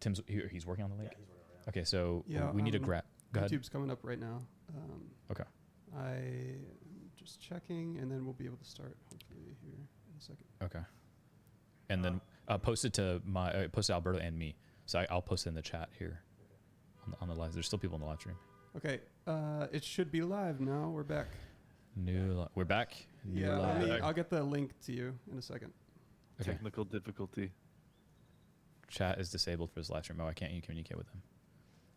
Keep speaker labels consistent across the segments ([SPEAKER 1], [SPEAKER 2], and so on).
[SPEAKER 1] Tim's he's working on the link.
[SPEAKER 2] Yeah, he's working on it.
[SPEAKER 1] Okay, so
[SPEAKER 3] Yeah,
[SPEAKER 1] we need to grab. Go ahead.
[SPEAKER 3] YouTube's coming up right now.
[SPEAKER 1] Okay.
[SPEAKER 3] I'm just checking, and then we'll be able to start hopefully here in a second.
[SPEAKER 1] Okay. And then post it to post to Alberto and me. So I'll post it in the chat here on the live. There's still people in the live stream.
[SPEAKER 3] Okay, it should be live now. We're back.
[SPEAKER 1] We're back.
[SPEAKER 3] Yeah, I'll get the link to you in a second.
[SPEAKER 1] Okay.
[SPEAKER 4] Technical difficulty.
[SPEAKER 1] Chat is disabled for this live stream. Oh, I can't communicate with them.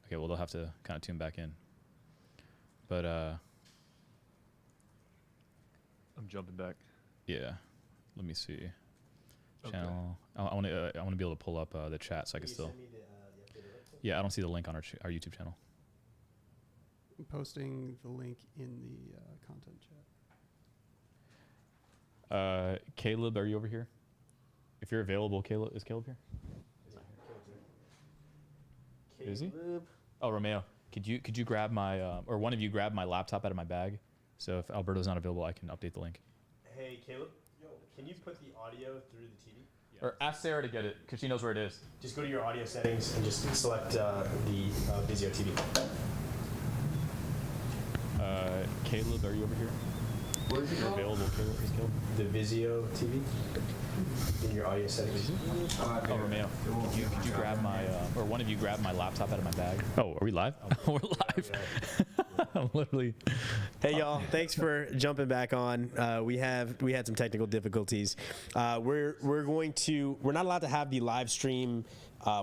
[SPEAKER 1] Okay, well they'll have to kind of tune back in. But
[SPEAKER 4] I'm jumping back.
[SPEAKER 1] yeah, let me see. Channel. Okay. I want to be able to pull up the chat so I can still. Yeah, I don't see the link on our YouTube channel.
[SPEAKER 3] I'm posting the link in the content chat.
[SPEAKER 1] Caleb, are you over here? If you're available, Caleb, is Caleb here? Is he? Oh, Romeo, could you grab my or one of you grab my laptop out of my bag? So if Alberto's not available, I can update the link.
[SPEAKER 2] Hey, Caleb, can you put the audio through the TV?
[SPEAKER 1] Yeah. Or ask Sarah to get it because she knows where it is.
[SPEAKER 2] Just go to your audio settings and just select the Vizio TV.
[SPEAKER 1] Caleb, are you over here?
[SPEAKER 2] What is it called?
[SPEAKER 1] Available, Caleb? Is Caleb?
[SPEAKER 2] The Vizio TV in your audio settings.
[SPEAKER 1] Oh, Romeo, could you grab my or one of you grab my laptop out of my bag? Oh, are we live? We're live. I'm literally.
[SPEAKER 2] Hey y'all, thanks for jumping back on. We had some technical difficulties. We're not allowed to have the live stream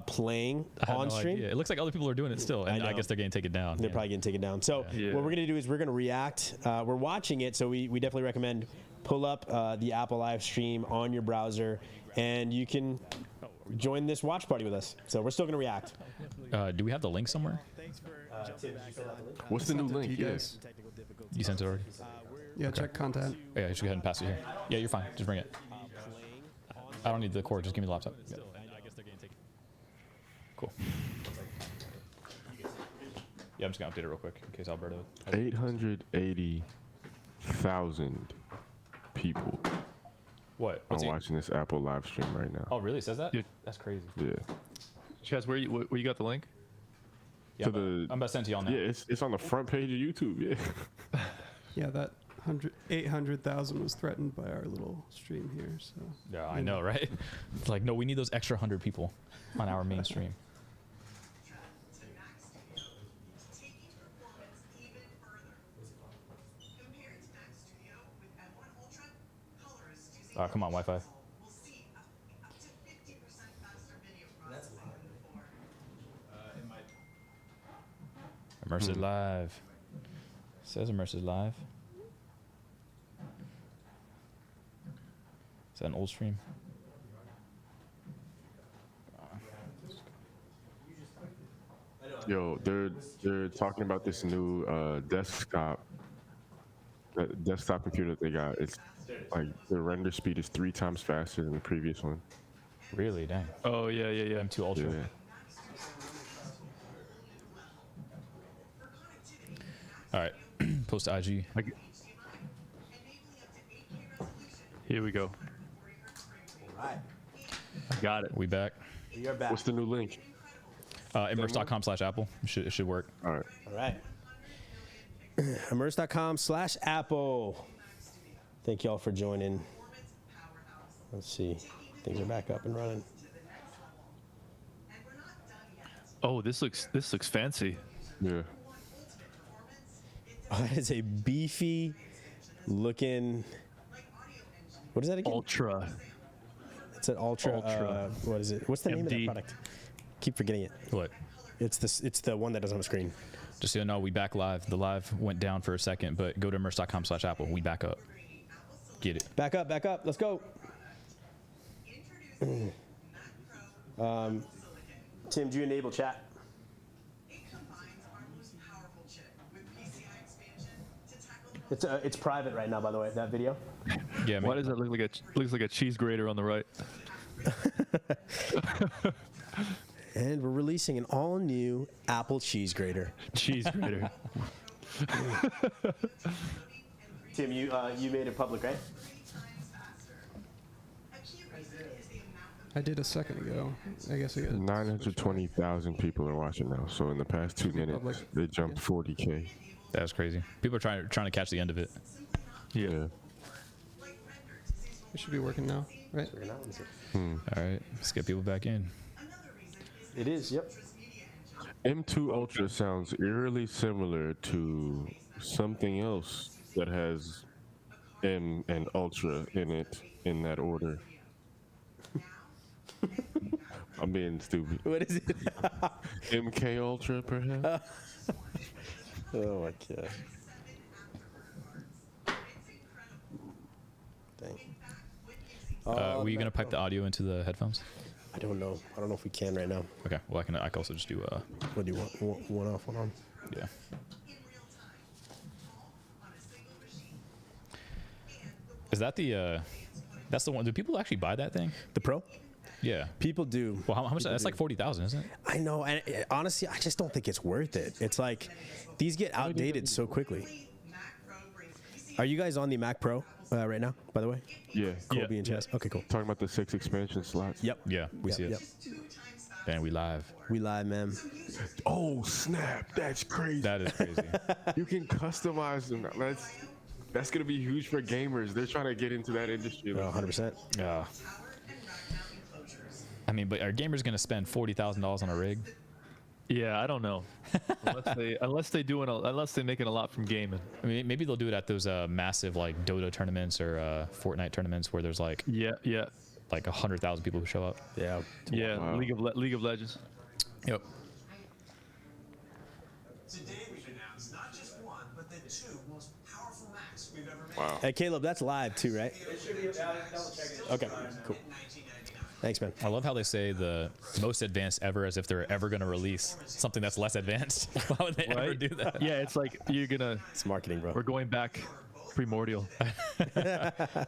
[SPEAKER 2] playing on stream.
[SPEAKER 1] Idea. It looks like other people are doing it still, and I guess they're getting taken down.
[SPEAKER 2] They're probably getting taken down. So what we're gonna do is we're gonna react. We're watching it, so we definitely recommend pull up the Apple live stream on your browser, and you can join this watch party with us. So we're still gonna react.
[SPEAKER 1] Do we have the link somewhere?
[SPEAKER 2] Tim, did you send out the link?
[SPEAKER 5] What's the new link?
[SPEAKER 3] Yes.
[SPEAKER 1] You sent it already?
[SPEAKER 3] Yeah,
[SPEAKER 1] Okay.
[SPEAKER 3] check content.
[SPEAKER 1] Yeah, you should go ahead and pass it here. Yeah, you're fine. Just bring it. I don't need the cord. Just give me the laptop. Yeah. Cool. Yeah, I'm just gonna update it real quick in case Alberto.
[SPEAKER 5] 880,000 people
[SPEAKER 1] What?
[SPEAKER 5] are watching this Apple live stream right now.
[SPEAKER 1] Oh, really? It says that?
[SPEAKER 4] Yeah.
[SPEAKER 1] That's crazy.
[SPEAKER 5] Yeah.
[SPEAKER 4] Chaz, where you got the link?
[SPEAKER 1] Yeah, I'm about to send it to y'all now.
[SPEAKER 5] Yeah, it's on the front page of YouTube. Yeah.
[SPEAKER 3] Yeah, that 800,000 was threatened by our little stream here. So
[SPEAKER 1] Yeah, I know, right? It's like, no, we need those extra 100 people on our main stream. Come on, Wi-Fi. Immersed live. It says Immersed live. Is that an old stream?
[SPEAKER 5] Yo, they're talking about this new desktop computer that they got. It's like the render speed is 3 times faster than the previous one.
[SPEAKER 1] Really? Dang.
[SPEAKER 4] Oh yeah.
[SPEAKER 1] M2 Ultra.
[SPEAKER 5] Yeah.
[SPEAKER 1] All right. Post to IG.
[SPEAKER 4] Here we go.
[SPEAKER 2] All right.
[SPEAKER 4] I got it.
[SPEAKER 1] We back.
[SPEAKER 2] We are back.
[SPEAKER 5] What's the new link?
[SPEAKER 1] Immersed.com/Apple. It should work.
[SPEAKER 5] All right.
[SPEAKER 2] All right. Immersed.com/Apple. Thank y'all for joining. Let's see. Things are back up and running.
[SPEAKER 4] Oh, this looks fancy.
[SPEAKER 5] Yeah.
[SPEAKER 2] Oh, that is a beefy looking. What is that again?
[SPEAKER 4] Ultra.
[SPEAKER 2] It's an Ultra. What is it? What's the name of that
[SPEAKER 4] MD.
[SPEAKER 2] product? Keep forgetting it.
[SPEAKER 1] What?
[SPEAKER 2] It's the one that doesn't have a screen.
[SPEAKER 1] Just so you know, we back live. The live went down for a second, but go to immersed.com/Apple. We back up. Get it.
[SPEAKER 2] Back up. Let's go. Tim, do you enable chat? It's private right now, by the way. That video.
[SPEAKER 1] Yeah.
[SPEAKER 4] Why does that look like a cheese grater on the right?
[SPEAKER 2] And we're releasing an all-new Apple cheese grater.
[SPEAKER 4] Cheese grater.
[SPEAKER 2] Tim, you made it public, right?
[SPEAKER 3] I did a second ago. I guess I got
[SPEAKER 5] 920,000 people are watching now. So in the past 2 minutes,
[SPEAKER 3] Public.
[SPEAKER 5] they jumped 40K.
[SPEAKER 1] That's crazy. People are trying to catch the end of it.
[SPEAKER 5] Yeah.
[SPEAKER 3] It should be working now, right?
[SPEAKER 1] All right, let's get people back in.
[SPEAKER 2] It is. Yep.
[SPEAKER 5] M2 Ultra sounds eerily similar to something else that has M and Ultra in it in that order. I'm being stupid.
[SPEAKER 2] What is it?
[SPEAKER 5] MK Ultra, perhaps?
[SPEAKER 2] Oh my god. Dang.
[SPEAKER 1] Were you gonna pipe the audio into the headphones?
[SPEAKER 2] I don't know. I don't know if we can right now.
[SPEAKER 1] Okay. Well, I can also just do
[SPEAKER 2] What do you want? One off, one on?
[SPEAKER 1] yeah. Is that the that's the one? Do people actually buy that thing?
[SPEAKER 2] The Pro?
[SPEAKER 1] Yeah.
[SPEAKER 2] People do.
[SPEAKER 1] Well, how much? That's like 40,000, isn't it?
[SPEAKER 2] I know, and honestly, I just don't think it's worth it. It's like these get outdated so quickly. Are you guys on the Mac Pro right now? By the way,
[SPEAKER 5] Yeah.
[SPEAKER 2] Colby and Chess. Okay, cool.
[SPEAKER 5] Talking about the 6 expansion slots.
[SPEAKER 2] Yep.
[SPEAKER 1] Yeah, we
[SPEAKER 2] Yep,
[SPEAKER 1] see it.
[SPEAKER 2] yep.
[SPEAKER 1] And we live.
[SPEAKER 2] We live, man.
[SPEAKER 5] Oh snap! That's crazy.
[SPEAKER 1] That is crazy.
[SPEAKER 5] You can customize them. That's gonna be huge for gamers. They're trying to get into that industry.
[SPEAKER 2] 100%.
[SPEAKER 1] Yeah. I mean, but are gamers gonna spend $40,000 on a rig?
[SPEAKER 4] Yeah, I don't know. unless they making a lot from gaming.
[SPEAKER 1] I mean, maybe they'll do it at those massive like Dota tournaments or Fortnite tournaments where there's like
[SPEAKER 4] Yeah.
[SPEAKER 1] 100,000 people who show up.
[SPEAKER 2] Yeah.
[SPEAKER 4] Yeah.
[SPEAKER 5] Wow.
[SPEAKER 4] League of Legends.
[SPEAKER 1] Yep.
[SPEAKER 6] Today we announced not just one, but the two most powerful Macs we've ever made.
[SPEAKER 5] Wow.
[SPEAKER 2] Hey, Caleb, that's live too, right? Okay, cool. Thanks, man.
[SPEAKER 1] I love how they say the most advanced ever as if they're ever going to release something that's less advanced. Why would they ever
[SPEAKER 4] Right?
[SPEAKER 1] do that?
[SPEAKER 4] Yeah, it's like
[SPEAKER 2] It's marketing, bro.
[SPEAKER 4] we're going back primordial.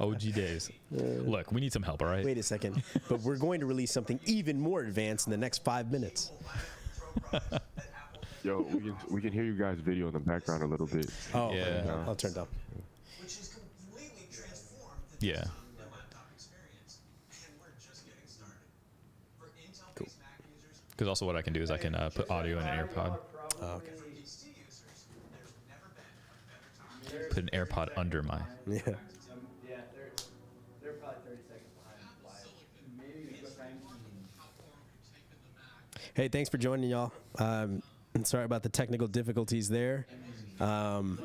[SPEAKER 1] OG days. Look, we need some help, all right?
[SPEAKER 2] Wait a second. But we're going to release something even more advanced in the next 5 minutes.
[SPEAKER 5] Yo, we can hear you guys' video in the background a little bit.
[SPEAKER 2] Oh,
[SPEAKER 1] Yeah.
[SPEAKER 2] yeah. I'll turn it down.
[SPEAKER 6] Which has completely transformed the
[SPEAKER 1] Yeah.
[SPEAKER 6] the laptop experience, and we're just getting started. For Intel-based Mac users,
[SPEAKER 1] Because also what I can do is I can put audio in an AirPod.
[SPEAKER 2] Oh, okay.
[SPEAKER 6] for PC users, there's never been a better time.
[SPEAKER 1] Put an AirPod under my.
[SPEAKER 2] Yeah.
[SPEAKER 7] Yeah, they're probably 30 seconds behind live. Maybe we go time.
[SPEAKER 2] Hey, thanks for joining, y'all. And sorry about the technical difficulties there. The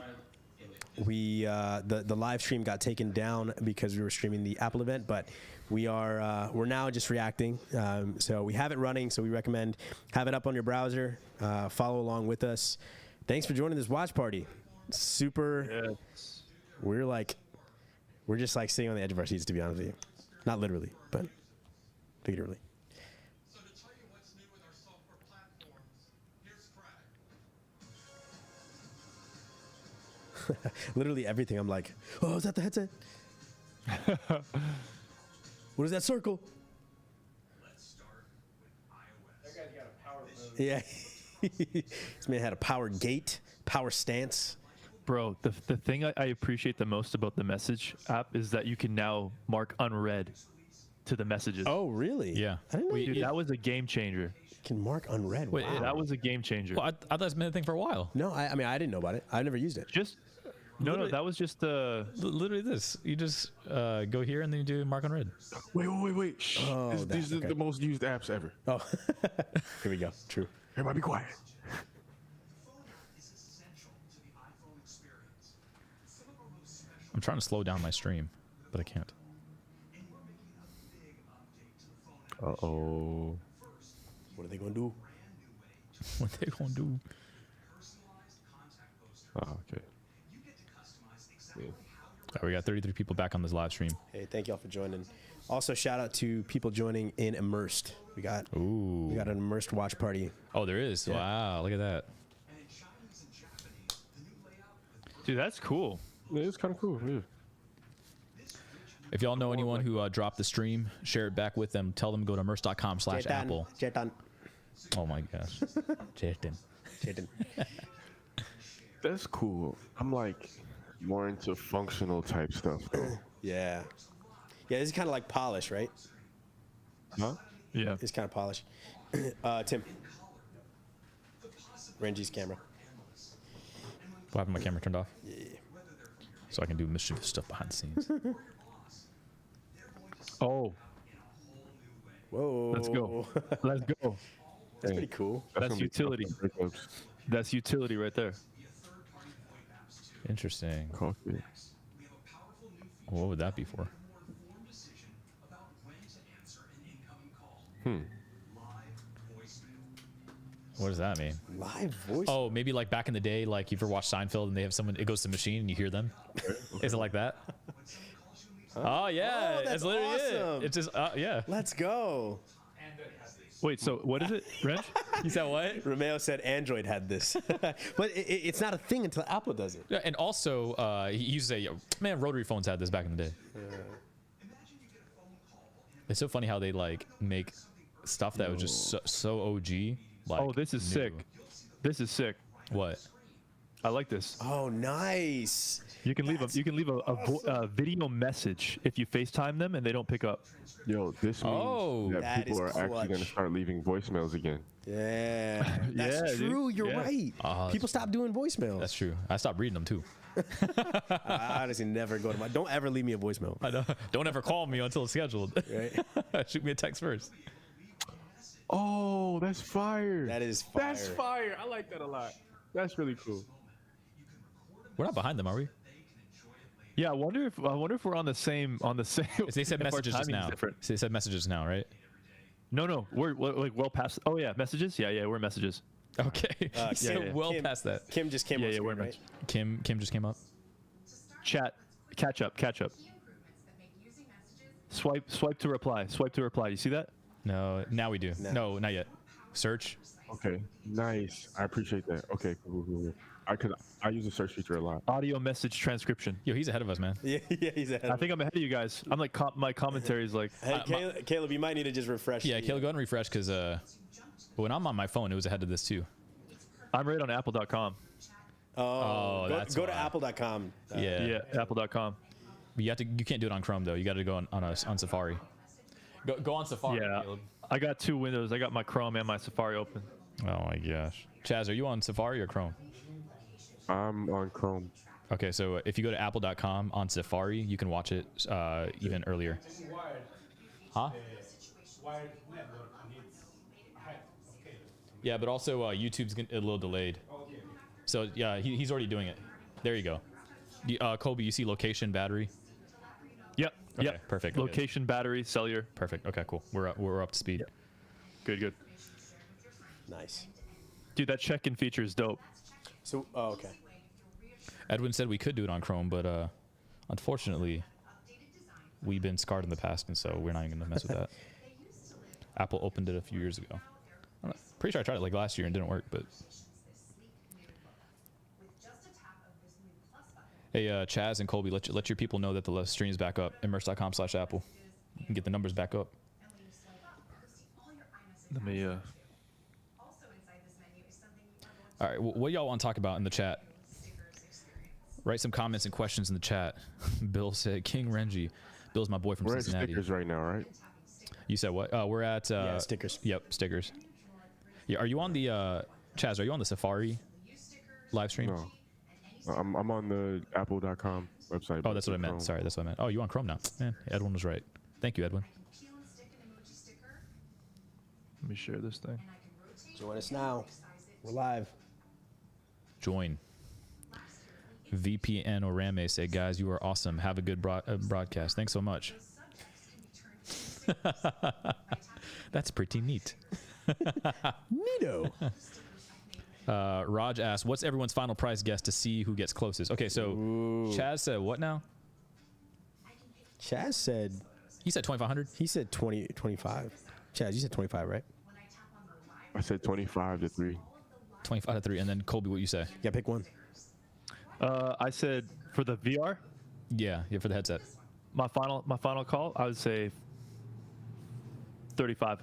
[SPEAKER 2] live stream got taken down because we were streaming the Apple event, but we're now just reacting. So we have it running. So we recommend have it up on your browser. Follow along with us. Thanks for joining this watch party. Super. We're just like sitting on the edge of our seats, to be honest with you. Not literally, but figuratively.
[SPEAKER 6] So to tell you what's new with our software platforms, here's Craig.
[SPEAKER 2] Literally everything. I'm like, oh, is that the headset? What is that circle?
[SPEAKER 6] Let's start with iOS.
[SPEAKER 7] That guy's got a power mode.
[SPEAKER 2] Yeah. This man had a power gate, power stance.
[SPEAKER 4] Bro, the thing I appreciate the most about the message app is that you can now mark unread to the messages.
[SPEAKER 2] Oh, really?
[SPEAKER 1] Yeah.
[SPEAKER 2] I didn't know
[SPEAKER 4] Dude,
[SPEAKER 2] you
[SPEAKER 4] that was a game changer.
[SPEAKER 2] can mark unread.
[SPEAKER 1] Wait,
[SPEAKER 2] Wow.
[SPEAKER 4] That was a game changer.
[SPEAKER 1] Well, I thought that's been a thing for a while.
[SPEAKER 2] No, I mean, I didn't know about it. I've never used it.
[SPEAKER 4] Just no, that was just
[SPEAKER 1] Literally this. You just go here and then you do mark on red.
[SPEAKER 5] Wait. Shh.
[SPEAKER 2] Oh,
[SPEAKER 5] These are
[SPEAKER 2] okay.
[SPEAKER 5] the most used apps ever.
[SPEAKER 2] Oh, here we go. True.
[SPEAKER 5] Everybody be quiet.
[SPEAKER 6] Phone app is essential to the iPhone experience. Some of our most special,
[SPEAKER 1] I'm trying to slow down my stream, but I can't.
[SPEAKER 6] and we're making a big update to the phone app.
[SPEAKER 5] Uh-oh.
[SPEAKER 2] What are they going to do?
[SPEAKER 6] Brand new way
[SPEAKER 1] What they gonna do?
[SPEAKER 6] personalized contact posters.
[SPEAKER 5] Oh, okay.
[SPEAKER 6] You get to customize exactly how
[SPEAKER 1] All right, we got 33 people back on this live stream.
[SPEAKER 2] Hey, thank y'all for joining. Also, shout out to people joining in Immersed. We got
[SPEAKER 1] Ooh.
[SPEAKER 2] an Immersed watch party.
[SPEAKER 1] Oh, there is.
[SPEAKER 2] Yeah.
[SPEAKER 1] Wow, look at that.
[SPEAKER 6] and in Chinese and Japanese, the new layout with
[SPEAKER 4] dude, that's cool.
[SPEAKER 5] Yeah, it's kind of cool. Yeah.
[SPEAKER 1] If y'all know anyone who dropped the stream, share it back with them. Tell them to go to immerse.com/apple.
[SPEAKER 2] Jetan.
[SPEAKER 1] Oh my gosh. Jetan.
[SPEAKER 2] Jetan.
[SPEAKER 5] That's cool. I'm like more into functional type stuff though.
[SPEAKER 2] Yeah. Yeah, this is kind of like polish, right?
[SPEAKER 5] Huh?
[SPEAKER 4] Yeah.
[SPEAKER 2] It's kind of polished. Tim. Renji's camera.
[SPEAKER 1] We'll have my camera turned off. Yeah. So I can do mischievous stuff behind the scenes.
[SPEAKER 4] Oh,
[SPEAKER 2] Whoa.
[SPEAKER 4] let's go. Let's go.
[SPEAKER 2] That's pretty cool.
[SPEAKER 4] That's
[SPEAKER 5] gonna be
[SPEAKER 4] utility.
[SPEAKER 5] tough for breakups.
[SPEAKER 4] That's utility right there.
[SPEAKER 1] Interesting.
[SPEAKER 5] Coffee.
[SPEAKER 1] What would that be for? What does that mean?
[SPEAKER 2] Live voice.
[SPEAKER 1] Oh, maybe like back in the day, like you ever watched Seinfeld and they have someone, it goes to the machine and you hear them. Is it like that? Oh yeah,
[SPEAKER 2] Oh, that's
[SPEAKER 1] it's literally
[SPEAKER 2] awesome.
[SPEAKER 1] it. It's just yeah.
[SPEAKER 2] Let's go.
[SPEAKER 4] Wait, so what is it, Reg?
[SPEAKER 1] You said what?
[SPEAKER 2] Romeo said Android had this, but it's not a thing until Apple does it.
[SPEAKER 1] Yeah, and also he used to say, "Yo, man, rotary phones had this back in the day." It's so funny how they like make stuff that was just so OG. Like,
[SPEAKER 4] Oh, this is
[SPEAKER 1] new.
[SPEAKER 4] sick. This is sick.
[SPEAKER 1] What?
[SPEAKER 4] I like this.
[SPEAKER 2] Oh, nice.
[SPEAKER 4] You can leave a video message if you FaceTime them and they don't pick up.
[SPEAKER 5] Yo, this
[SPEAKER 1] Oh,
[SPEAKER 5] means that
[SPEAKER 2] that
[SPEAKER 5] people
[SPEAKER 2] is
[SPEAKER 5] are actually going to
[SPEAKER 2] clutch.
[SPEAKER 5] start leaving voicemails again.
[SPEAKER 2] Yeah, that's
[SPEAKER 4] Yeah, dude.
[SPEAKER 2] true. You're
[SPEAKER 4] Yeah.
[SPEAKER 2] right. People stop doing voicemails.
[SPEAKER 1] That's true. I stopped reading them too.
[SPEAKER 2] I honestly never go to my. Don't ever leave me a voicemail.
[SPEAKER 1] I know. Don't ever call me until it's scheduled.
[SPEAKER 2] Right?
[SPEAKER 1] Shoot me a text first.
[SPEAKER 5] Oh, that's fire.
[SPEAKER 2] That is fire.
[SPEAKER 5] That's fire. I like that a lot. That's really cool.
[SPEAKER 1] We're not behind them, are we?
[SPEAKER 4] Yeah, I wonder if we're on the same.
[SPEAKER 1] They said
[SPEAKER 4] if our
[SPEAKER 1] messages just
[SPEAKER 4] timing's
[SPEAKER 1] now.
[SPEAKER 4] different.
[SPEAKER 1] So they said messages now, right?
[SPEAKER 4] No, we're like well past. Oh yeah, messages. Yeah, we're messages.
[SPEAKER 1] Okay. So
[SPEAKER 4] yeah.
[SPEAKER 1] well
[SPEAKER 2] Kim-
[SPEAKER 1] past that.
[SPEAKER 2] Kim just came
[SPEAKER 4] Yeah,
[SPEAKER 2] on
[SPEAKER 4] yeah,
[SPEAKER 2] screen,
[SPEAKER 4] we're
[SPEAKER 2] right?
[SPEAKER 1] Kim just came up.
[SPEAKER 4] Chat, catch up. Swipe to reply. You see that?
[SPEAKER 1] No, now we do.
[SPEAKER 2] No.
[SPEAKER 1] No, not yet. Search.
[SPEAKER 5] Okay, nice. I appreciate that. Okay, cool. I use the search feature a lot.
[SPEAKER 4] Audio message transcription.
[SPEAKER 1] Yo, he's ahead of us, man.
[SPEAKER 2] Yeah, he's ahead.
[SPEAKER 4] I think I'm ahead of you guys. I'm like my commentary is like.
[SPEAKER 2] Hey, Caleb, you might need to just refresh.
[SPEAKER 1] Yeah,
[SPEAKER 2] the,
[SPEAKER 1] Caleb, go ahead and refresh because when I'm on my phone, it was ahead of this too.
[SPEAKER 4] I'm right on Apple.com.
[SPEAKER 1] Oh,
[SPEAKER 2] go,
[SPEAKER 1] that's
[SPEAKER 2] go to
[SPEAKER 1] why.
[SPEAKER 2] Apple.com.
[SPEAKER 1] Yeah.
[SPEAKER 4] Yeah, Apple.com.
[SPEAKER 1] But you can't do it on Chrome though. You got to go on Safari. Go on Safari.
[SPEAKER 4] Yeah,
[SPEAKER 1] Caleb.
[SPEAKER 4] I got two windows. I got my Chrome and my Safari open.
[SPEAKER 1] Oh my gosh. Chaz, are you on Safari or Chrome?
[SPEAKER 5] I'm on Chrome.
[SPEAKER 1] Okay, so if you go to apple.com on Safari, you can watch it even earlier. Huh? Yeah, but also YouTube's a little delayed. So yeah, he's already doing it. There you go. Kobe, you see location, battery?
[SPEAKER 4] Yep.
[SPEAKER 1] Okay,
[SPEAKER 4] Yep.
[SPEAKER 1] perfect. Okay.
[SPEAKER 4] Location, battery, cellular.
[SPEAKER 1] Perfect. Okay, cool. We're up to speed.
[SPEAKER 4] Good.
[SPEAKER 2] Nice.
[SPEAKER 4] Dude, that check-in feature is dope.
[SPEAKER 2] So, okay.
[SPEAKER 1] Edwin said we could do it on Chrome, but unfortunately, we've been scarred in the past, and so we're not even gonna mess with that. Apple opened it a few years ago. I'm pretty sure I tried it like last year and it didn't work, but. Hey, Chaz and Colby, let your people know that the stream's back up. Immersed.com/Apple. You can get the numbers back up.
[SPEAKER 4] Let me.
[SPEAKER 1] All right, what y'all want to talk about in the chat? Write some comments and questions in the chat. Bill said, King Renji. Bill's my boy from
[SPEAKER 5] We're at
[SPEAKER 1] Cincinnati.
[SPEAKER 5] stickers right now, right?
[SPEAKER 1] You said what? We're at
[SPEAKER 2] Yeah, stickers.
[SPEAKER 1] Yep, stickers. Yeah, are you on the Chaz? Are you on the Safari live stream?
[SPEAKER 5] No. I'm on the apple.com website.
[SPEAKER 1] Oh, that's what I meant.
[SPEAKER 5] Chrome.
[SPEAKER 1] Sorry, that's what I meant. Oh, you on Chrome now? Man, Edwin was right. Thank you, Edwin.
[SPEAKER 4] Let me share this thing.
[SPEAKER 2] Join us now. We're live.
[SPEAKER 1] Join. VPN Orame said, guys, you are awesome. Have a good broadcast. Thanks so much. That's pretty neat.
[SPEAKER 2] Neato.
[SPEAKER 1] Raj asked, what's everyone's final prize guess to see who gets closest? Okay, so Chaz said what now?
[SPEAKER 2] Chaz said,
[SPEAKER 1] He said 2,500?
[SPEAKER 2] he said 20, 25. Chaz, you said 25, right?
[SPEAKER 5] I said 25 to 3.
[SPEAKER 1] 25 to 3. And then Colby, what you say?
[SPEAKER 2] Yeah, pick one.
[SPEAKER 4] I said for the VR,
[SPEAKER 1] Yeah, for the headset.
[SPEAKER 4] my final call, I would say 35.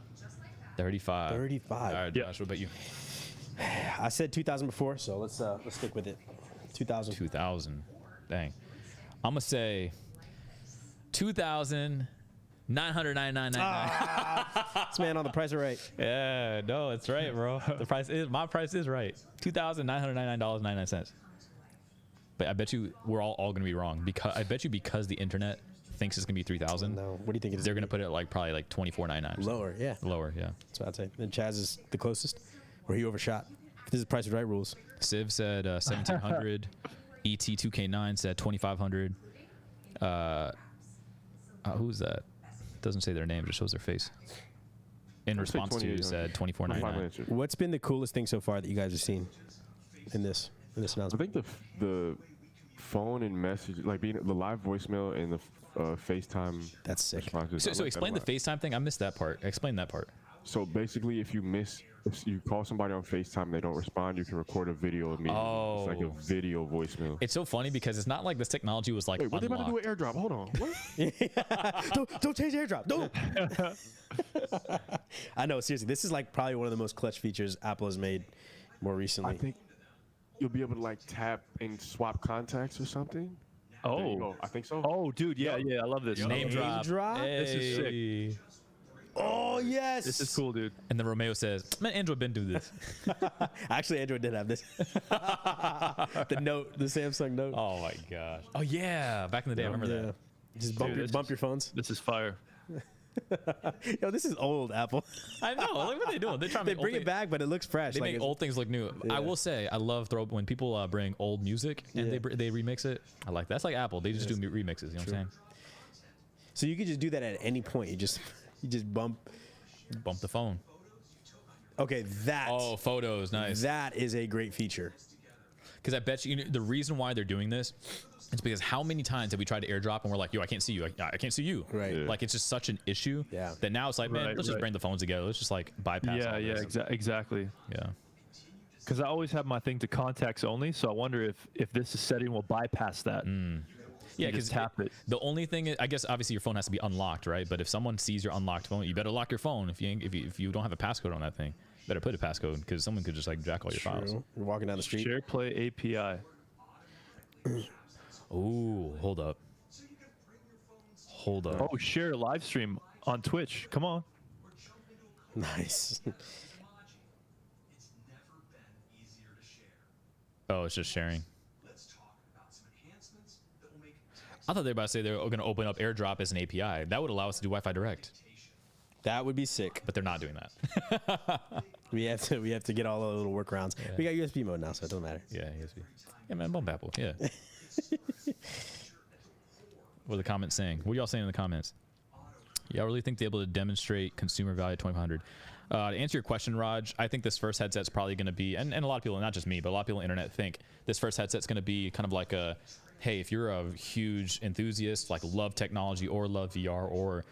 [SPEAKER 1] 35.
[SPEAKER 2] 35.
[SPEAKER 1] All right,
[SPEAKER 4] Yep.
[SPEAKER 1] Josh, what about you?
[SPEAKER 2] I said 2,000 before, so let's stick with it. 2,000.
[SPEAKER 1] 2,000. Dang. I'm going to say 2,000 $999.99.
[SPEAKER 2] This man on the price are right.
[SPEAKER 1] Yeah, no, it's right, bro. My price is right. $2,999.99. But I bet you we're all going to be wrong because because the internet thinks it's going to be 3,000.
[SPEAKER 2] No, what do you think it is?
[SPEAKER 1] They're going to put it like probably like 24.99.
[SPEAKER 2] Lower, yeah.
[SPEAKER 1] Lower, yeah.
[SPEAKER 2] That's what I'd say. And Chaz is the closest, or he overshot. This is price is right rules.
[SPEAKER 1] Civ said 1,700. ET2K9 said 2,500. Who's that? Doesn't say their name, just shows their face. In
[SPEAKER 5] I'd say
[SPEAKER 1] response to
[SPEAKER 5] 2,800.
[SPEAKER 1] said 24.99.
[SPEAKER 2] What's been the coolest thing so far that you guys have seen in this
[SPEAKER 5] I
[SPEAKER 2] announcement?
[SPEAKER 5] think the phone and message, like being the live voicemail and the FaceTime.
[SPEAKER 2] That's sick.
[SPEAKER 5] responses, I
[SPEAKER 1] So
[SPEAKER 5] like
[SPEAKER 1] explain
[SPEAKER 5] that
[SPEAKER 1] the
[SPEAKER 5] a lot.
[SPEAKER 1] FaceTime thing. I missed that part. Explain that part.
[SPEAKER 5] So basically, if you call somebody on FaceTime, they don't respond, you can record a video immediately. It's like a
[SPEAKER 1] Oh.
[SPEAKER 5] video voicemail.
[SPEAKER 1] It's so funny because it's not like this technology was like
[SPEAKER 5] Wait, what they about to do
[SPEAKER 1] unlocked.
[SPEAKER 5] with AirDrop? Hold on. What?
[SPEAKER 2] don't change AirDrop. Don't. I know, seriously. This is like probably one of the most clutch features Apple has made more recently.
[SPEAKER 5] I think you'll be able to like tap and swap contacts or something. There you
[SPEAKER 4] Oh.
[SPEAKER 5] go. I think so.
[SPEAKER 4] Oh, dude, yeah, I love this.
[SPEAKER 1] Name drop.
[SPEAKER 2] drop?
[SPEAKER 4] This is sick.
[SPEAKER 1] Hey.
[SPEAKER 2] Oh, yes.
[SPEAKER 4] This is cool, dude.
[SPEAKER 1] And then Romeo says, "Man, Android been do this."
[SPEAKER 2] Actually, Android did have this. The Note, the Samsung Note.
[SPEAKER 1] Oh my gosh. Oh yeah, back in the day, I remember
[SPEAKER 2] Yeah.
[SPEAKER 1] that.
[SPEAKER 2] Just bump,
[SPEAKER 4] Dude,
[SPEAKER 2] bump your phones.
[SPEAKER 4] This is fire.
[SPEAKER 2] Yo, this is old, Apple.
[SPEAKER 1] I know. Look what they doing. They're trying to
[SPEAKER 2] They
[SPEAKER 1] make
[SPEAKER 2] bring
[SPEAKER 1] old
[SPEAKER 2] it back, but it looks fresh.
[SPEAKER 1] They
[SPEAKER 2] like
[SPEAKER 1] make
[SPEAKER 2] it's-
[SPEAKER 1] old things look new.
[SPEAKER 2] Yeah.
[SPEAKER 1] I will say, I love when people bring old music and
[SPEAKER 2] Yeah.
[SPEAKER 1] they remix it. I like that. That's like Apple. They just do remixes. You know what I'm saying?
[SPEAKER 2] So you could just do that at any point. You just bump.
[SPEAKER 1] Bump the phone.
[SPEAKER 2] Okay, that.
[SPEAKER 1] Oh, photos, nice.
[SPEAKER 2] That is a great feature.
[SPEAKER 1] Because I bet you, the reason why they're doing this is because how many times have we tried to airdrop and we're like, yo, I can't see you. I can't see you.
[SPEAKER 2] Right.
[SPEAKER 5] Yeah.
[SPEAKER 1] Like it's just such an issue
[SPEAKER 2] Yeah.
[SPEAKER 1] that now it's like, man,
[SPEAKER 4] Right,
[SPEAKER 1] let's just
[SPEAKER 4] right.
[SPEAKER 1] bring the phones together. Let's just like bypass.
[SPEAKER 4] Yeah,
[SPEAKER 1] all
[SPEAKER 4] yeah,
[SPEAKER 1] this.
[SPEAKER 4] exactly.
[SPEAKER 1] Yeah.
[SPEAKER 4] Because I always have my thing to contacts only, so I wonder if this setting will bypass that.
[SPEAKER 1] Yeah,
[SPEAKER 4] You
[SPEAKER 1] because
[SPEAKER 4] just tap it.
[SPEAKER 1] the only thing is, I guess obviously your phone has to be unlocked, right? But if someone sees your unlocked phone, you better lock your phone. If you don't have a passcode on that thing, you better put a passcode because someone could just like jack all your files.
[SPEAKER 2] True. You're walking down the street.
[SPEAKER 4] SharePlay API.
[SPEAKER 1] Ooh, hold up. Hold up.
[SPEAKER 4] Oh, share live stream on Twitch. Come on.
[SPEAKER 2] Nice.
[SPEAKER 6] It's never been easier to share.
[SPEAKER 1] Oh, it's just sharing.
[SPEAKER 6] Let's talk about some enhancements that will make
[SPEAKER 1] I thought they were about to say they were going to open up AirDrop as an API. That would allow us to do Wi-Fi Direct,
[SPEAKER 2] That would be sick.
[SPEAKER 1] but they're not doing that.
[SPEAKER 2] We have to get all the little workarounds.
[SPEAKER 1] Yeah.
[SPEAKER 2] We got USB mode now, so it doesn't matter.
[SPEAKER 1] Yeah, USB. Yeah, man, bump Apple. Yeah. What are the comments saying? What are y'all saying in the comments? Y'all really think they're able to demonstrate consumer value at 2,500? To answer your question, Raj, I think this first headset's probably going to be, and a lot of people, not just me, but a lot of people on the internet think this first headset's going to be kind of like a, hey, if you're a huge enthusiast, like love technology or love VR or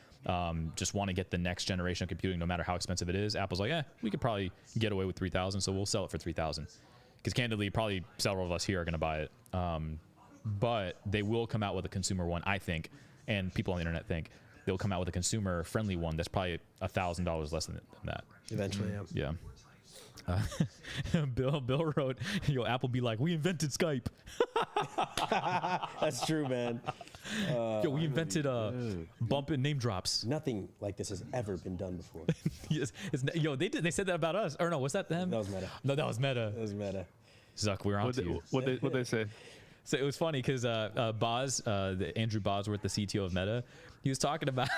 [SPEAKER 1] just want to get the next generation of computing, no matter how expensive it is, Apple's like, we could probably get away with 3,000, so we'll sell it for 3,000. Because candidly, probably several of us here are going to buy it. But they will come out with a consumer one, I think, and people on the internet think they'll come out with a consumer-friendly one that's probably $1,000 less than that.
[SPEAKER 2] Eventually, yeah.
[SPEAKER 1] Yeah. Bill wrote, "Yo, Apple be like, we invented Skype.
[SPEAKER 2] That's true, man.
[SPEAKER 1] Yo, we invented bump and name drops.
[SPEAKER 2] Nothing like this has ever been done before.
[SPEAKER 1] Yes, yo, they said that about us. Or no, was that them?
[SPEAKER 2] That was Meta.
[SPEAKER 1] No, that was Meta.
[SPEAKER 2] That was meta.
[SPEAKER 1] Zuck, we're on
[SPEAKER 4] What
[SPEAKER 1] to you.
[SPEAKER 4] they say?
[SPEAKER 1] So it was funny because Andrew Bosworth, the CTO of Meta, he was talking about.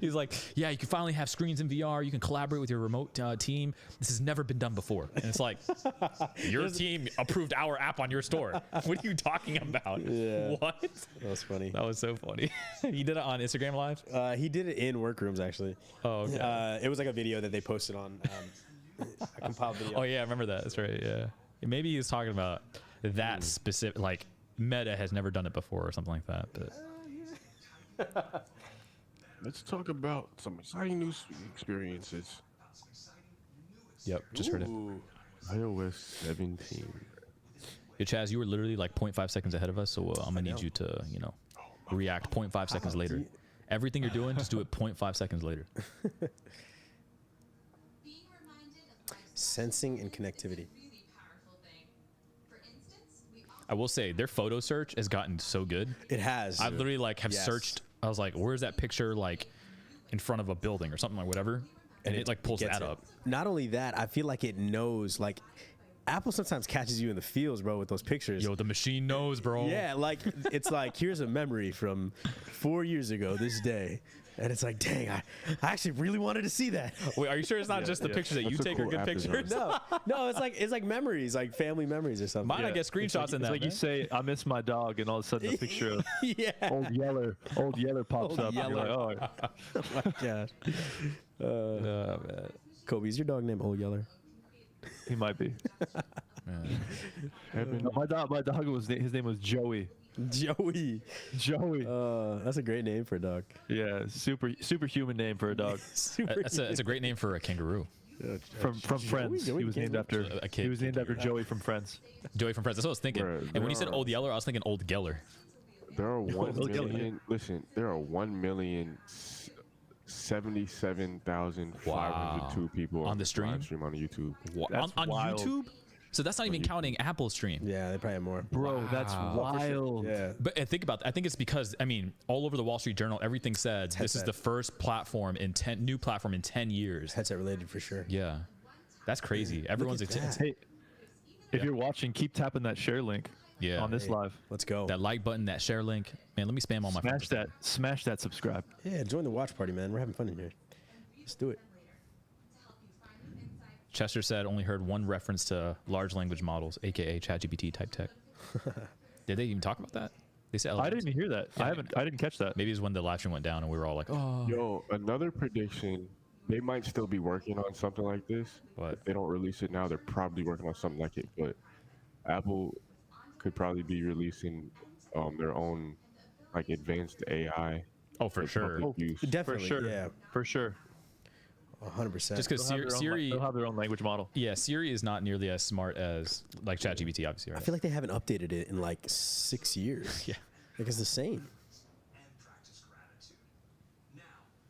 [SPEAKER 1] He's like, yeah, you can finally have screens in VR. You can collaborate with your remote team. This has never been done before. And it's like, your team approved our app on your store. What are you talking about?
[SPEAKER 2] Yeah.
[SPEAKER 1] What?
[SPEAKER 2] That was funny.
[SPEAKER 1] That was so funny. He did it on Instagram Live.
[SPEAKER 2] He did it in workrooms, actually.
[SPEAKER 1] Oh, okay.
[SPEAKER 2] It was like a video that they posted on a compiled video.
[SPEAKER 1] Oh yeah, I remember that. That's right. Yeah. Maybe he was talking about that specific, like Meta has never done it before or something like that. But
[SPEAKER 5] Let's talk about some exciting new experiences.
[SPEAKER 1] yep, just heard it.
[SPEAKER 2] Ooh.
[SPEAKER 5] iOS 17.
[SPEAKER 1] Yo, Chaz, you were literally like 0.5 seconds ahead of us, so I'm gonna need you to, react 0.5 seconds later. Everything you're doing, just do it 0.5 seconds later.
[SPEAKER 8] Being reminded of life's
[SPEAKER 2] Sensing and connectivity.
[SPEAKER 8] really powerful thing. For instance, we
[SPEAKER 1] I will say their photo search has gotten so good.
[SPEAKER 2] It has.
[SPEAKER 1] I literally have
[SPEAKER 2] Yes.
[SPEAKER 1] searched I was like, where's that picture like in front of a building or something like whatever, and it like pulls
[SPEAKER 2] Gets
[SPEAKER 1] that
[SPEAKER 2] it.
[SPEAKER 1] up.
[SPEAKER 2] Not only that, I feel like it knows. Like Apple sometimes catches you in the fields, bro, with those pictures.
[SPEAKER 1] Yo, the machine knows, bro.
[SPEAKER 2] Yeah, like it's like here's a memory from 4 years ago this day, and it's like, dang, I actually really wanted to see that.
[SPEAKER 1] Wait, are you sure it's not just the pictures that you
[SPEAKER 5] That's a
[SPEAKER 1] take are
[SPEAKER 5] cool
[SPEAKER 1] good
[SPEAKER 5] app design.
[SPEAKER 1] pictures?
[SPEAKER 2] No, it's like memories, like family memories or something.
[SPEAKER 1] Mine, I get screenshots in
[SPEAKER 4] It's
[SPEAKER 1] that.
[SPEAKER 4] like you
[SPEAKER 1] man.
[SPEAKER 4] say, "I miss my dog," and all of a sudden a picture of
[SPEAKER 2] Yeah.
[SPEAKER 4] Old Yeller pops
[SPEAKER 2] Old
[SPEAKER 4] up. And you're like,
[SPEAKER 2] Yeller.
[SPEAKER 4] oh,
[SPEAKER 2] Oh my gosh.
[SPEAKER 1] Oh, man.
[SPEAKER 2] Kobe, is your dog named Old Yeller?
[SPEAKER 4] he might be.
[SPEAKER 5] Heaven,
[SPEAKER 4] No, my dog his name was Joey.
[SPEAKER 2] Joey.
[SPEAKER 4] Joey.
[SPEAKER 2] That's a great name for a dog.
[SPEAKER 4] Yeah, superhuman name for a dog.
[SPEAKER 2] Super.
[SPEAKER 1] It's a great name for a kangaroo.
[SPEAKER 4] From Friends.
[SPEAKER 2] Joey
[SPEAKER 4] He was named
[SPEAKER 2] Kangaroo.
[SPEAKER 4] after
[SPEAKER 1] A kid
[SPEAKER 4] he was named after
[SPEAKER 1] kangaroo.
[SPEAKER 4] Joey from Friends.
[SPEAKER 1] Joey from Friends. That's what I was thinking.
[SPEAKER 5] Bruh,
[SPEAKER 1] And when you said
[SPEAKER 5] there
[SPEAKER 1] Old Yeller, I was thinking Old Geller.
[SPEAKER 5] there are 1
[SPEAKER 4] Old Yeller.
[SPEAKER 5] million. Listen, there are 1,077,502 people
[SPEAKER 1] On the
[SPEAKER 5] this
[SPEAKER 1] stream?
[SPEAKER 5] live stream on YouTube.
[SPEAKER 4] That's
[SPEAKER 1] on
[SPEAKER 4] wild.
[SPEAKER 1] YouTube? So that's not even counting Apple Stream.
[SPEAKER 2] Yeah, they probably have more.
[SPEAKER 4] Bro, that's wild.
[SPEAKER 2] Yeah.
[SPEAKER 1] But think about that. I think it's because all over the Wall Street Journal, everything said this is
[SPEAKER 2] headset.
[SPEAKER 1] the first platform in new platform in 10 years.
[SPEAKER 2] Headset related for sure.
[SPEAKER 1] Yeah, that's crazy. Everyone's
[SPEAKER 2] at
[SPEAKER 1] excited.
[SPEAKER 2] that.
[SPEAKER 4] Hey, if you're watching, keep tapping that share link
[SPEAKER 1] Yeah.
[SPEAKER 4] on this
[SPEAKER 2] Hey,
[SPEAKER 4] live.
[SPEAKER 2] Let's go.
[SPEAKER 1] That like button, that share link. Man, let me spam all my
[SPEAKER 4] Smash that subscribe.
[SPEAKER 2] Yeah, join the watch party, man. We're having fun in here. Let's do it.
[SPEAKER 1] Chester said only heard one reference to large language models, aka ChatGPT type tech. Did they even talk about that? They said
[SPEAKER 4] I didn't hear that.
[SPEAKER 1] Yeah.
[SPEAKER 4] I didn't catch that.
[SPEAKER 1] Maybe it's when the live stream went down and we were all like, oh.
[SPEAKER 5] Yo, another prediction. They might still be working on something like this.
[SPEAKER 1] What?
[SPEAKER 5] If they don't release it now, they're probably working on something like it. But Apple could probably be releasing their own like advanced AI.
[SPEAKER 1] Oh, for sure.
[SPEAKER 5] public use.
[SPEAKER 2] Definitely.
[SPEAKER 4] For sure.
[SPEAKER 2] Yeah.
[SPEAKER 4] For sure.
[SPEAKER 2] 100%.
[SPEAKER 1] Just because Siri,
[SPEAKER 4] They'll have their own language model.
[SPEAKER 1] yeah, Siri is not nearly as smart as like ChatGPT, obviously.
[SPEAKER 2] I
[SPEAKER 1] Right?
[SPEAKER 2] feel like they haven't updated it in like 6 years.
[SPEAKER 1] Yeah.
[SPEAKER 2] Like it's the same.
[SPEAKER 6] and practice gratitude. Now,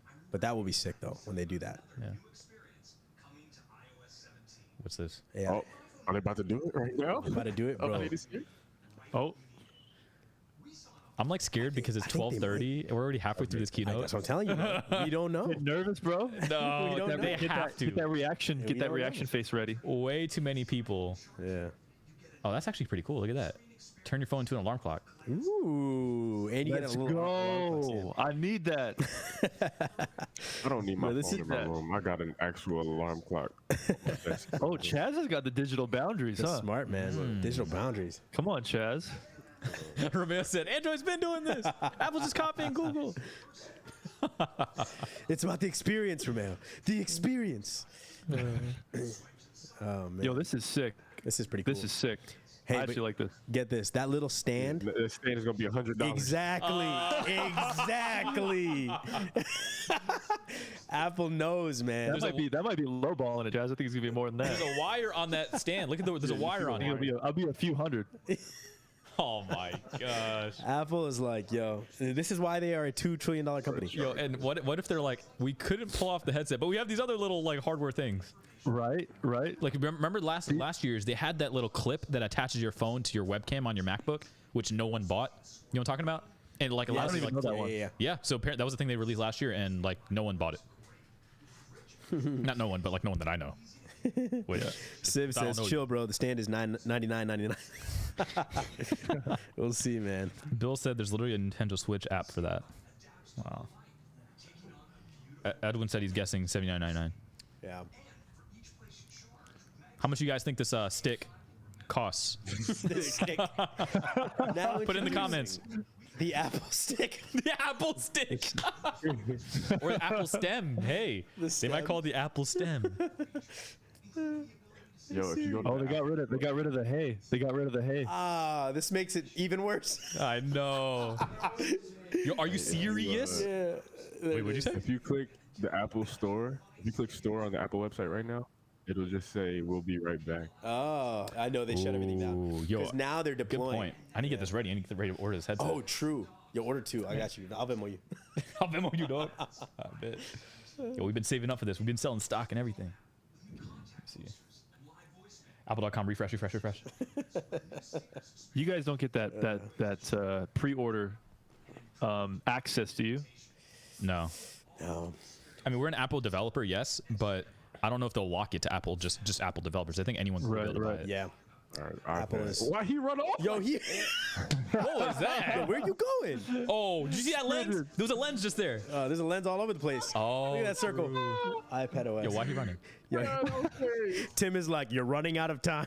[SPEAKER 6] I'm
[SPEAKER 2] But that will be sick though when they do that.
[SPEAKER 1] Yeah.
[SPEAKER 6] new experience coming to iOS 17.
[SPEAKER 1] What's this?
[SPEAKER 2] Yeah.
[SPEAKER 5] Oh, are they about to do it right now?
[SPEAKER 2] About to do it, bro.
[SPEAKER 5] Oh, I need to see it.
[SPEAKER 4] Oh,
[SPEAKER 1] I'm like scared because it's
[SPEAKER 2] I think they
[SPEAKER 1] 12:30 and we're already halfway through this keynote.
[SPEAKER 2] That's what I'm telling you. Man. We don't know.
[SPEAKER 4] get nervous, bro.
[SPEAKER 1] No,
[SPEAKER 2] We don't know.
[SPEAKER 1] they
[SPEAKER 4] Get
[SPEAKER 1] have
[SPEAKER 4] that, get that
[SPEAKER 1] to.
[SPEAKER 4] reaction.
[SPEAKER 2] we
[SPEAKER 4] Get that
[SPEAKER 2] don't know.
[SPEAKER 4] reaction face ready.
[SPEAKER 1] Way too many people.
[SPEAKER 2] Yeah.
[SPEAKER 1] Oh, that's actually pretty cool. Look at that. Turn your phone into an alarm clock.
[SPEAKER 2] Ooh. And you
[SPEAKER 4] Let's
[SPEAKER 2] get a little alarm clock,
[SPEAKER 4] go. I need that.
[SPEAKER 5] I don't need my
[SPEAKER 2] Bro, this
[SPEAKER 5] phone
[SPEAKER 2] is-
[SPEAKER 5] in my room. I got an actual alarm clock. That's-
[SPEAKER 4] Oh, Chaz has got the digital boundaries,
[SPEAKER 2] That's
[SPEAKER 4] huh?
[SPEAKER 2] smart, man. Digital boundaries.
[SPEAKER 4] Come on, Chaz.
[SPEAKER 1] Romeo said, Android's been doing this. Apple's just copying Google.
[SPEAKER 2] It's about the experience, Romeo. The experience. Oh man,
[SPEAKER 4] Yo, this is sick.
[SPEAKER 2] this is pretty cool.
[SPEAKER 4] This is sick.
[SPEAKER 2] Hey,
[SPEAKER 4] I
[SPEAKER 2] but
[SPEAKER 4] actually like this.
[SPEAKER 2] Get this. That little stand.
[SPEAKER 5] The stand is gonna be $100.
[SPEAKER 2] Exactly. Exactly. Apple knows, man.
[SPEAKER 4] That might be lowballing it, Chaz. I think it's gonna be more than that.
[SPEAKER 1] There's a wire on that stand. Look at there's a wire on
[SPEAKER 4] I think
[SPEAKER 1] it.
[SPEAKER 4] I'll be a few hundred.
[SPEAKER 1] Oh my gosh.
[SPEAKER 2] Apple is like, yo, this is why they are a $2 trillion company.
[SPEAKER 1] Yo, and what if they're like, we couldn't pull off the headset, but we have these other little like hardware things.
[SPEAKER 4] Right, right.
[SPEAKER 1] Like remember last year's they had that little clip that attaches your phone to your webcam on your MacBook, which no one bought. You know what I'm talking about? And like allows you
[SPEAKER 4] don't
[SPEAKER 1] like
[SPEAKER 4] even know that one.
[SPEAKER 2] Yeah.
[SPEAKER 1] yeah. So apparently that was the thing they released last year, and like no one bought it. Not no one, but like no one that I know. Which
[SPEAKER 2] Civ
[SPEAKER 1] I don't
[SPEAKER 2] says,
[SPEAKER 1] know.
[SPEAKER 2] chill, bro. The stand is $99.99. We'll see, man.
[SPEAKER 1] Bill said there's literally a Nintendo Switch app for that. Wow. Edwin said he's guessing $79.99.
[SPEAKER 2] Yeah.
[SPEAKER 1] How much you guys think this stick costs?
[SPEAKER 2] Now
[SPEAKER 1] Put it in the comments.
[SPEAKER 2] The Apple stick.
[SPEAKER 1] The Apple stick. Or the Apple stem. Hey, they might
[SPEAKER 2] stem.
[SPEAKER 1] call it the Apple stem.
[SPEAKER 5] Yo, if you go to
[SPEAKER 4] Oh, they got rid of the hay. They got rid of the hay.
[SPEAKER 2] Ah, this makes it even worse.
[SPEAKER 1] I know. Yo, are you serious?
[SPEAKER 2] Yeah.
[SPEAKER 1] Wait, what'd you say?
[SPEAKER 5] if you click the Apple Store, if you click Store on the Apple website right now, it'll just say "We'll be right back."
[SPEAKER 2] Oh, I know they shut everything down.
[SPEAKER 1] Ooh, yo,
[SPEAKER 2] Because now they're
[SPEAKER 1] Good
[SPEAKER 2] deploying.
[SPEAKER 1] point. I need to get this ready. I need to get ready to order this headset.
[SPEAKER 2] Oh, true. Yo, order two. I got you. I'll Venmo you.
[SPEAKER 1] I'll Venmo you, dog. I bet. Yo, we've been saving up for this. We've been selling stock and everything. Let's see. Apple.com, refresh.
[SPEAKER 4] You guys don't get that pre-order access, do you?
[SPEAKER 1] No.
[SPEAKER 2] No.
[SPEAKER 1] I mean, we're an Apple developer, yes, but I don't know if they'll lock it to Apple, just Apple developers. I think anyone can be able to buy it.
[SPEAKER 2] Yeah.
[SPEAKER 5] All right,
[SPEAKER 2] Apple
[SPEAKER 5] iPad.
[SPEAKER 2] is-
[SPEAKER 5] Why he run off?
[SPEAKER 2] Yo, he.
[SPEAKER 1] What was that?
[SPEAKER 2] Where you going?
[SPEAKER 1] Oh, did you see that lens? There was a lens just there.
[SPEAKER 2] There's a lens all over the place.
[SPEAKER 1] Oh,
[SPEAKER 2] Look at that circle. iPad OS.
[SPEAKER 1] Yo, why are you running?
[SPEAKER 2] Yo, Tim is like, you're running out of time.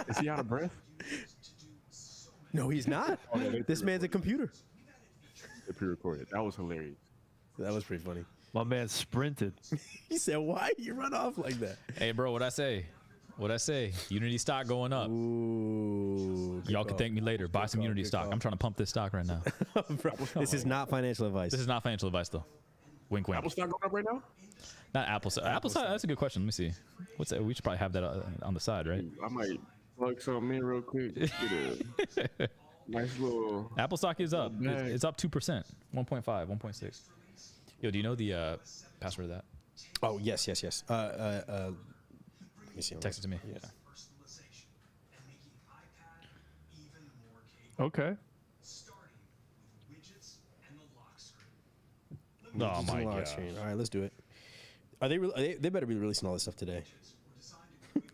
[SPEAKER 5] Is he out of breath?
[SPEAKER 2] No, he's not. This man's a computer.
[SPEAKER 5] They pre-recorded. That was hilarious.
[SPEAKER 2] That was pretty funny.
[SPEAKER 4] My man sprinted.
[SPEAKER 2] He said, why you run off like that?
[SPEAKER 1] Hey, bro, what'd I say? What'd I say? Unity stock going up.
[SPEAKER 2] Ooh.
[SPEAKER 1] Y'all can thank me later. Buy some Unity stock. I'm trying to pump this stock right now.
[SPEAKER 2] Bro, this is not financial advice.
[SPEAKER 1] This is not financial advice, though. Wink, wink.
[SPEAKER 5] Apple stock going up right now?
[SPEAKER 1] Not Apple. Apple stock. That's a good question. Let me see. What's that? We should probably have that on the side, right?
[SPEAKER 5] I might plug something in real quick. Get a nice little.
[SPEAKER 1] Apple stock is up.
[SPEAKER 5] bag.
[SPEAKER 1] It's up 2%. 1.5, 1.6. Yo, do you know the password of that?
[SPEAKER 2] Oh, yes. Let me see.
[SPEAKER 1] Text it to me. Yeah.
[SPEAKER 6] personalization and making iPad even more capable,
[SPEAKER 4] Okay.
[SPEAKER 6] starting with widgets and the lock screen.
[SPEAKER 1] Oh my
[SPEAKER 2] Lock
[SPEAKER 1] god.
[SPEAKER 2] screen. All right, let's do it. Are they? They better be releasing all this stuff today.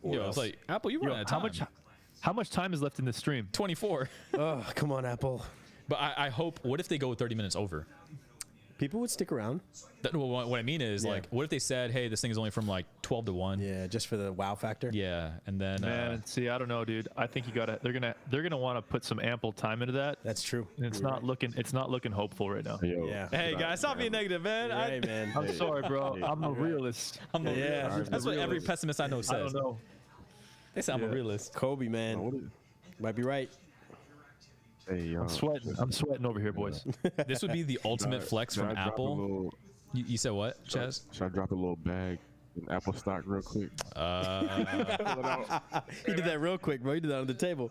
[SPEAKER 1] Yo, it's like Apple. You run out of time.
[SPEAKER 4] How much time is left in this stream?
[SPEAKER 1] 24.
[SPEAKER 2] Oh, come on, Apple.
[SPEAKER 1] But I hope. What if they go 30 minutes over?
[SPEAKER 2] People would stick around.
[SPEAKER 1] Well, what I mean is,
[SPEAKER 2] Yeah.
[SPEAKER 1] like, what if they said, "Hey, this thing is only from like 12 to 1."
[SPEAKER 2] Yeah, just for the wow factor.
[SPEAKER 1] Yeah, and then
[SPEAKER 4] Man, see, I don't know, dude. I think you gotta. They're gonna want to put some ample time into that.
[SPEAKER 2] That's true.
[SPEAKER 4] And it's not looking. It's not looking hopeful right now.
[SPEAKER 5] Yo,
[SPEAKER 2] Yeah.
[SPEAKER 1] hey guys, stop being negative, man.
[SPEAKER 2] Hey, man.
[SPEAKER 4] I'm sorry, bro. I'm a realist.
[SPEAKER 1] I'm a
[SPEAKER 2] Yeah.
[SPEAKER 1] realist. That's what every pessimist I know
[SPEAKER 4] I
[SPEAKER 1] says.
[SPEAKER 4] don't know.
[SPEAKER 1] They say I'm a
[SPEAKER 4] Yeah.
[SPEAKER 1] realist.
[SPEAKER 2] Kobe, man.
[SPEAKER 5] what is-
[SPEAKER 2] Might be right.
[SPEAKER 5] Hey,
[SPEAKER 4] I'm sweating. I'm sweating over here, boys.
[SPEAKER 1] This would be the ultimate flex from Apple. You said what, Chaz?
[SPEAKER 5] Should I drop a little bag in Apple stock real quick?
[SPEAKER 2] He did that real quick, bro. He did that on the table.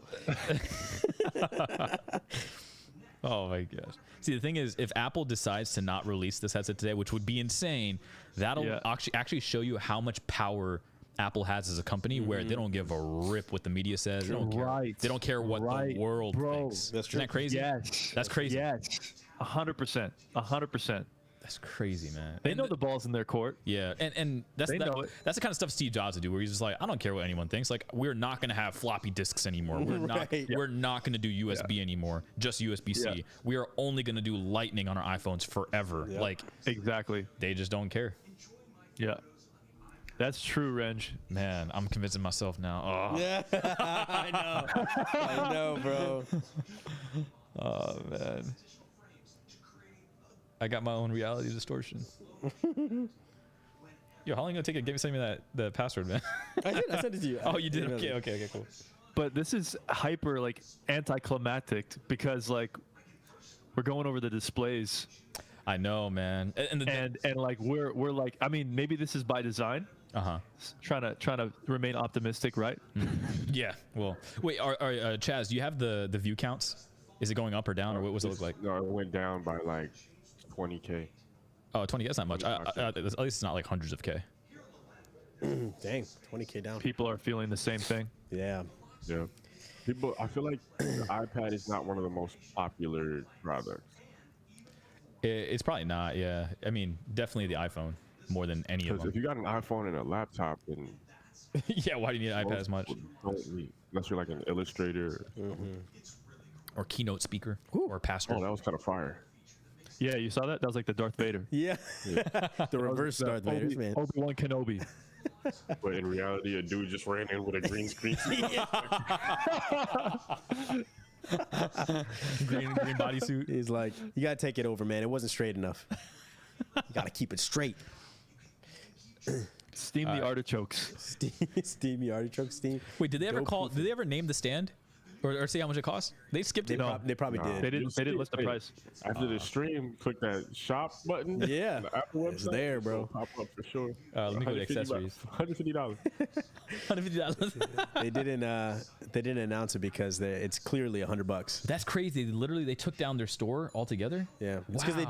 [SPEAKER 1] Oh my gosh. See, the thing is, if Apple decides to not release this headset today, which would be insane, that'll
[SPEAKER 4] Yeah.
[SPEAKER 1] actually show you how much power Apple has as a company, where they don't give a rip what the media says. They don't care.
[SPEAKER 4] Right.
[SPEAKER 1] They don't care what
[SPEAKER 4] Right,
[SPEAKER 1] the world
[SPEAKER 4] bro.
[SPEAKER 1] thinks.
[SPEAKER 2] That's
[SPEAKER 1] Isn't that crazy?
[SPEAKER 4] Yes.
[SPEAKER 1] That's crazy.
[SPEAKER 4] Yes. 100%. 100%.
[SPEAKER 1] That's crazy, man.
[SPEAKER 4] They
[SPEAKER 1] And
[SPEAKER 4] know the ball's in their court.
[SPEAKER 1] Yeah, and that's
[SPEAKER 4] They know it.
[SPEAKER 1] that's the kind of stuff Steve Jobs would do, where he's just like, I don't care what anyone thinks. Like, we're not going to have floppy disks anymore. We're not.
[SPEAKER 2] Right.
[SPEAKER 1] We're not going to do USB anymore. Just USB-C.
[SPEAKER 4] Yeah.
[SPEAKER 1] We are only going to do Lightning on our iPhones forever.
[SPEAKER 2] Yeah.
[SPEAKER 1] Like,
[SPEAKER 4] Exactly.
[SPEAKER 1] they just don't care.
[SPEAKER 4] Yeah. That's true, Renge.
[SPEAKER 1] Man, I'm convincing myself now. Oh,
[SPEAKER 2] Yeah, I know, bro.
[SPEAKER 1] oh man. I got my own reality distortion. Yo, how long gonna take it? Send me the password, man.
[SPEAKER 2] I sent it to you.
[SPEAKER 1] Oh, you did?
[SPEAKER 2] Emailed
[SPEAKER 1] Okay,
[SPEAKER 2] you.
[SPEAKER 1] okay, cool.
[SPEAKER 4] But this is hyper like anticlimactic because like we're going over the displays
[SPEAKER 1] I know, man.
[SPEAKER 4] and like we're like, I mean, maybe this is by design, trying to remain optimistic, right?
[SPEAKER 1] Yeah. Well, wait. Chaz, do you have the view counts? Is it going up or down, or what does it look like?
[SPEAKER 5] No, it went down by like 20K.
[SPEAKER 1] Oh, 20. That's not much. At least it's not like hundreds of K.
[SPEAKER 2] Dang, 20K down.
[SPEAKER 4] People are feeling the same thing.
[SPEAKER 2] Yeah.
[SPEAKER 5] Yeah. People, I feel like the iPad is not one of the most popular products.
[SPEAKER 1] It's probably not. Yeah. I mean, definitely the iPhone more than any of
[SPEAKER 5] Because if
[SPEAKER 1] them.
[SPEAKER 5] you got an iPhone and a laptop, then
[SPEAKER 1] Yeah. Why do you need an iPad as much?
[SPEAKER 5] most people don't need, unless you're like an illustrator.
[SPEAKER 1] Or keynote speaker or pastor?
[SPEAKER 5] Oh, that was kind of fire.
[SPEAKER 4] Yeah, you saw that? That was like the Darth Vader.
[SPEAKER 2] Yeah. The reverse Darth Vader, man.
[SPEAKER 4] Obi-Wan Kenobi.
[SPEAKER 5] But in reality, a dude just ran in with a green screen.
[SPEAKER 1] green bodysuit.
[SPEAKER 2] He's like, you gotta take it over, man. It wasn't straight enough. You gotta keep it straight.
[SPEAKER 4] Steam the artichokes.
[SPEAKER 2] Steamy artichoke steam.
[SPEAKER 1] Wait, did they ever call? Did they ever name the stand, or say how much it costs? They skipped
[SPEAKER 2] They,
[SPEAKER 1] it.
[SPEAKER 2] they probably
[SPEAKER 5] Nah.
[SPEAKER 2] did.
[SPEAKER 4] They didn't list the
[SPEAKER 5] Hey,
[SPEAKER 4] price.
[SPEAKER 5] After the stream, click that shop button.
[SPEAKER 2] Yeah.
[SPEAKER 5] on the Apple
[SPEAKER 2] It's
[SPEAKER 5] website,
[SPEAKER 2] there, bro.
[SPEAKER 5] it'll Pop up for sure.
[SPEAKER 1] Let me go to
[SPEAKER 5] $150
[SPEAKER 1] accessories.
[SPEAKER 5] $150.
[SPEAKER 1] $150.
[SPEAKER 2] They didn't announce it because it's clearly $100.
[SPEAKER 1] That's crazy. They took down their store altogether.
[SPEAKER 2] Yeah, it's because they
[SPEAKER 1] Wow.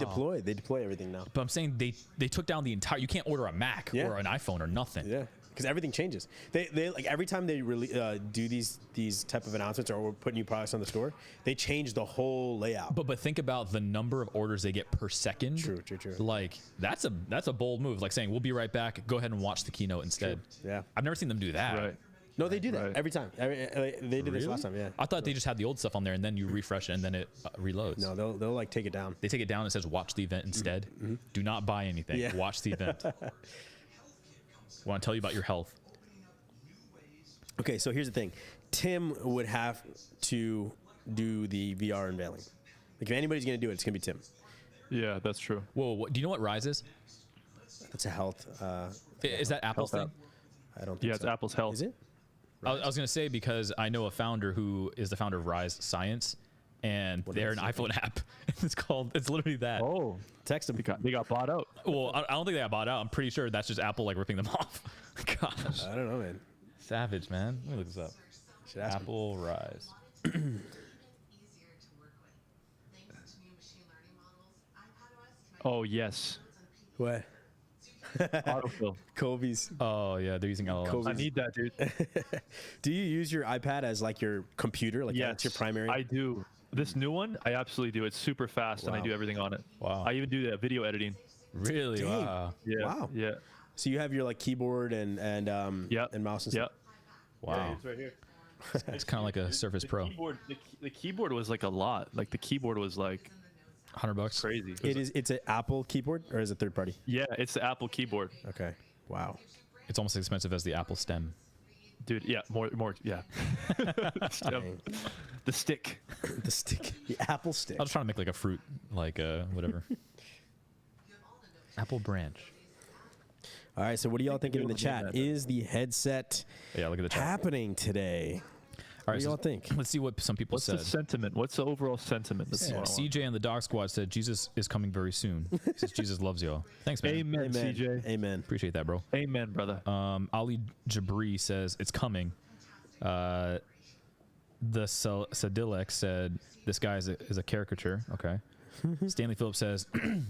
[SPEAKER 2] deploy everything now.
[SPEAKER 1] But I'm saying they took down the entire. You can't order a Mac
[SPEAKER 2] Yeah.
[SPEAKER 1] or an iPhone or nothing.
[SPEAKER 2] Yeah, because everything changes. They like every time they really do these type of announcements or put new products on the store, they change the whole layout.
[SPEAKER 1] But think about the number of orders they get per second.
[SPEAKER 2] True.
[SPEAKER 1] Like that's a bold move. Like saying we'll be right back. Go ahead and watch the keynote instead.
[SPEAKER 2] Yeah.
[SPEAKER 1] I've never seen them do that.
[SPEAKER 4] Right.
[SPEAKER 2] No, they do that
[SPEAKER 4] Right.
[SPEAKER 2] every time. They did this last time. Yeah.
[SPEAKER 1] I thought they just had the old stuff on there and then you refresh it and then it reloads.
[SPEAKER 2] No, they'll like take it down.
[SPEAKER 1] They take it down and it says watch the event instead. Do not buy anything.
[SPEAKER 2] Yeah.
[SPEAKER 1] Watch the event. Want to tell you about your health.
[SPEAKER 2] Okay, so here's the thing. Tim would have to do the VR unveiling. Like if anybody's gonna do it, it's gonna be Tim.
[SPEAKER 4] Yeah, that's true.
[SPEAKER 1] Whoa, do you know what Rise is?
[SPEAKER 2] That's a health.
[SPEAKER 1] Is that Apple's
[SPEAKER 4] Health
[SPEAKER 1] thing?
[SPEAKER 2] I don't think
[SPEAKER 4] Yeah, it's
[SPEAKER 2] so.
[SPEAKER 4] Apple's Health.
[SPEAKER 2] Is it?
[SPEAKER 1] I was going to say because I know a founder who is the founder of Rise Science, and they're an iPhone app. It's literally that.
[SPEAKER 4] Oh,
[SPEAKER 2] Text him.
[SPEAKER 4] they got bought out.
[SPEAKER 1] Well, I don't think they got bought out. I'm pretty sure that's just Apple like ripping them off. Gosh,
[SPEAKER 2] I don't know, man.
[SPEAKER 1] savage, man. Let me look this up.
[SPEAKER 2] Should ask him.
[SPEAKER 1] Apple Rise.
[SPEAKER 8] Easier to work with. Thanks to new machine learning models, iPadOS
[SPEAKER 4] Oh yes,
[SPEAKER 2] What?
[SPEAKER 4] autofill.
[SPEAKER 2] Kobe's.
[SPEAKER 1] Oh yeah, they're using LLMs.
[SPEAKER 2] Kobe.
[SPEAKER 4] I need that, dude.
[SPEAKER 2] Do you use your iPad as like your computer? Like
[SPEAKER 4] Yes,
[SPEAKER 2] that's your primary?
[SPEAKER 4] I do. This new one, I absolutely do. It's super fast, and I
[SPEAKER 2] Wow.
[SPEAKER 4] do everything on it.
[SPEAKER 1] Wow.
[SPEAKER 4] I even do the video editing.
[SPEAKER 1] Really?
[SPEAKER 2] Dang.
[SPEAKER 1] Wow.
[SPEAKER 4] Yeah.
[SPEAKER 2] Wow.
[SPEAKER 4] Yeah.
[SPEAKER 2] So you have your like keyboard and
[SPEAKER 4] Yep.
[SPEAKER 2] and mouse and
[SPEAKER 4] Yeah.
[SPEAKER 2] stuff.
[SPEAKER 1] Wow.
[SPEAKER 4] It's right here.
[SPEAKER 1] It's kind of like a Surface Pro.
[SPEAKER 4] The keyboard was like a lot. Like the keyboard was like
[SPEAKER 1] $100.
[SPEAKER 4] crazy.
[SPEAKER 2] It's an Apple keyboard or is it third party?
[SPEAKER 4] Yeah, it's the Apple keyboard,
[SPEAKER 2] Okay. Wow.
[SPEAKER 1] It's almost as expensive as the Apple stem.
[SPEAKER 4] dude. Yeah, more. Yeah.
[SPEAKER 2] Dang.
[SPEAKER 4] The stick.
[SPEAKER 2] The stick. The Apple stick.
[SPEAKER 1] I was trying to make like a fruit, like whatever. Apple branch.
[SPEAKER 2] All right. So what are y'all thinking in the
[SPEAKER 4] Google name
[SPEAKER 2] chat?
[SPEAKER 4] that.
[SPEAKER 2] Is the headset
[SPEAKER 1] Yeah, look at the chat.
[SPEAKER 2] happening today?
[SPEAKER 1] All
[SPEAKER 2] What do y'all think?
[SPEAKER 1] Let's see what some people
[SPEAKER 4] What's
[SPEAKER 1] said.
[SPEAKER 4] the sentiment? What's the overall sentiment? That's what I want.
[SPEAKER 1] CJ and the Dog Squad said Jesus is coming very soon. He says Jesus loves y'all. Thanks, man.
[SPEAKER 4] Amen,
[SPEAKER 2] Amen.
[SPEAKER 4] CJ.
[SPEAKER 2] Amen.
[SPEAKER 1] Appreciate that, bro.
[SPEAKER 4] Amen, brother.
[SPEAKER 1] Ali Jabri says it's coming. The Sadilek said this guy is a caricature. Okay. Stanley Phillips says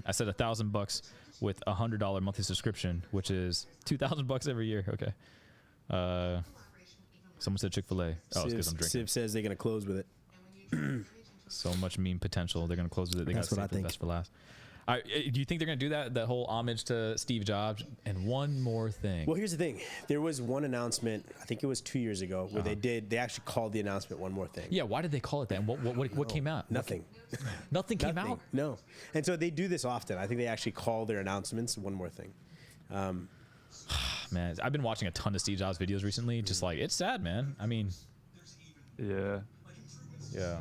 [SPEAKER 1] I said $1,000 with $100 monthly subscription, which is $2,000 every year. Okay. Someone said Chick-fil-A. Oh, it's because I'm drinking.
[SPEAKER 2] Civ says they're gonna close with it.
[SPEAKER 1] So much meme potential. They're gonna close with it. They
[SPEAKER 2] That's
[SPEAKER 1] got
[SPEAKER 2] what I
[SPEAKER 1] the
[SPEAKER 2] think.
[SPEAKER 1] best for last. Do you think they're gonna do that whole homage to Steve Jobs? And one more thing.
[SPEAKER 2] Well, here's the thing. There was one announcement. I think it was 2 years ago where they actually called the announcement "One More Thing."
[SPEAKER 1] Yeah. Why did they call it that? And what came out?
[SPEAKER 2] Nothing.
[SPEAKER 1] Nothing came
[SPEAKER 2] Nothing.
[SPEAKER 1] out.
[SPEAKER 2] No. And so they do this often. I think they actually call their announcements "One More Thing."
[SPEAKER 1] Man, I've been watching a ton of Steve Jobs videos recently. Just like it's sad, man. I mean,
[SPEAKER 4] Yeah.
[SPEAKER 1] yeah.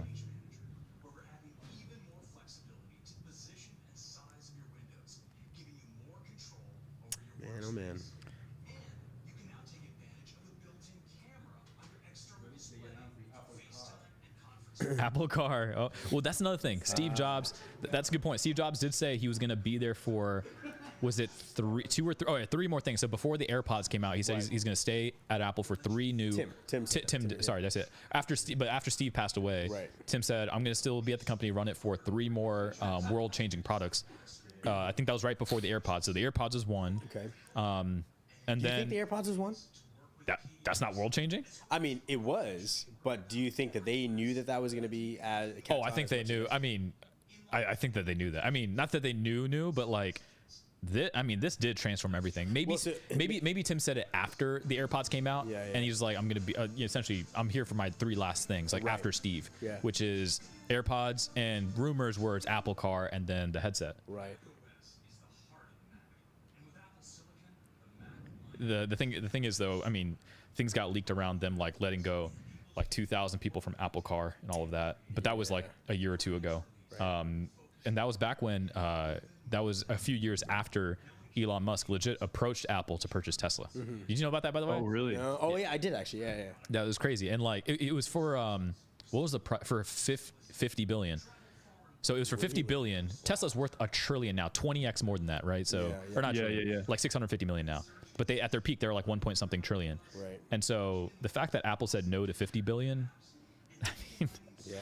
[SPEAKER 6] where we're adding even more flexibility to the position and size of your windows, giving you more control over your
[SPEAKER 2] Man, oh man.
[SPEAKER 6] And you can now take advantage of the built-in camera on your external display for FaceTime and conference.
[SPEAKER 1] Apple Car. Oh, well, that's another thing. Steve Jobs. That's a good point. Steve Jobs did say he was gonna be there for. Was it three more things? So before the AirPods came out, he said he's going to stay at Apple for 3 new.
[SPEAKER 2] Tim,
[SPEAKER 1] Sorry, that's it. After Steve passed away,
[SPEAKER 2] Right.
[SPEAKER 1] Tim said, "I'm going to still be at the company, run it for 3 more world-changing products." I think that was right before the AirPods. So the AirPods is one.
[SPEAKER 2] Okay.
[SPEAKER 1] And
[SPEAKER 2] Do you
[SPEAKER 1] then
[SPEAKER 2] think the AirPods was one?
[SPEAKER 1] that's not world-changing.
[SPEAKER 2] I mean, it was, but do you think that they knew that was going to be as?
[SPEAKER 1] Oh, I think they knew. I mean, I think that they knew that. I mean, not that they knew, but like. This did transform everything. Maybe,
[SPEAKER 2] Well, so-
[SPEAKER 1] maybe Tim said it after the AirPods came out,
[SPEAKER 2] Yeah, yeah.
[SPEAKER 1] and he was like, "I'm gonna be essentially, I'm here for my 3 last things, like
[SPEAKER 2] Right.
[SPEAKER 1] after Steve,
[SPEAKER 2] Yeah.
[SPEAKER 1] which is AirPods and rumors were it's Apple Car and then the headset."
[SPEAKER 2] Right.
[SPEAKER 1] The thing is though, I mean, things got leaked around them like letting go, like 2,000 people from Apple Car and all of that, but that was like a year or two ago, and that was back when. That was a few years after Elon Musk legit approached Apple to purchase Tesla. Did you know about that, by the way?
[SPEAKER 4] Oh, really?
[SPEAKER 2] No, oh yeah, I did actually. Yeah, yeah.
[SPEAKER 1] That was crazy. And like, it was for, what was the price? For 50 billion. So it was for 50 billion. Tesla's worth $1 trillion now, 20x more than that, right? So,
[SPEAKER 2] Yeah,
[SPEAKER 1] or not
[SPEAKER 4] yeah.
[SPEAKER 1] trillion,
[SPEAKER 4] Yeah.
[SPEAKER 1] like 650 million now. But they, at their peak, they were like 1 point something trillion.
[SPEAKER 2] Right.
[SPEAKER 1] And so the fact that Apple said no to 50 billion, I mean,
[SPEAKER 2] Yeah.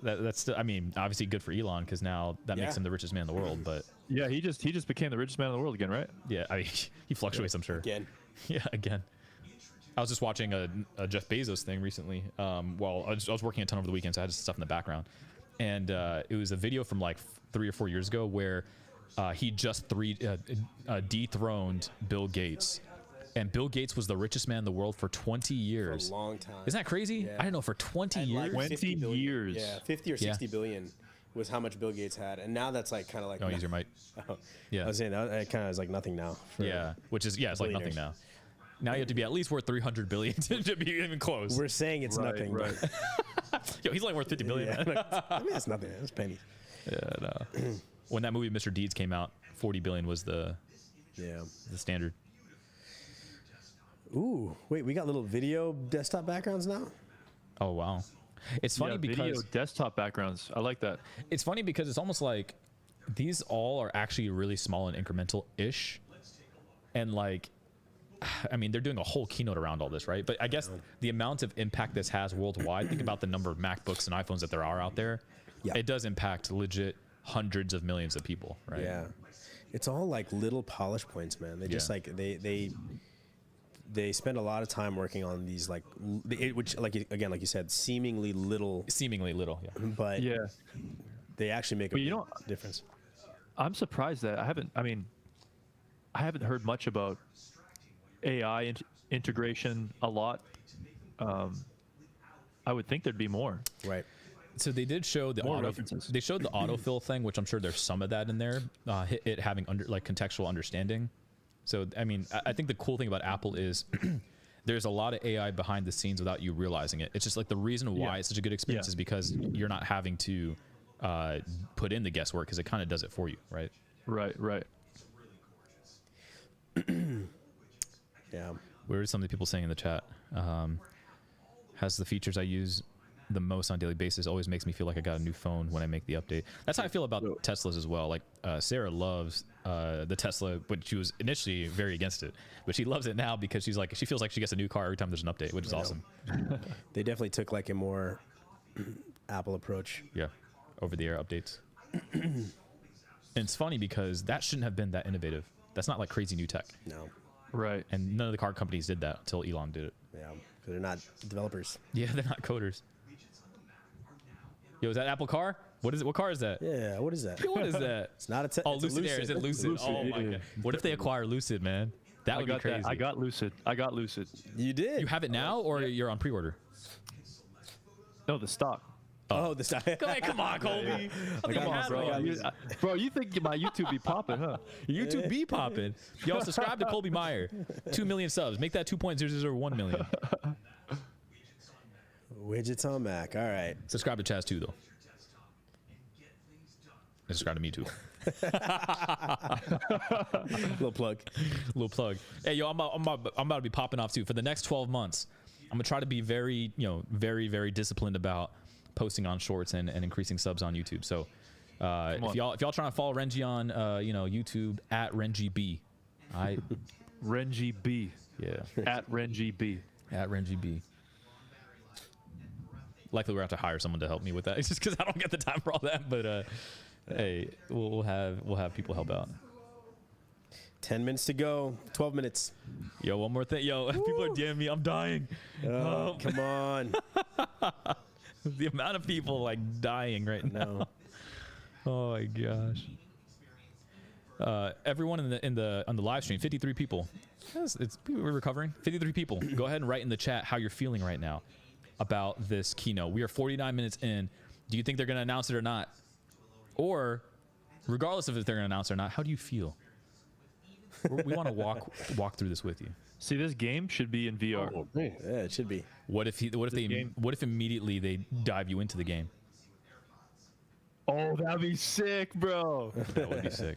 [SPEAKER 1] that's still, I mean, obviously good for Elon because now that
[SPEAKER 2] Yeah.
[SPEAKER 1] makes him the richest man in the world. But
[SPEAKER 4] Yeah, he just became the richest man in the world again, right?
[SPEAKER 1] yeah, I mean, he fluctuates, I'm sure.
[SPEAKER 2] Again.
[SPEAKER 1] Yeah, again. I was just watching a Jeff Bezos thing recently. Well, I was working a ton over the weekend, so I had stuff in the background. And it was a video from like 3 or 4 years ago where he just dethroned Bill Gates. And Bill Gates was the richest man in the world for 20 years.
[SPEAKER 2] For a long time.
[SPEAKER 1] Isn't that crazy?
[SPEAKER 2] Yeah.
[SPEAKER 1] I don't know, for 20
[SPEAKER 2] And, like,
[SPEAKER 1] years?
[SPEAKER 2] 50 billion.
[SPEAKER 4] years.
[SPEAKER 2] Yeah, 50 or 60 billion was how much Bill Gates had, and now that's like kind of like.
[SPEAKER 1] Oh, use your mic.
[SPEAKER 2] Oh,
[SPEAKER 1] Yeah.
[SPEAKER 2] I was saying that kind of is like nothing now. For
[SPEAKER 1] Yeah, which is, it's like nothing now. Now you have to be at least worth 300 billion to be even close.
[SPEAKER 2] We're saying it's
[SPEAKER 4] Right,
[SPEAKER 2] nothing.
[SPEAKER 4] right.
[SPEAKER 1] Yo, he's only worth 50 billion.
[SPEAKER 2] Yeah,
[SPEAKER 1] man.
[SPEAKER 2] I mean, it's nothing. It's pennies.
[SPEAKER 1] Yeah, no. When that movie Mr. Deeds came out, 40 billion was the standard.
[SPEAKER 2] Ooh, wait, we got little video desktop backgrounds now?
[SPEAKER 1] Oh wow. It's funny
[SPEAKER 4] Video
[SPEAKER 1] because
[SPEAKER 4] desktop backgrounds. I like that.
[SPEAKER 1] it's funny because it's almost like these all are actually really small and incremental-ish. And like, I mean, they're doing a whole keynote around all this, right? But I guess the amount of impact this has worldwide, think about the number of MacBooks and iPhones that there are out there.
[SPEAKER 2] Yeah.
[SPEAKER 1] It does impact legit hundreds of millions of people, right?
[SPEAKER 2] Yeah. It's all like little polish points, man. They just
[SPEAKER 1] Yeah.
[SPEAKER 2] like they spend a lot of time working on these which like like you said, seemingly little,
[SPEAKER 1] yeah.
[SPEAKER 2] but
[SPEAKER 4] Yeah.
[SPEAKER 2] they actually make a
[SPEAKER 4] But you
[SPEAKER 2] big
[SPEAKER 4] know-
[SPEAKER 2] difference.
[SPEAKER 4] I'm surprised that I haven't heard much about AI integration a lot. I would think there'd be more.
[SPEAKER 2] Right.
[SPEAKER 1] So they did show the
[SPEAKER 4] More references.
[SPEAKER 1] they showed the autofill thing, which I'm sure there's some of that in there. It having contextual understanding. So I mean, I think the cool thing about Apple is there's a lot of AI behind the scenes without you realizing it. It's just like the reason why it's such a good experience is because you're not having to put in the guesswork because it kind of does it for you, right?
[SPEAKER 4] Right.
[SPEAKER 2] Yeah.
[SPEAKER 1] What are some of the people saying in the chat? Has the features I use the most on a daily basis always makes me feel like I got a new phone when I make the update. That's how I feel about Teslas as well. Like Sarah loves the Tesla, but she was initially very against it, but she loves it now because she feels like she gets a new car every time there's an update, which is awesome.
[SPEAKER 2] They definitely took like a more Apple approach.
[SPEAKER 1] Yeah, over the air updates. And it's funny because that shouldn't have been that innovative. That's not like crazy new tech.
[SPEAKER 2] No.
[SPEAKER 4] Right.
[SPEAKER 1] And none of the car companies did that until Elon did it.
[SPEAKER 2] Yeah. Because they're not developers.
[SPEAKER 1] Yeah, they're not coders. Yo, is that Apple car? What is it? What car is that?
[SPEAKER 2] Yeah. What is that?
[SPEAKER 1] Yo, what is that?
[SPEAKER 2] It's not a
[SPEAKER 1] Oh,
[SPEAKER 2] it's a
[SPEAKER 1] Lucid Air. Is it Lucid? Oh my god. What if they acquire Lucid, man? That would be crazy.
[SPEAKER 4] I got Lucid.
[SPEAKER 2] You did.
[SPEAKER 1] You have it now, or you're on pre-order?
[SPEAKER 4] No, the stock.
[SPEAKER 2] Oh, the stuff.
[SPEAKER 1] Come on, Colby.
[SPEAKER 2] Come on, bro.
[SPEAKER 4] Bro, you think my YouTube be popping, huh?
[SPEAKER 1] YouTube be popping. Yo, subscribe to Colby Meyer. 2 million subs. Make that 2.001 million.
[SPEAKER 2] Widgets on Mac. All right.
[SPEAKER 1] Subscribe to Chaz too, though. And subscribe to me too.
[SPEAKER 2] Little plug.
[SPEAKER 1] Little plug. Hey, yo, I'm about to be popping off too. For the next 12 months, I'm gonna try to be very, very disciplined about posting on shorts and increasing subs on YouTube. So if y'all trying to follow Renji on YouTube at RenjiB,
[SPEAKER 4] Renji B.
[SPEAKER 1] Yeah.
[SPEAKER 4] At Renji B.
[SPEAKER 1] At RenjiB. Likely we're gonna have to hire someone to help me with that. It's just because I don't get the time for all that. But hey, we'll have people help out.
[SPEAKER 2] 10 minutes to go. 12 minutes.
[SPEAKER 1] Yo, one more thing. Yo, people are DMing me. I'm dying.
[SPEAKER 2] Oh, come on.
[SPEAKER 1] The amount of people like dying right now.
[SPEAKER 2] No.
[SPEAKER 1] Oh my gosh. Everyone on the live stream, 53 people. We're recovering. 53 people. Go ahead and write in the chat how you're feeling right now about this keynote. We are 49 minutes in. Do you think they're going to announce it or not? Or, regardless of if they're going to announce it or not, how do you feel? We want to walk through this with you.
[SPEAKER 4] See, this game should be in VR.
[SPEAKER 5] Oh, man.
[SPEAKER 2] Yeah, it should be.
[SPEAKER 1] What if immediately they dive you into the game?
[SPEAKER 4] Oh, that'd be sick, bro.
[SPEAKER 1] That would be sick.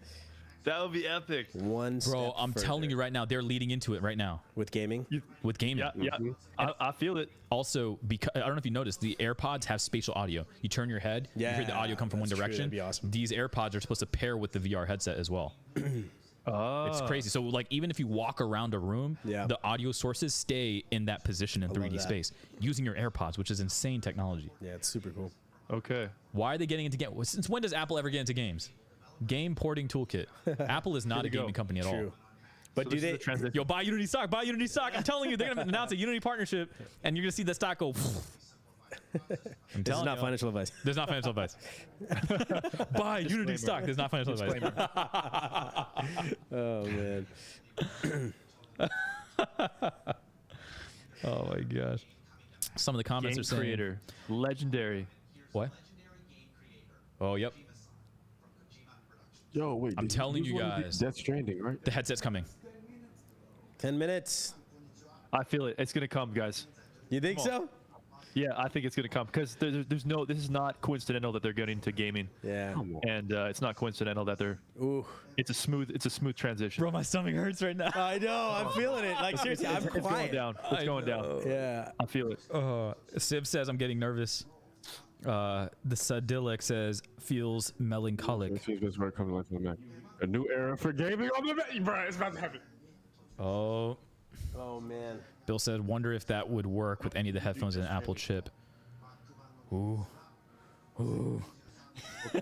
[SPEAKER 4] That would be epic.
[SPEAKER 2] One step
[SPEAKER 1] Bro, I'm telling you right now, they're leading into it right now
[SPEAKER 2] with gaming.
[SPEAKER 1] with gaming.
[SPEAKER 4] Yeah. I feel it.
[SPEAKER 1] Also, because I don't know if you noticed, the AirPods have spatial audio. You turn your head, you hear the audio come from one
[SPEAKER 2] that's true.
[SPEAKER 1] direction.
[SPEAKER 2] That'd be awesome.
[SPEAKER 1] These AirPods are supposed to pair with the VR headset as well. It's crazy. So like even if you walk around a room, the audio sources stay in that position in 3D space using your AirPods, which is insane technology.
[SPEAKER 2] Yeah, it's super cool.
[SPEAKER 4] Okay.
[SPEAKER 1] Why are they getting into games? Since when does Apple ever get into games? Game porting toolkit. Apple is not a gaming company at all.
[SPEAKER 2] But
[SPEAKER 4] So
[SPEAKER 2] do
[SPEAKER 4] this is
[SPEAKER 2] they?
[SPEAKER 4] the transition.
[SPEAKER 1] Yo, buy Unity stock. Buy Unity stock. I'm telling you, they're gonna announce a Unity partnership, and you're gonna see the stock go. I'm
[SPEAKER 2] This is
[SPEAKER 1] telling
[SPEAKER 2] not
[SPEAKER 1] you.
[SPEAKER 2] financial advice.
[SPEAKER 1] There's not financial advice. Buy Unity stock. There's not financial advice.
[SPEAKER 2] Oh man.
[SPEAKER 1] Oh my gosh. Some of the comments
[SPEAKER 4] Game
[SPEAKER 1] are saying
[SPEAKER 4] creator, legendary.
[SPEAKER 1] what? Oh, yep.
[SPEAKER 5] Yo, wait.
[SPEAKER 1] I'm
[SPEAKER 5] did
[SPEAKER 1] telling
[SPEAKER 5] use
[SPEAKER 1] you
[SPEAKER 5] one of the
[SPEAKER 1] guys.
[SPEAKER 5] Death Stranding, right?
[SPEAKER 1] The headset's coming.
[SPEAKER 2] 10 minutes.
[SPEAKER 4] I feel it. It's gonna come, guys.
[SPEAKER 2] You think so?
[SPEAKER 4] Yeah, I think it's gonna come because there's no. This is not coincidental that they're getting into gaming,
[SPEAKER 2] Yeah.
[SPEAKER 4] and it's not coincidental that they're.
[SPEAKER 2] Ooh.
[SPEAKER 4] It's a smooth transition.
[SPEAKER 1] Bro, my stomach hurts right now.
[SPEAKER 2] I know. I'm feeling it. Like seriously, I'm
[SPEAKER 4] It's going
[SPEAKER 2] quiet.
[SPEAKER 4] down. It's going down.
[SPEAKER 2] Yeah.
[SPEAKER 4] I feel it.
[SPEAKER 1] Civ says I'm getting nervous. The Sadilic says feels melancholic.
[SPEAKER 5] This is just where it comes like from the Mac. A new era for gaming on the Mac, bro. It's about to happen.
[SPEAKER 1] Oh,
[SPEAKER 2] Oh man.
[SPEAKER 1] Bill said, wonder if that would work with any of the headphones and an Apple chip. Ooh. Ooh.
[SPEAKER 5] Okay.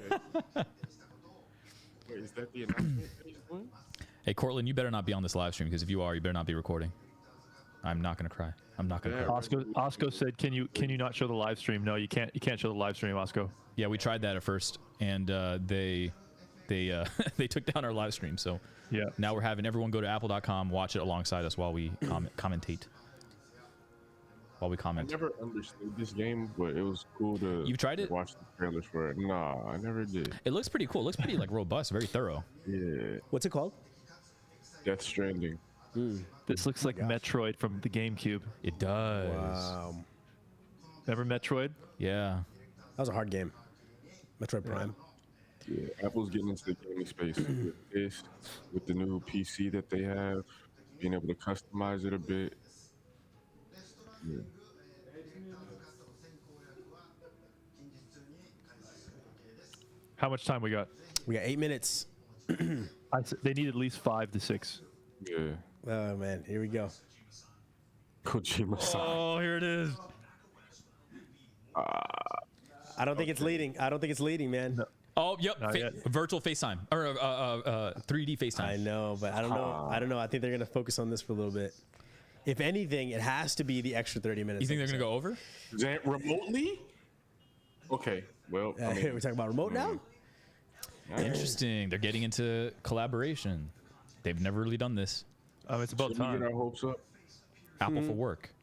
[SPEAKER 5] Wait, is that the announcement that he's doing?
[SPEAKER 1] Hey, Cortland, you better not be on this live stream because if you are, you better not be recording. I'm not gonna cry. I'm not gonna cry.
[SPEAKER 4] Osco said, "Can you not show the live stream?" No, you can't. You can't show the live stream, Osco.
[SPEAKER 1] Yeah, we tried that at first, and they they took down our live stream. So
[SPEAKER 4] Yeah.
[SPEAKER 1] now we're having everyone go to apple.com, watch it alongside us while we commentate. While we
[SPEAKER 5] I
[SPEAKER 1] comment.
[SPEAKER 5] never understood this game, but it was cool to
[SPEAKER 1] You've tried it?
[SPEAKER 5] watch the trailers for it. Nah, I never did.
[SPEAKER 1] It looks pretty cool. It looks pretty like robust, very thorough.
[SPEAKER 5] Yeah,
[SPEAKER 2] What's it called?
[SPEAKER 5] Death Stranding.
[SPEAKER 4] This looks like Metroid from the GameCube.
[SPEAKER 1] It does.
[SPEAKER 2] Wow.
[SPEAKER 4] Remember Metroid?
[SPEAKER 1] Yeah.
[SPEAKER 2] That was a hard game. Metroid Prime.
[SPEAKER 5] Yeah, Apple's getting into the gaming space with this, with the new PC that they have, being able to customize it a bit. Yeah.
[SPEAKER 4] How much time we got?
[SPEAKER 2] We got 8 minutes.
[SPEAKER 4] They need at least 5 to 6.
[SPEAKER 5] Yeah.
[SPEAKER 2] Oh man, here we go.
[SPEAKER 5] Kojima-san.
[SPEAKER 1] Oh, here it is.
[SPEAKER 2] I don't think it's leading. I don't think it's leading, man.
[SPEAKER 1] Oh, yep.
[SPEAKER 4] Not yet.
[SPEAKER 1] Virtual FaceTime or 3D FaceTime.
[SPEAKER 2] I know, but I don't know. I don't know. I think they're gonna focus on this for a little bit. If anything, it has to be the extra 30 minutes.
[SPEAKER 1] You think they're gonna go over?
[SPEAKER 5] That remotely? Okay. Well, I mean,
[SPEAKER 2] We're talking about remote now.
[SPEAKER 1] Interesting. They're getting into collaboration. They've never really done this.
[SPEAKER 4] It's about
[SPEAKER 5] should we get
[SPEAKER 4] time.
[SPEAKER 5] our hopes up?
[SPEAKER 1] Apple for work.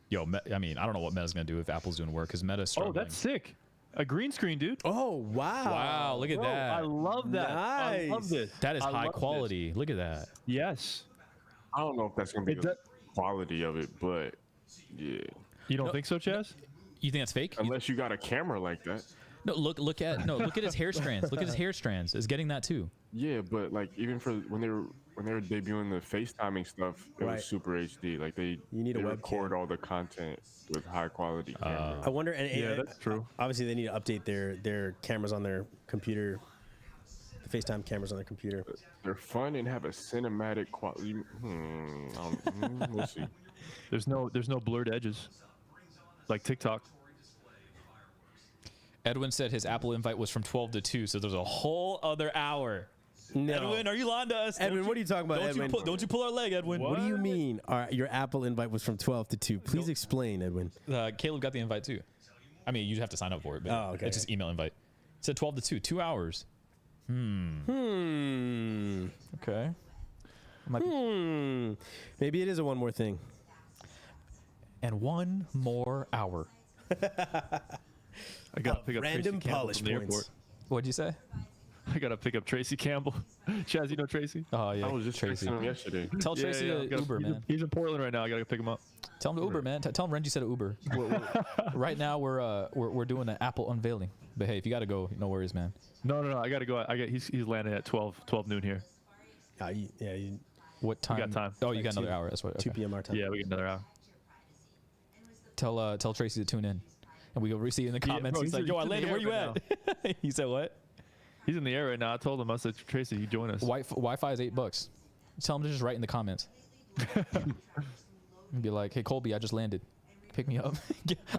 [SPEAKER 1] Yo, I mean, I don't know what Meta's gonna do if Apple's doing work because Meta's
[SPEAKER 4] Oh,
[SPEAKER 1] struggling.
[SPEAKER 4] that's sick. A green screen, dude.
[SPEAKER 2] Oh wow!
[SPEAKER 1] Wow, look at
[SPEAKER 4] Bro,
[SPEAKER 1] that.
[SPEAKER 4] I love that. I love
[SPEAKER 2] Nice.
[SPEAKER 4] this.
[SPEAKER 1] That is
[SPEAKER 4] I
[SPEAKER 1] high
[SPEAKER 4] love this.
[SPEAKER 1] quality. Look at that.
[SPEAKER 4] Yes.
[SPEAKER 5] I don't know if that's gonna be
[SPEAKER 4] It
[SPEAKER 5] the
[SPEAKER 4] does-
[SPEAKER 5] quality of it, but yeah.
[SPEAKER 4] You don't think so, Chaz?
[SPEAKER 1] You think that's fake?
[SPEAKER 5] Unless you got a camera like that.
[SPEAKER 1] No, look at his hair strands. Look at his hair strands. It's getting that too.
[SPEAKER 5] Yeah, but like even for when they were debuting the FaceTiming stuff, it
[SPEAKER 2] Right.
[SPEAKER 5] was super HD. Like they
[SPEAKER 2] You need a
[SPEAKER 5] they
[SPEAKER 2] webcam.
[SPEAKER 5] record all the content with high quality camera.
[SPEAKER 2] I wonder. And,
[SPEAKER 4] Yeah, that's true.
[SPEAKER 2] Obviously, they need to update their cameras on their computer. The FaceTime cameras on their computer.
[SPEAKER 5] They're fun and have a cinematic quality. We'll see.
[SPEAKER 4] There's no blurred edges, like TikTok.
[SPEAKER 1] Edwin said his Apple invite was from 12 to 2, so there's a whole other hour.
[SPEAKER 2] No.
[SPEAKER 1] Edwin, are you lying to us?
[SPEAKER 2] Edwin, what are you talking about,
[SPEAKER 1] Don't
[SPEAKER 2] Edwin?
[SPEAKER 1] don't you pull our leg, Edwin?
[SPEAKER 2] What do you mean? All right, your Apple invite was from 12 to 2. Please explain, Edwin.
[SPEAKER 1] Caleb got the invite too. I mean, you have to sign up for it, but
[SPEAKER 2] Oh, okay.
[SPEAKER 1] it's just email invite. It said 12 to 2, 2 hours. Okay.
[SPEAKER 2] Maybe it is a one more thing.
[SPEAKER 1] And one more hour.
[SPEAKER 4] I gotta pick up
[SPEAKER 2] Random
[SPEAKER 4] Tracy Campbell
[SPEAKER 2] polish
[SPEAKER 4] from the airport.
[SPEAKER 2] points.
[SPEAKER 1] What'd you say?
[SPEAKER 4] I gotta pick up Tracy Campbell. Chaz, you know Tracy?
[SPEAKER 1] Oh yeah,
[SPEAKER 5] I was just
[SPEAKER 1] Tracy.
[SPEAKER 5] texting him yesterday.
[SPEAKER 1] Tell Tracy to
[SPEAKER 4] gotta-
[SPEAKER 1] Uber, man.
[SPEAKER 4] He's in Portland right now. I gotta pick him up.
[SPEAKER 1] Tell him to Uber, man. Tell him Renji said to Uber. Right now we're doing an Apple unveiling. But hey, if you gotta go, no worries, man.
[SPEAKER 4] No. I gotta go. He's landing at 12 noon here.
[SPEAKER 1] What time?
[SPEAKER 4] got time.
[SPEAKER 1] Oh, you got
[SPEAKER 2] Like
[SPEAKER 1] another
[SPEAKER 2] two-
[SPEAKER 1] hour. That's what.
[SPEAKER 2] 2
[SPEAKER 1] Okay.
[SPEAKER 2] p.m. our time.
[SPEAKER 4] Yeah, we get another hour.
[SPEAKER 1] Tell Tracy to tune in, and we go see in the comments.
[SPEAKER 4] bro,
[SPEAKER 1] He's like,
[SPEAKER 4] he's
[SPEAKER 1] "Yo, I
[SPEAKER 4] in the
[SPEAKER 1] landed. Where
[SPEAKER 4] air
[SPEAKER 1] you
[SPEAKER 4] right
[SPEAKER 1] at?" He said, "What?
[SPEAKER 4] He's in the air right now. I told him. I said, Tracy, you join us.
[SPEAKER 1] Wi-Fi is $8. Tell him to just write in the comments. And be like, "Hey, Colby, I just landed. Pick me up.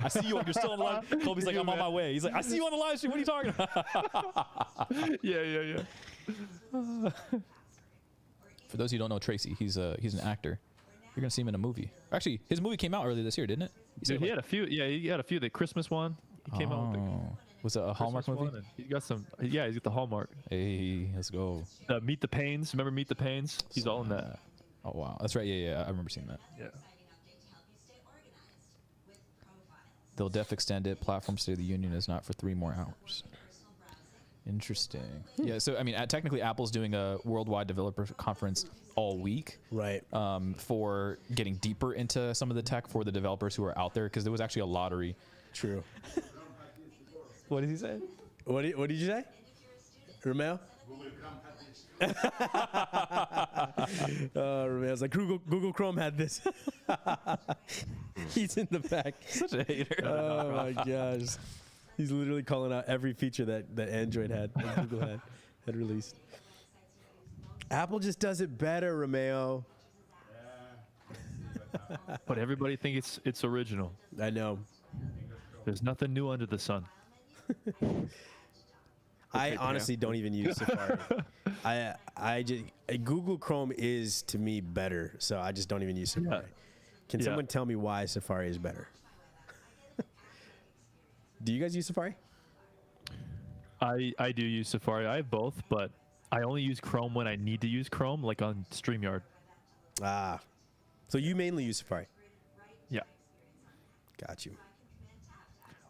[SPEAKER 1] I see you. You're still on the live." Colby's like, "I'm on my way." He's like, "I see you on the live stream. What are you talking about?"
[SPEAKER 4] Yeah.
[SPEAKER 1] For those who don't know Tracy, he's an actor. You're gonna see him in a movie. Actually, his movie came out earlier this year, didn't it?
[SPEAKER 4] Dude, he had a few. Yeah, he had a few. The Christmas one. He came out with the
[SPEAKER 1] Was it a Hallmark
[SPEAKER 4] Christmas
[SPEAKER 1] movie?
[SPEAKER 4] one, and he got some. Yeah, he's got the Hallmark.
[SPEAKER 1] Hey, let's go.
[SPEAKER 4] Meet the Pains. Remember Meet the Pains? He's all in that.
[SPEAKER 1] Oh wow, that's right. Yeah, I remember seeing that.
[SPEAKER 4] Yeah.
[SPEAKER 1] They'll def extend it. Platform State of the Union is not for 3 more hours. Interesting. Yeah, so I mean, technically, Apple's doing a worldwide developer conference all week,
[SPEAKER 2] Right.
[SPEAKER 1] for getting deeper into some of the tech for the developers who are out there, because there was actually a lottery.
[SPEAKER 2] True.
[SPEAKER 1] What did he say?
[SPEAKER 2] What did you say? Romeo? Romeo's like, Google Chrome had this. He's in the back.
[SPEAKER 1] Such a hater.
[SPEAKER 2] Oh my gosh. He's literally calling out every feature that Android had, that Google had released. Apple just does it better, Romeo.
[SPEAKER 4] But everybody thinks it's original.
[SPEAKER 2] I know.
[SPEAKER 4] There's nothing new under the sun.
[SPEAKER 2] I honestly don't even use Safari. I just Google Chrome is to me better, so I just don't even use Safari.
[SPEAKER 4] Yeah.
[SPEAKER 2] Can
[SPEAKER 4] Yeah.
[SPEAKER 2] someone tell me why Safari is better? Do you guys use Safari?
[SPEAKER 4] I do use Safari. I have both, but I only use Chrome when I need to use Chrome, like on StreamYard.
[SPEAKER 2] Ah, so you mainly use Safari.
[SPEAKER 4] Yeah.
[SPEAKER 2] Got you.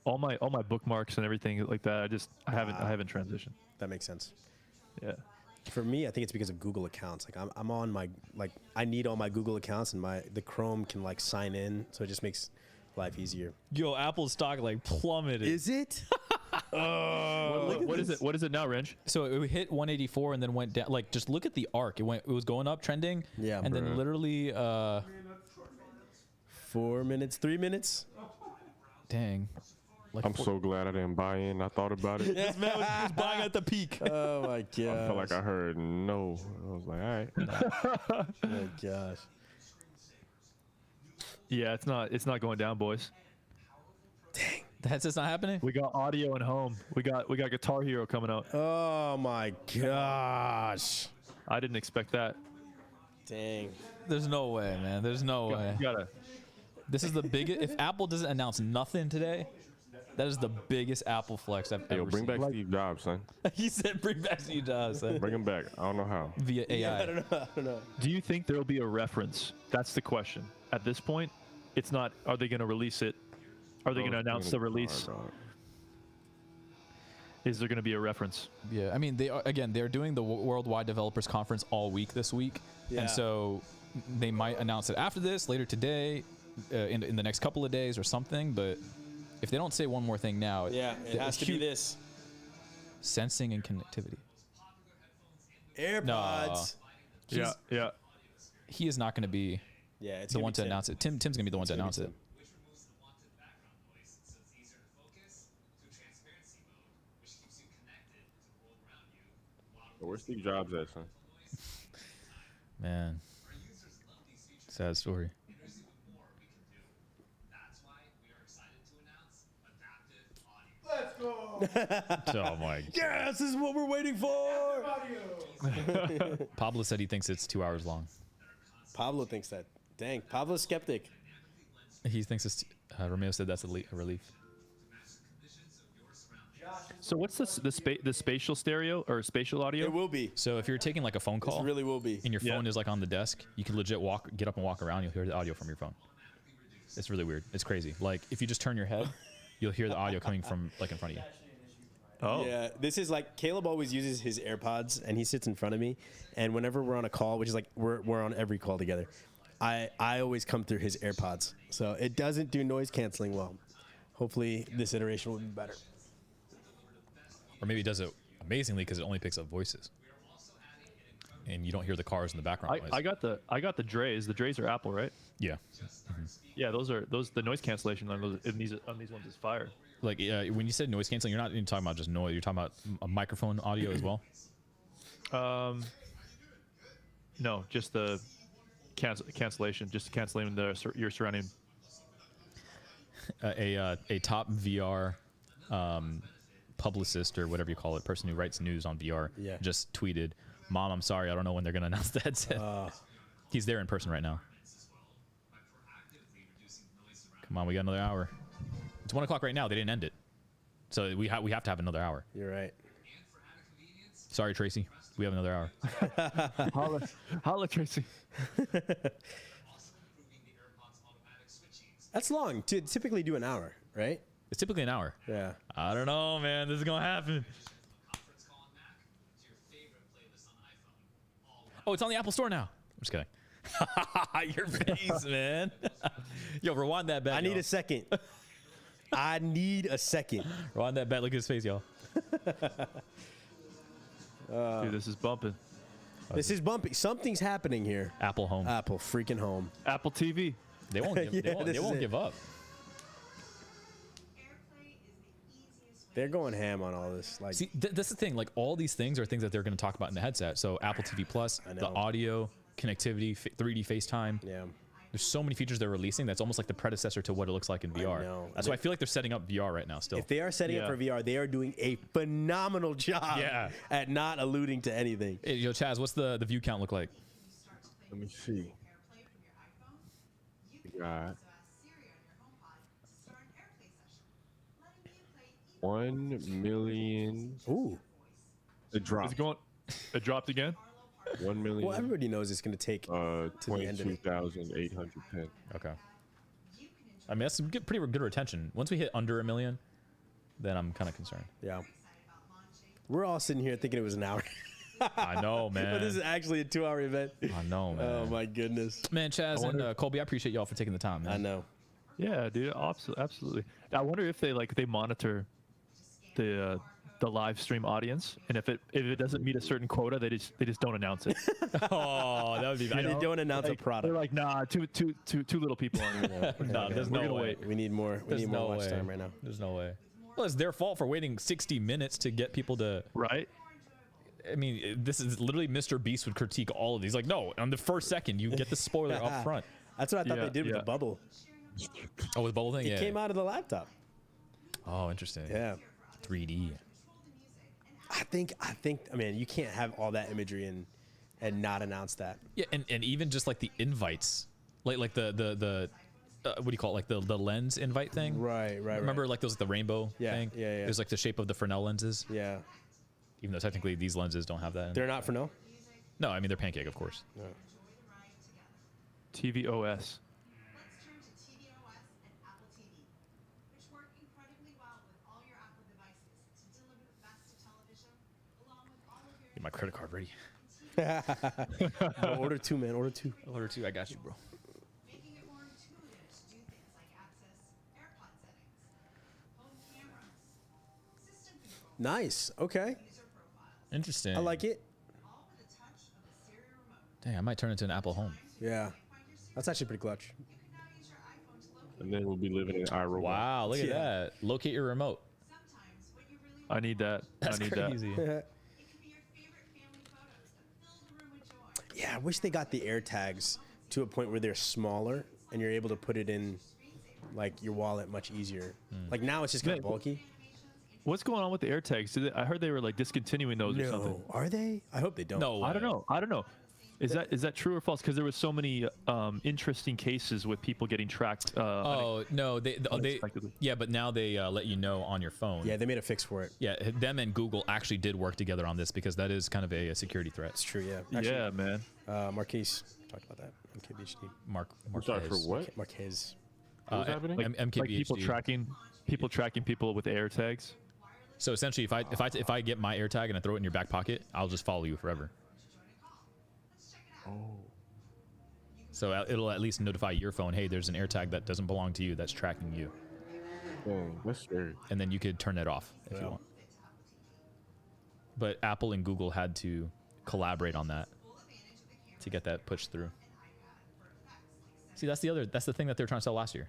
[SPEAKER 4] All my bookmarks and everything like that. I haven't transitioned.
[SPEAKER 2] That makes sense.
[SPEAKER 4] Yeah.
[SPEAKER 2] For me, I think it's because of Google accounts. Like I'm on my I need all my Google accounts, and the Chrome can like sign in, so it just makes life easier.
[SPEAKER 1] Yo, Apple's stock like plummeted.
[SPEAKER 2] Is it?
[SPEAKER 4] What is it? What is it now, Rench?
[SPEAKER 1] So it hit 184 and then went down. Like, just look at the arc. It was going up, trending.
[SPEAKER 2] Yeah,
[SPEAKER 1] and then
[SPEAKER 5] bruh.
[SPEAKER 1] literally,
[SPEAKER 2] 4 minutes, 3 minutes.
[SPEAKER 1] dang. Like
[SPEAKER 5] I'm so glad I didn't buy in. I thought about it.
[SPEAKER 1] This man was buying at the peak.
[SPEAKER 2] Oh my gosh.
[SPEAKER 5] I felt like I heard no. I was like, all right.
[SPEAKER 2] Oh my gosh.
[SPEAKER 4] Yeah, it's not going down, boys.
[SPEAKER 1] That's just not happening.
[SPEAKER 4] We got audio and home. We got Guitar Hero coming out.
[SPEAKER 2] Oh my gosh.
[SPEAKER 4] I didn't expect that.
[SPEAKER 2] Dang.
[SPEAKER 1] There's no way, man. There's no way.
[SPEAKER 4] You gotta.
[SPEAKER 1] This is the biggest. If Apple doesn't announce nothing today, that is the biggest Apple flex I've
[SPEAKER 5] Yo,
[SPEAKER 1] ever
[SPEAKER 5] bring
[SPEAKER 1] seen.
[SPEAKER 5] back Steve Jobs, son.
[SPEAKER 1] He said, "Bring back Steve Jobs."
[SPEAKER 5] Bring him back. I don't know how.
[SPEAKER 1] Via AI.
[SPEAKER 2] I don't know.
[SPEAKER 4] Do you think there will be a reference? That's the question. At this point, it's not. Are they going to release it? Are they going to announce the release? Is there going to be a reference?
[SPEAKER 1] Yeah, I mean, they're doing the Worldwide Developers Conference all week this week,
[SPEAKER 2] Yeah.
[SPEAKER 1] and so they might announce it after this, later today, in the next couple of days or something. But if they don't say one more thing now,
[SPEAKER 2] Yeah, it has to be this.
[SPEAKER 1] sensing and connectivity.
[SPEAKER 2] AirPods.
[SPEAKER 4] Yeah, yeah.
[SPEAKER 1] He is not going to be
[SPEAKER 2] Yeah, it's
[SPEAKER 1] the
[SPEAKER 2] gonna
[SPEAKER 1] one
[SPEAKER 2] be
[SPEAKER 1] to
[SPEAKER 2] Tim.
[SPEAKER 1] announce it. Tim's going to be the one to
[SPEAKER 2] gonna be
[SPEAKER 1] announce it.
[SPEAKER 2] Tim.
[SPEAKER 6] which removes the wanted background noise so it's easier to focus, to transparency mode, which keeps you connected to the world around you. While
[SPEAKER 5] Where's Steve Jobs at, son?
[SPEAKER 1] Man,
[SPEAKER 6] our users love these features,
[SPEAKER 1] sad story.
[SPEAKER 6] and there's even more we can do. That's why we are excited to announce adaptive audio.
[SPEAKER 1] Oh my!
[SPEAKER 2] Yes, this is what we're waiting for.
[SPEAKER 1] Pablo said he thinks it's 2 hours long.
[SPEAKER 2] Pablo thinks that. Dang, Pablo's skeptic.
[SPEAKER 1] He thinks it's. Romeo said that's a relief.
[SPEAKER 4] So what's the spatial stereo or spatial audio?
[SPEAKER 2] It will be.
[SPEAKER 1] So if you're taking like a phone
[SPEAKER 2] It
[SPEAKER 1] call,
[SPEAKER 2] really will be.
[SPEAKER 1] and your
[SPEAKER 4] Yeah.
[SPEAKER 1] phone is like on the desk, you can legit get up and walk around. You'll hear the audio from your phone. It's really weird. It's crazy. Like if you just turn your head, you'll hear the audio coming from like in front of you.
[SPEAKER 4] Oh,
[SPEAKER 2] Yeah, this is like Caleb always uses his AirPods, and he sits in front of me. And whenever we're on a call, which is like we're on every call together, I always come through his AirPods. So it doesn't do noise canceling well. Hopefully, this iteration will be better.
[SPEAKER 1] Or maybe it does it amazingly because it only picks up voices, and you don't hear the cars in the background noise.
[SPEAKER 4] I got the Drays. The Drays are Apple, right?
[SPEAKER 1] Yeah,
[SPEAKER 4] Yeah, the noise cancellation on these ones is fire.
[SPEAKER 1] like when you said noise canceling, you're not even talking about just noise. You're talking about a microphone audio as well.
[SPEAKER 4] No, just the cancellation, just canceling your surrounding.
[SPEAKER 1] A top VR publicist or whatever you call it, person who writes news on VR,
[SPEAKER 2] Yeah.
[SPEAKER 1] just tweeted, Mom, I'm sorry. I don't know when they're going to announce the headset. He's there in person right now. Come on, we got another hour. It's 1 o'clock right now. They didn't end it. So we have to have another hour.
[SPEAKER 2] You're right.
[SPEAKER 1] Sorry, Tracy. We have another hour.
[SPEAKER 4] Holla, Tracy.
[SPEAKER 2] That's long. To typically do an hour, right?
[SPEAKER 1] It's typically an hour.
[SPEAKER 2] Yeah.
[SPEAKER 1] I don't know, man. This is going to happen. Oh, it's on the Apple Store now. I'm just kidding. Your face, man. Yo, rewind that bet.
[SPEAKER 2] I need a second. I need a second.
[SPEAKER 1] Rewind that bet. Look at his face, y'all.
[SPEAKER 4] Dude, this is bumping.
[SPEAKER 2] This is bumpy. Something's happening here.
[SPEAKER 1] Apple Home.
[SPEAKER 2] Apple freaking home.
[SPEAKER 4] Apple TV.
[SPEAKER 1] They won't give,
[SPEAKER 2] Yeah,
[SPEAKER 1] they won't give up.
[SPEAKER 2] They're going ham on all this. Like,
[SPEAKER 1] See, that's the thing. Like, all these things are things that they're going to talk about in the headset. So Apple TV Plus,
[SPEAKER 2] I
[SPEAKER 1] the
[SPEAKER 2] know.
[SPEAKER 1] audio, connectivity, 3D FaceTime.
[SPEAKER 2] yeah.
[SPEAKER 1] There's so many features they're releasing that's almost like the predecessor to what it looks like in VR.
[SPEAKER 2] know.
[SPEAKER 1] That's why I feel like they're setting up VR right now still.
[SPEAKER 2] If they are setting up
[SPEAKER 4] Yeah.
[SPEAKER 2] for VR, they are doing a phenomenal job
[SPEAKER 1] Yeah.
[SPEAKER 2] at not alluding to anything.
[SPEAKER 1] Hey, yo, Chaz, what's the view count look like?
[SPEAKER 5] Let me see. We got 1 million.
[SPEAKER 2] Ooh.
[SPEAKER 5] It dropped.
[SPEAKER 4] It's going. It dropped again.
[SPEAKER 5] 1 million.
[SPEAKER 2] Well, everybody knows it's going to take. to the end of it.
[SPEAKER 5] 22,810.
[SPEAKER 1] Okay. I mean, that's some pretty good retention. Once we hit under 1 million, then I'm kind of concerned.
[SPEAKER 2] Yeah. We're all sitting here thinking it was an hour.
[SPEAKER 1] I know, man.
[SPEAKER 2] But this is actually a 2-hour event.
[SPEAKER 1] I know, man.
[SPEAKER 2] Oh, my goodness.
[SPEAKER 1] Man, Chaz and Colby, I appreciate y'all for taking the time, man.
[SPEAKER 2] I know.
[SPEAKER 4] Yeah, dude. Absolutely. I wonder if they monitor the live stream audience, and if it doesn't meet a certain quota, they just don't announce it.
[SPEAKER 1] Oh, that would be
[SPEAKER 2] They
[SPEAKER 1] bad.
[SPEAKER 2] don't announce a product.
[SPEAKER 4] They're like, nah, too little people on here.
[SPEAKER 1] No, there's
[SPEAKER 4] We're
[SPEAKER 1] no
[SPEAKER 4] gonna
[SPEAKER 1] way.
[SPEAKER 4] wait.
[SPEAKER 2] We need more. We
[SPEAKER 1] There's
[SPEAKER 2] need
[SPEAKER 1] no
[SPEAKER 2] more watch
[SPEAKER 1] way.
[SPEAKER 2] time right now.
[SPEAKER 1] There's no way. Well, it's their fault for waiting 60 minutes to get people to.
[SPEAKER 4] Right?
[SPEAKER 1] I mean, this is literally Mr. Beast would critique all of these. Like, no, on the first second, you get the spoiler up front.
[SPEAKER 2] That's what I thought
[SPEAKER 4] Yeah,
[SPEAKER 2] they did with
[SPEAKER 4] yeah.
[SPEAKER 2] the bubble.
[SPEAKER 1] Oh, with bubble thing,
[SPEAKER 2] It
[SPEAKER 1] yeah.
[SPEAKER 2] came out of the laptop.
[SPEAKER 1] Oh, interesting.
[SPEAKER 2] Yeah.
[SPEAKER 1] 3D.
[SPEAKER 2] I think. I mean, you can't have all that imagery and not announce that.
[SPEAKER 1] Yeah, and even just like the invites, like the what do you call it? Like the lens invite thing.
[SPEAKER 2] Right.
[SPEAKER 1] Remember, like those the rainbow
[SPEAKER 2] Yeah,
[SPEAKER 1] thing.
[SPEAKER 2] yeah.
[SPEAKER 1] There's like the shape of the Fresnel lenses.
[SPEAKER 2] Yeah.
[SPEAKER 1] Even though technically these lenses don't have that.
[SPEAKER 2] They're not for no.
[SPEAKER 1] No, I mean they're pancake, of course.
[SPEAKER 4] TV OS.
[SPEAKER 8] Let's turn to tvOS and Apple TV, which work incredibly well with all your Apple devices to deliver the best of television, along with all of your
[SPEAKER 1] Get my credit card ready.
[SPEAKER 2] Order 2, man. Order 2.
[SPEAKER 1] Order 2. I got you, bro.
[SPEAKER 8] making it more intuitive to do things like access AirPod settings, home cameras, system control,
[SPEAKER 2] Nice. Okay.
[SPEAKER 8] user profiles,
[SPEAKER 1] Interesting.
[SPEAKER 2] I like it.
[SPEAKER 8] all with a touch of the Siri remote.
[SPEAKER 1] Dang, I might turn it into an Apple Home.
[SPEAKER 2] Yeah.
[SPEAKER 8] Find your Siri.
[SPEAKER 2] That's actually pretty clutch.
[SPEAKER 8] You can now use your iPhone to locate.
[SPEAKER 5] And then we'll be living in iRobot.
[SPEAKER 1] Wow, look at
[SPEAKER 2] Yeah.
[SPEAKER 1] that. Locate your remote.
[SPEAKER 8] Sometimes what you really
[SPEAKER 4] I need that.
[SPEAKER 1] That's
[SPEAKER 4] I need
[SPEAKER 1] crazy.
[SPEAKER 8] it can be your favorite family photos that fill the room with joy.
[SPEAKER 2] Yeah, I wish they got the AirTags to a point where they're smaller and you're able to put it in like your wallet much easier. Like now it's just kind of
[SPEAKER 4] Yeah.
[SPEAKER 2] bulky.
[SPEAKER 4] that. What's going on with the AirTags? I heard they were like discontinuing those or something.
[SPEAKER 2] No, are they? I hope they don't.
[SPEAKER 1] No,
[SPEAKER 4] I don't know. Is that true or false? Because there was so many interesting cases with people getting tracked.
[SPEAKER 1] Oh no, they
[SPEAKER 4] Unexpectedly.
[SPEAKER 1] yeah, but now they let you know on your phone.
[SPEAKER 2] Yeah, they made a fix for it.
[SPEAKER 1] Yeah, them and Google actually did work together on this because that is kind of a security threat.
[SPEAKER 2] It's true. Yeah. Actually,
[SPEAKER 4] yeah, man.
[SPEAKER 2] Marquise talked about that. MKBHD.
[SPEAKER 1] Mark,
[SPEAKER 5] I'm sorry, for what?
[SPEAKER 2] Marquez.
[SPEAKER 5] What's happening?
[SPEAKER 1] MKBHD.
[SPEAKER 4] Like people tracking people with AirTags.
[SPEAKER 1] So essentially, if I get my AirTag and I throw it in your back pocket, I'll just follow you forever.
[SPEAKER 5] Oh.
[SPEAKER 1] So it'll at least notify your phone, hey, there's an AirTag that doesn't belong to you that's tracking you,
[SPEAKER 5] Dang, that's scary.
[SPEAKER 1] and then you could turn it off if you want. But Apple and Google had to collaborate on that to get that pushed through. See, that's the thing that they're trying to sell last year.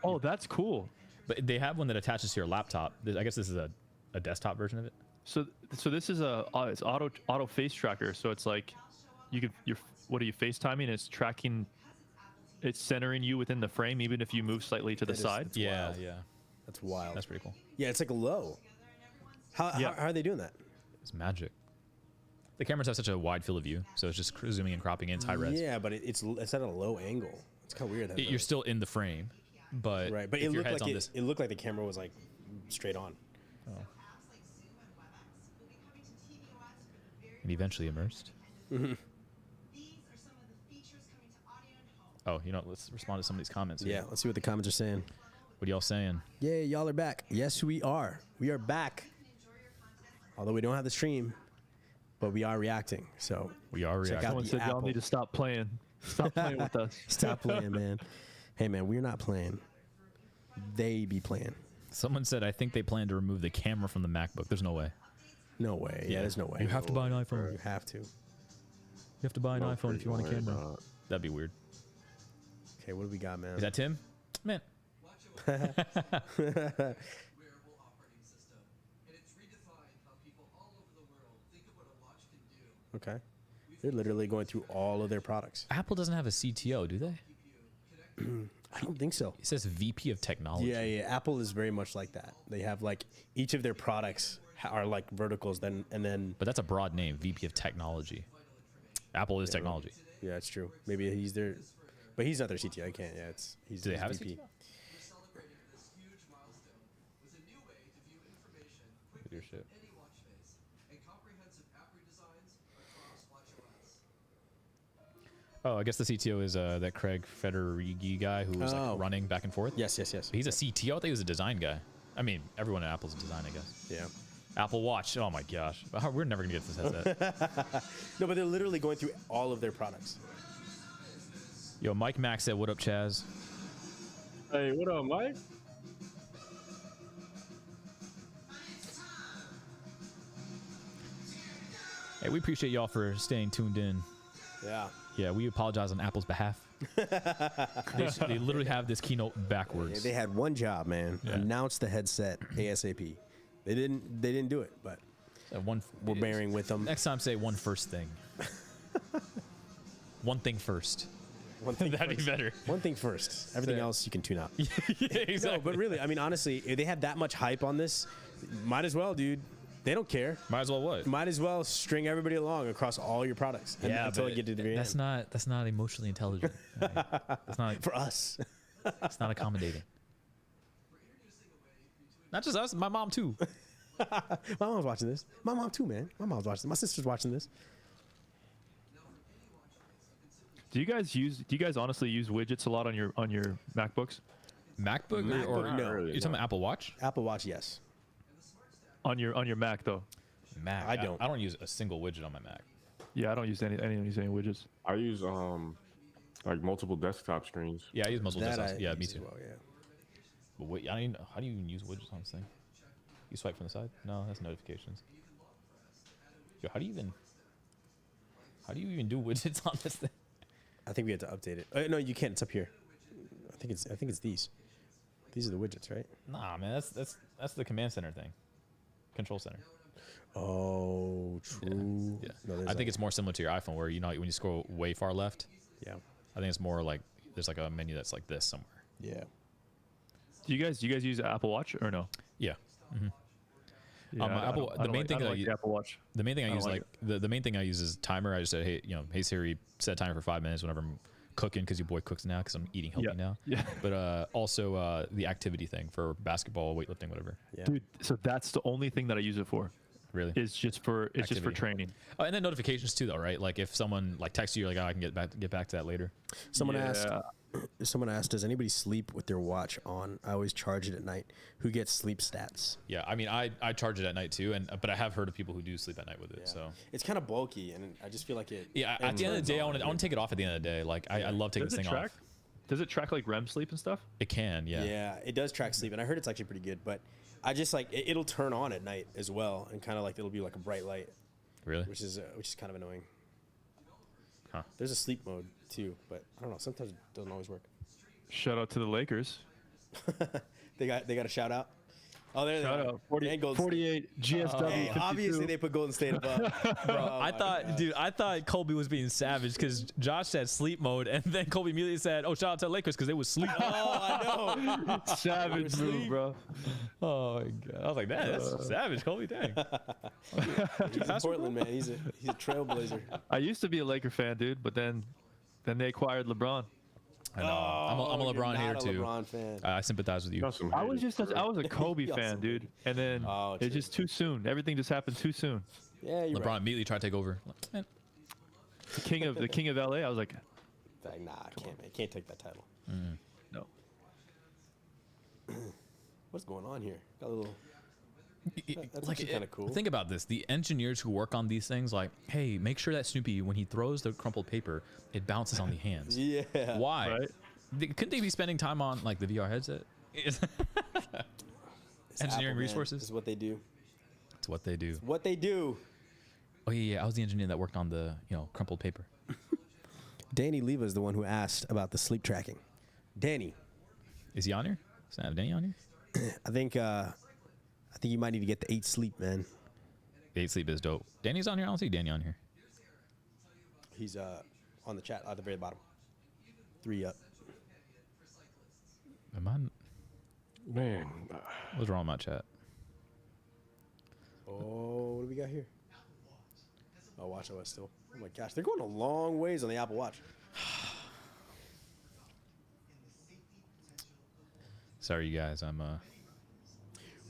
[SPEAKER 4] Oh, that's cool.
[SPEAKER 1] But they have one that attaches to your laptop. I guess this is a desktop version of it.
[SPEAKER 4] So this is it's auto face tracker. So it's like what are you FaceTiming? It's tracking. It's centering you within the frame, even if you move slightly to the side.
[SPEAKER 2] That's
[SPEAKER 1] Yeah,
[SPEAKER 2] wild.
[SPEAKER 1] yeah,
[SPEAKER 2] That's wild.
[SPEAKER 1] that's pretty cool.
[SPEAKER 2] Yeah, it's like low. How
[SPEAKER 4] Yeah.
[SPEAKER 2] are they doing that?
[SPEAKER 1] It's magic. The cameras have such a wide field of view, so it's just zooming and cropping in. It's high res.
[SPEAKER 2] Yeah, but it's at a low angle. It's kind of weird.
[SPEAKER 1] You're still in the frame, but
[SPEAKER 2] right. But
[SPEAKER 1] if
[SPEAKER 2] it
[SPEAKER 1] your
[SPEAKER 2] looked
[SPEAKER 1] head's
[SPEAKER 2] like
[SPEAKER 1] on this,
[SPEAKER 2] it looked like the camera was like straight on.
[SPEAKER 8] Apps like Zoom and WebEx will be coming to tvOS for the very
[SPEAKER 1] and eventually immersed.
[SPEAKER 8] These are some of the features coming to audio and home.
[SPEAKER 1] Oh, you know, let's respond to some of these comments. Here.
[SPEAKER 2] Yeah, let's see what the comments are saying.
[SPEAKER 1] What are y'all saying?
[SPEAKER 2] Yay, y'all are back. Yes, we are. We are back. Although we don't have the stream, but we are reacting. So
[SPEAKER 1] We are
[SPEAKER 2] check
[SPEAKER 1] reacting.
[SPEAKER 2] out
[SPEAKER 4] Someone
[SPEAKER 2] the
[SPEAKER 4] said y'all
[SPEAKER 2] Apple.
[SPEAKER 4] need to stop playing. Stop playing with us.
[SPEAKER 2] Stop playing, man. Hey, man, we're not playing. They be playing.
[SPEAKER 1] Someone said, I think they plan to remove the camera from the MacBook. There's no way.
[SPEAKER 2] No way. Yeah, there's no way.
[SPEAKER 1] You have to buy an iPhone.
[SPEAKER 2] You have to.
[SPEAKER 1] You have to buy an
[SPEAKER 5] No
[SPEAKER 1] iPhone if you want a
[SPEAKER 5] freaking way
[SPEAKER 1] camera.
[SPEAKER 5] not.
[SPEAKER 1] That'd be weird.
[SPEAKER 2] Okay, what do we got, man?
[SPEAKER 1] Is that Tim? Man.
[SPEAKER 6] Wearable operating system, and it's redefined how people all over the world think of what a watch can do.
[SPEAKER 2] Okay. They're literally going through all of their products.
[SPEAKER 1] Apple doesn't have a CTO, do they?
[SPEAKER 2] I don't think so.
[SPEAKER 1] It says VP of Technology.
[SPEAKER 2] Yeah, yeah. Apple is very much like that. They have like each of their products are like verticals, and then
[SPEAKER 1] But that's a broad name, VP of Technology. Apple is technology.
[SPEAKER 2] yeah, it's true. Maybe he's their, but he's not their CTO. I can't. Yeah, he's.
[SPEAKER 1] Do they
[SPEAKER 2] he's
[SPEAKER 1] have a
[SPEAKER 2] VP.
[SPEAKER 1] CTO?
[SPEAKER 6] We're celebrating this huge milestone with a new way to view information quickly
[SPEAKER 1] Leadership.
[SPEAKER 6] from any watch face and comprehensive app redesigns across watchOS.
[SPEAKER 1] Oh, I guess the CTO is that Craig Federighi guy who was
[SPEAKER 2] Oh.
[SPEAKER 1] like running back and forth.
[SPEAKER 2] Yes, yes, yes.
[SPEAKER 1] He's a CTO. I think he was a design guy. I mean, everyone at Apple's a design, I guess.
[SPEAKER 2] Yeah.
[SPEAKER 1] Apple Watch. Oh my gosh. We're never gonna get this headset.
[SPEAKER 2] No, but they're literally going through all of their products.
[SPEAKER 1] Yo, Mike Mack said, "What up, Chaz?"
[SPEAKER 5] Hey, what up, Mike?
[SPEAKER 1] Hey, we appreciate y'all for staying tuned in.
[SPEAKER 2] Yeah.
[SPEAKER 1] Yeah, we apologize on Apple's behalf. They literally have this keynote backwards.
[SPEAKER 2] They had one job, man.
[SPEAKER 1] Yeah.
[SPEAKER 2] Announce the headset ASAP. They didn't do it, but we're bearing with them.
[SPEAKER 1] Next time, say one first thing. One thing first.
[SPEAKER 2] One thing
[SPEAKER 1] That'd be better.
[SPEAKER 2] One thing first. Everything
[SPEAKER 1] Say-
[SPEAKER 2] else you can tune out.
[SPEAKER 1] Yeah, exactly.
[SPEAKER 2] No, but really, I mean, honestly, if they had that much hype on this, might as well, dude. They don't care.
[SPEAKER 1] Might as well what?
[SPEAKER 2] Might as well string everybody along across all your products until
[SPEAKER 1] but
[SPEAKER 2] they get to the very
[SPEAKER 1] that's
[SPEAKER 2] end.
[SPEAKER 1] not emotionally intelligent. Right? That's not
[SPEAKER 2] For us.
[SPEAKER 1] it's not accommodating. Not just us, my mom too.
[SPEAKER 2] My mom's watching this. My mom too, man. My mom's watching this. My sister's watching this.
[SPEAKER 4] Do you guys honestly use widgets a lot on your MacBooks?
[SPEAKER 1] MacBook
[SPEAKER 2] MacBook,
[SPEAKER 1] or
[SPEAKER 2] no.
[SPEAKER 1] you're talking about Apple Watch?
[SPEAKER 2] Apple Watch, yes.
[SPEAKER 4] On your Mac though?
[SPEAKER 1] Mac.
[SPEAKER 2] I don't.
[SPEAKER 1] I don't use a single widget on my Mac.
[SPEAKER 4] Yeah, I don't use any widgets.
[SPEAKER 5] I use like multiple desktop screens.
[SPEAKER 1] Yeah, I use multiple
[SPEAKER 2] That
[SPEAKER 1] desktops.
[SPEAKER 2] I
[SPEAKER 1] Yeah, me
[SPEAKER 2] use as
[SPEAKER 1] too.
[SPEAKER 2] well, yeah.
[SPEAKER 1] But wait, I don't even, how do you even use widgets on this thing? You swipe from the side? No, that's notifications. Yo, how do you even do widgets on this thing?
[SPEAKER 2] I think we had to update it. No, you can't. It's up here. I think it's these. These are the widgets, right?
[SPEAKER 1] Nah, man, that's the command center thing. Control center.
[SPEAKER 2] Oh, true.
[SPEAKER 1] Yeah.
[SPEAKER 2] No, there's
[SPEAKER 1] I think
[SPEAKER 2] like-
[SPEAKER 1] it's more similar to your iPhone where when you scroll way far left,
[SPEAKER 2] Yeah.
[SPEAKER 1] I think it's more like there's like a menu that's like this somewhere.
[SPEAKER 2] Yeah.
[SPEAKER 4] Do you guys use Apple Watch or no?
[SPEAKER 1] Yeah.
[SPEAKER 4] Yeah,
[SPEAKER 1] Apple. The main thing that I
[SPEAKER 4] like
[SPEAKER 1] use,
[SPEAKER 4] the Apple Watch.
[SPEAKER 1] the main thing I
[SPEAKER 4] I
[SPEAKER 1] use
[SPEAKER 4] don't
[SPEAKER 1] like
[SPEAKER 4] like
[SPEAKER 1] the main thing I use is timer. I just said, hey Siri, set a timer for 5 minutes whenever I'm cooking because your boy cooks now because I'm eating healthy
[SPEAKER 4] Yeah.
[SPEAKER 1] now.
[SPEAKER 4] Yeah.
[SPEAKER 1] But also the activity thing for basketball, weightlifting, whatever.
[SPEAKER 2] Yeah.
[SPEAKER 4] Dude, so that's the only thing that I use it for.
[SPEAKER 1] Really?
[SPEAKER 4] It's just for
[SPEAKER 1] Activity.
[SPEAKER 4] training.
[SPEAKER 1] Oh, and then notifications too, though, right? Like if someone like texts you, you're like, oh, I can get back to that later.
[SPEAKER 2] Someone asked.
[SPEAKER 4] Yeah.
[SPEAKER 2] Someone asked, does anybody sleep with their watch on? I always charge it at night. Who gets sleep stats?
[SPEAKER 1] Yeah, I mean, I charge it at night too, but I have heard of people who do sleep at night with it. So
[SPEAKER 2] It's kind of bulky, and I just feel like it.
[SPEAKER 1] yeah,
[SPEAKER 2] it
[SPEAKER 1] at the end of the
[SPEAKER 2] turns
[SPEAKER 1] day, I
[SPEAKER 2] on.
[SPEAKER 1] want to take it off at the end of the day. Like I love taking
[SPEAKER 4] Does
[SPEAKER 1] this
[SPEAKER 4] it
[SPEAKER 1] thing
[SPEAKER 4] track?
[SPEAKER 1] off.
[SPEAKER 4] Does it track like REM sleep and stuff?
[SPEAKER 1] It can, yeah.
[SPEAKER 2] Yeah, it does track sleep, and I heard it's actually pretty good. But I just like it'll turn on at night as well, and kind of like it'll be like a bright light,
[SPEAKER 1] Really?
[SPEAKER 2] which is kind of annoying.
[SPEAKER 1] Huh.
[SPEAKER 2] There's a sleep mode too, but I don't know. Sometimes it doesn't always work.
[SPEAKER 4] Shout out to the Lakers.
[SPEAKER 2] They got a shout out. Oh, there they
[SPEAKER 4] Shout
[SPEAKER 2] are.
[SPEAKER 4] out. 40,
[SPEAKER 2] And Golden State.
[SPEAKER 4] 48 GSW.
[SPEAKER 2] Hey,
[SPEAKER 4] 52.
[SPEAKER 2] obviously they put Golden State above.
[SPEAKER 1] I thought Colby was being savage because Josh said sleep mode, and then Colby immediately said, "Oh, shout out to the Lakers because they was sleep."
[SPEAKER 2] Oh, I know.
[SPEAKER 4] Savage move, bro.
[SPEAKER 1] Oh my god! I was like, that's savage, Colby. Dang.
[SPEAKER 2] He's in Portland, man. He's a trailblazer.
[SPEAKER 4] I used to be a Laker fan, dude, but then they acquired LeBron.
[SPEAKER 1] I know. I'm a
[SPEAKER 2] you're
[SPEAKER 1] LeBron hater
[SPEAKER 2] not a
[SPEAKER 1] too.
[SPEAKER 2] LeBron fan.
[SPEAKER 1] I sympathiz with you.
[SPEAKER 5] Got some
[SPEAKER 4] I was
[SPEAKER 5] haters,
[SPEAKER 4] just
[SPEAKER 5] bro.
[SPEAKER 4] I was a Kobe
[SPEAKER 2] Y'all
[SPEAKER 4] fan,
[SPEAKER 2] some
[SPEAKER 4] dude, and then
[SPEAKER 2] Oh,
[SPEAKER 4] it's
[SPEAKER 2] true.
[SPEAKER 4] just too soon. Everything just happened too soon.
[SPEAKER 2] Yeah, you're
[SPEAKER 1] LeBron
[SPEAKER 2] right.
[SPEAKER 1] immediately tried to take over. Man,
[SPEAKER 4] The king of LA. I was like,
[SPEAKER 2] Like, nah, I can't, man. Can't take that title.
[SPEAKER 4] no.
[SPEAKER 2] What's going on here? Got a little. That's
[SPEAKER 1] like,
[SPEAKER 2] actually kind of cool.
[SPEAKER 1] Think about this: the engineers who work on these things, like, hey, make sure that Snoopy, when he throws the crumpled paper, it bounces on the hands.
[SPEAKER 2] Yeah.
[SPEAKER 1] Why?
[SPEAKER 4] Right?
[SPEAKER 1] Couldn't they be spending time on like the VR headset?
[SPEAKER 2] It's
[SPEAKER 1] Engineering
[SPEAKER 2] Apple, man.
[SPEAKER 1] resources?
[SPEAKER 2] This is what they do.
[SPEAKER 1] It's what they do.
[SPEAKER 2] What they do.
[SPEAKER 1] Oh yeah, I was the engineer that worked on the crumpled paper.
[SPEAKER 2] Danny Leva is the one who asked about the sleep tracking. Danny,
[SPEAKER 1] Is he on here? Is that Danny on here?
[SPEAKER 2] I think you might need to get the 8 sleep, man.
[SPEAKER 1] 8 sleep is dope. Danny's on here. I don't see Danny on here.
[SPEAKER 2] He's on the chat at the very bottom. 3 up.
[SPEAKER 1] Am I?
[SPEAKER 5] Man,
[SPEAKER 1] What's wrong with my chat?
[SPEAKER 2] Oh, what do we got here? Oh, watch OS still. Oh my gosh, they're going a long ways on the Apple Watch.
[SPEAKER 1] Sorry, you guys. I'm